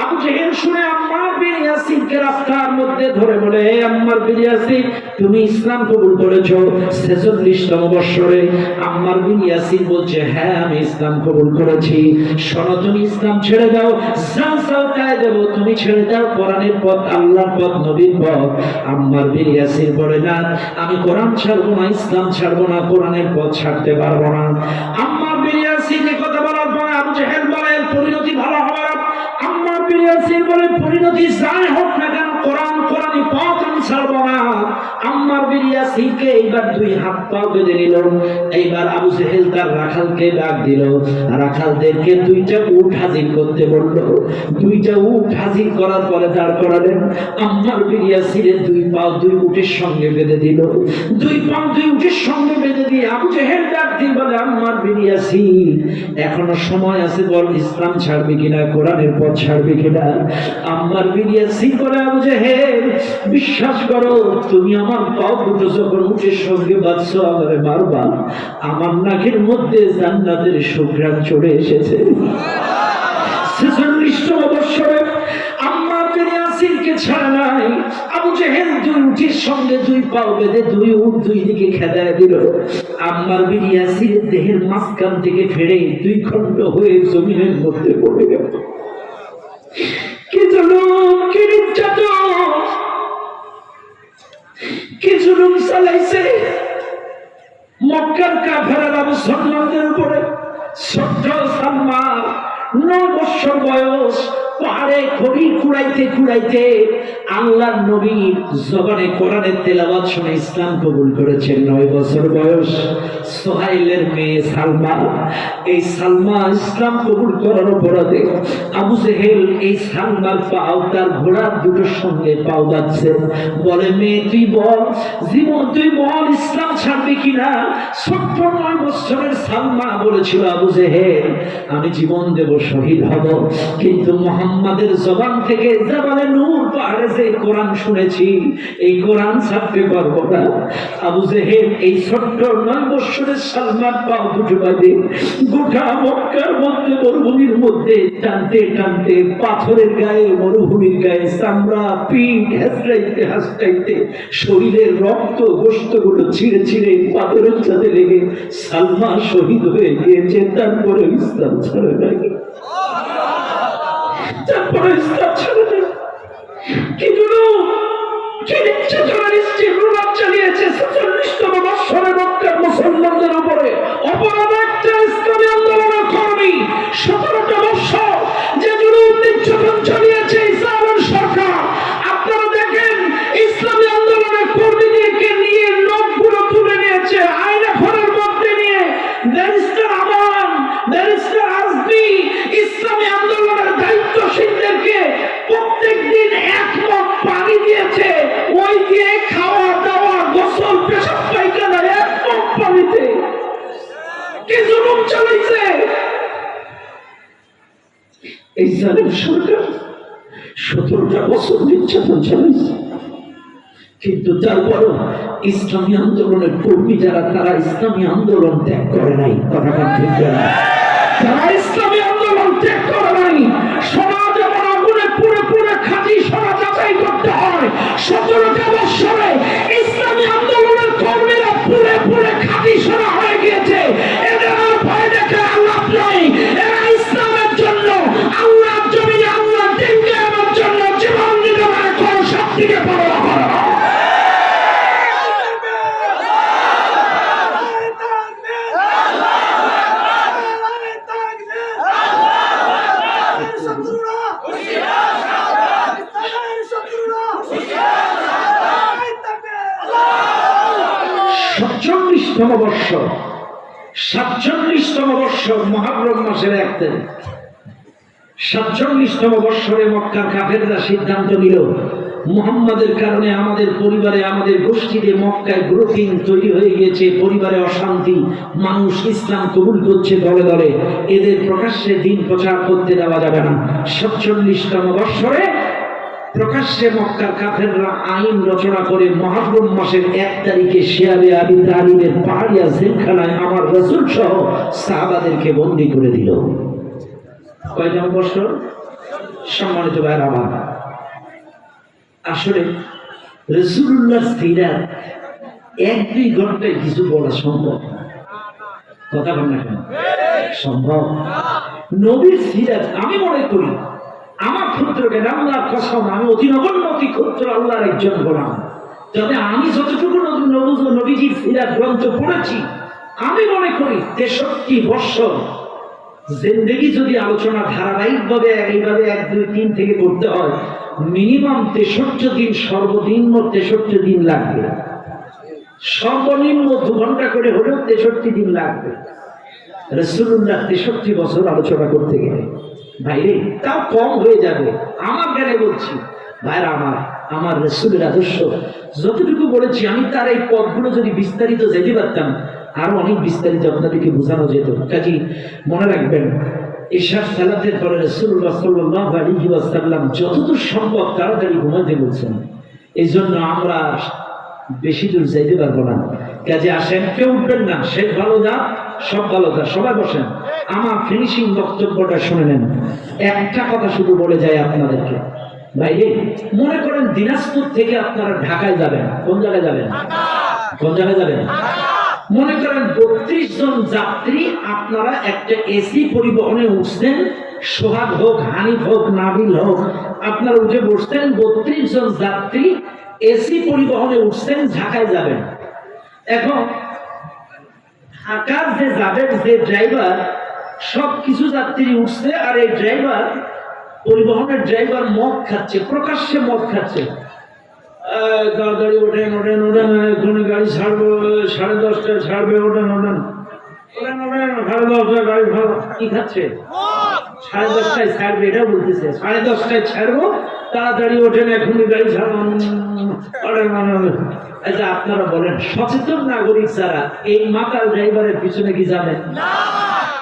আবু জাহেল শুনে আম্মার বিন ইয়াসিরকে রাস্তার মধ্যে ধরে বলে, হে আম্মার বিন ইয়াসির, তুমি ইসলাম কবুল করেছো 46তম বছরে? আম্মার বিন ইয়াসির বলছে, হ্যাঁ আমি ইসলাম কবুল করেছি। শোনো, তুমি ইসলাম ছেড়ে দাও, যা চাও তাই দেবো, তুমি ছেড়ে দাও কোরআনের পথ, আল্লাহর পথ, নবীর পথ। আম্মার বিন ইয়াসির বলে, না, আমি কোরআন ছাড়বো না, ইসলাম ছাড়বো না, কোরআনের পথ ছাড়তে পারবো না। আম্মার বিন ইয়াসির কথা বলার পরে আবু জাহেল বলে, পরিণতি ভালো হবে না। আম্মার বিন ইয়াসির বলে, পরিণতি যাই হোক না কেন, কোরআন, কোরআনী পথ আমি ছাড়বো না। আম্মার বিন ইয়াসিরকে এইবার দুই হাত পা বেঁধে নিল। এইবার আবু জাহেল তার রাখালকে ডাক দিল, রাখালদেরকে দুইটা উট হাজির করতে বলল। দুইটা উট হাজির করার পরে দাঁড় করালেন। আম্মার বিন ইয়াসিরের দুই পা দুই উটের সঙ্গে বেঁধে দিল। দুই পা দুই উটের সঙ্গে বেঁধে দিয়ে আবু জাহেল ডাক দিয়ে বলে, আম্মার বিন ইয়াসির, এখনো সময় আছে, বল ইসলাম ছাড়বি কিনা, কোরআনের পথ ছাড়বি কিনা? আম্মার বিন ইয়াসির বলে, আবু জাহেল, বিশ্বাস করো, তুমি আমার পা দুটো যখন উটের সঙ্গে বাঁধছো, আমারে মারবা, আমার নাকের মধ্যে জান্নাতের সুঘ্রাণ চলে এসেছে। 46তম বছরে আম্মার বিন ইয়াসিরকে ছাড়া নাই। আবু জাহেল দুই উটের সঙ্গে দুই পা বেঁধে দুই উট দুই দিকে খেদায় দিল। আম্মার বিন ইয়াসিরের দেহের মাঝখান থেকে ফেড়ে দুই খণ্ড হয়ে জমিনের মধ্যে পড়ে গেল। কি জুলুম, কি নির্যাতন, কি জুলুম চালাইছে মক্কার কাফেররা মুসলমানদের উপরে। ছোট্ট সালমা, 9 বছর বয়স, পাহাড়ে খড়ি কুড়াইতে কুড়াইতে আল্লাহর নবীর জবানে কোরআনের তেলাওয়াত শুনে ইসলাম কবুল করেছেন। 9 বছর বয়স, সুহাইলের মেয়ে সালমা। এই সালমা ইসলাম কবুল করার অপরাধে আবু জাহেল এই সালমার পাও, তার ঘোড়ার দুটোর সঙ্গে পাও বাঁধছে। বলে, মেয়ে তুই বল, জীবন তুই বল, ইসলাম ছাড়বি কিনা? ছোট্ট 9 বছরের সালমা বলেছিল, আবু জাহেল, আমি জীবন দেব, শহীদ হব, কিন্তু মুহাম্মাদের জবান থেকে জাবালে নূর পাহাড়ে যে কোরআন শুনেছি, এই কোরআন ছাড়তে পারবো না। আবু জাহেল এই ছোট্ট 9 বছরের সালমার পাও দুটো বাঁধে গোটা মক্কার মধ্যে, মরুভূমির মধ্যে টানতে টানতে, পাথরের গায়ে, মরুভূমির গায়ে চামড়া, পিঠ হাসটাইতে হাসটাইতে শরীরের রক্ত গোশত গুলো ছিঁড়ে ছিঁড়ে পাথরের সাথে লেগে সালমা শহীদ হয়ে গিয়েছে। তারপরে ইসলাম ছাড়ে নাই, তারপরে ইসলাম ছাড়ে নাই। কি জুলুম, কি নির্যাতনের স্টিমুলার চালিয়েছে 46তম বছরে মক্কার মুসলমানদের উপরে। অপরাধ একটা, ইসলামী আন্দোলনের কর্মী 17টা বছর যে জুলুম নির্যাতন চালিয়েছে ইসলামের সরকার। আপনারা দেখেন, ইসলামী আন্দোলনের কর্মীদেরকে নিয়ে লোকগুলো তুলে নিয়েছে আয়না ঘরের মধ্যে নিয়ে। ব্যারিস্টার আমান, ব্যারিস্টার আজমি, ইসলামী আন্দোলনের দায়িত্বশীলদেরকে প্রত্যেক দিন 1 মগ পানি দিয়েছে। ওই দিয়ে খাওয়া দাওয়া, গোসল, পেশাব পায়খানা 1 মগ পানিতে। কি জুলুম চালাইছে এই জালেম সরকার! 17টা বছর নির্যাতন চালাইছে। কিন্তু তারপরও ইসলামী আন্দোলনের কর্মী যারা, তারা ইসলামী আন্দোলন ত্যাগ করে নাই। কথাটা ঠিক না? তারা ইসলামী আন্দোলন ত্যাগ করে নাই। সমাজ যেমন আগুনে পুড়ে পুড়ে খাঁটি সোনা যাচাই করতে হয়, 17টা বছরে ইসলামী আন্দোলনের কর্মীরা পুড়ে পুড়ে খাঁটি সোনা হয়ে গিয়েছে। এদের আর ভয় দেখে আল্লাহ নাই। এরা ইসলামের জন্য, আল্লাহর জমিনে আল্লাহর দিন কায়েমের জন্য জীবন দিতে পারে, কোন শক্তিকে পরোয়া করে না। বৎসর 47তম বৎসর মুহররম মাসের 1 তারিখ 47তম বৎসরে মক্কার কাফেররা সিদ্ধান্ত নিল মুহাম্মাদের কারণে আমাদের পরিবারে, আমাদের গোষ্ঠীতে মক্কায় গ্রুপিং তৈরি হয়ে গিয়েছে, পরিবারে অশান্তি, মানুষ ইসলাম কবুল করছে দলে দলে। এদের প্রকাশ্যে দিন প্রচার করতে দেওয়া যাবে না। ৪৭তম বৎসরে প্রকাশ্যে মক্কার কাফেররা আইন রচনা করে মুহররম মাসের ১ তারিখে শিয়াবে আবি তালিবের পাহাড়িয়া জেলখানায় আমার রাসূল সহ সাহাবাদেরকে বন্দী করে দিল। কয়তম বৎসর? সম্মানিত ভাইরা আমার, আসলে রাসূলুল্লাহর সিরাত ১-২ ঘন্টায় কিছু বলা সম্ভব? কথা বল না কেন? সম্ভব? নবীর সিরাত আমি মনে করি আমার ক্ষুদ্র জ্ঞান, আল্লাহর কসম, আমি অতি নগণ্য, অতি ক্ষুদ্র আল্লাহর একজন গোলাম। তবে আমি যতটুকু নবীজির সিরাত গ্রন্থ পড়েছি, আমি মনে করি ৬৩ বৎসর জিন্দেগি যদি আলোচনা ধারাবাহিকভাবে এইভাবে ১, ২, ৩ থেকে করতে হয়, মিনিমাম ৬৩ দিন, সর্বনিম্ন ৬৩ দিন লাগবে। সর্বনিম্ন ২ ঘন্টা করে হলেও ৬৩ দিন লাগবে রাসূলুল্লাহ ৬৩ বছর আলোচনা করতে গেলে। ভাইরে, তাও কম হয়ে যাবে আমার জ্ঞানে বলছি। ভাইরা আমার রাসূলের আদর্শ যতটুকু বলেছি, আমি তার এই পথগুলো যদি বিস্তারিত যেতে পারতাম, আরো অনেক বিস্তারিত আপনাদেরকে বোঝানো যেত। কাজী মনে রাখবেন, ইশার সালাতের পরে রাসূলুল্লাহ সাল্লাল্লাহু আলাইহি ওয়াসাল্লাম যতদূর সম্ভব তাড়াতাড়ি ঘুমাতে বলছেন। এই জন্য আমরা বেশি দূর যাইতে পারবো না। কাজে আসেন, কেউ উঠবেন না, শেষ ভালো যা, সব ভালো যা, সবাই বসেন। আমার ফিনিশিং বক্তব্যটা শুনে নেন। একটা কথা শুধু বলে যায় আপনাদেরকে, ভাইরে, মনে করেন দিনাজপুর থেকে আপনারা ঢাকায় যাবেন। কোন জায়গায় যাবেন? কোন জায়গায় যাবেন? মনে করেন ৩২ জন যাত্রী আপনারা একটা এসি পরিবহনে উঠছেন, সোহাগ হোক, হানিফ হোক, নাবিল হোক, আপনারা উঠে বসছেন। ৩২ জন যাত্রী এসি পরিবহনে উঠছেন, ঢাকায় যাবেন। এখন ঢাকার যে যাবেন, যে ড্রাইভার, সব কিছু যাত্রী উঠছে, আর এই ড্রাইভার, পরিবহনের ড্রাইভার মদ খাচ্ছে, প্রকাশ্যে মদ খাচ্ছে। তাড়াতাড়ি ওঠেন, ওঠেন, ওঠেন, এখনই গাড়ি ছাড়বো, 10:30টায় ছাড়বে, ওঠেন, ওঠেন, ওঠেন, ওঠেন, 10:30টায় গাড়ি ভাড়া। কি খাচ্ছে? 10:30টায় ছাড়বে, এটাও বলতেছে 10:30টায় ছাড়বো, তাড়াতাড়ি ওঠেন, এখনই গাড়ি ছাড়বো। আচ্ছা, আপনারা বলেন, সচেতন নাগরিক যারা, এই মাতাল ড্রাইভারের পিছনে কি যাবেন?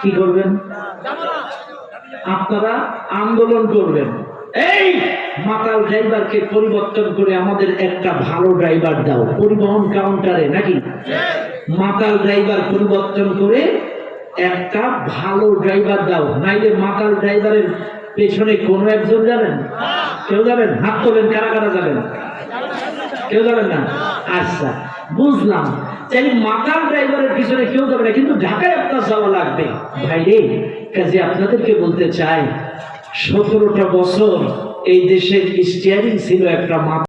কি করবেন? আপনারা আন্দোলন করবেন, এই মাতাল ড্রাইভারকে পরিবর্তন করে আমাদের একটা ভালো ড্রাইভার দাও। পরিবহন কাউন্টারে নাকি মাতাল ড্রাইভার পরিবর্তন করে একটা ভালো ড্রাইভার দাও, নাইলে মাতাল ড্রাইভারের পেছনে কোনো একজন যাবেন? কেউ যাবেন? হাত তোলেন, কারা কারা যাবেন? কেউ যাবেন না? আচ্ছা, বুঝলাম। তাই মাতাল ড্রাইভারের পিছনে কেউ যাবে না, কিন্তু ঢাকায় আপনার যাওয়া লাগবে। ভাইরে, কাজে আপনাদেরকে বলতে চাই, 17টা বছর এই দেশের স্টিয়ারিং ছিল একটা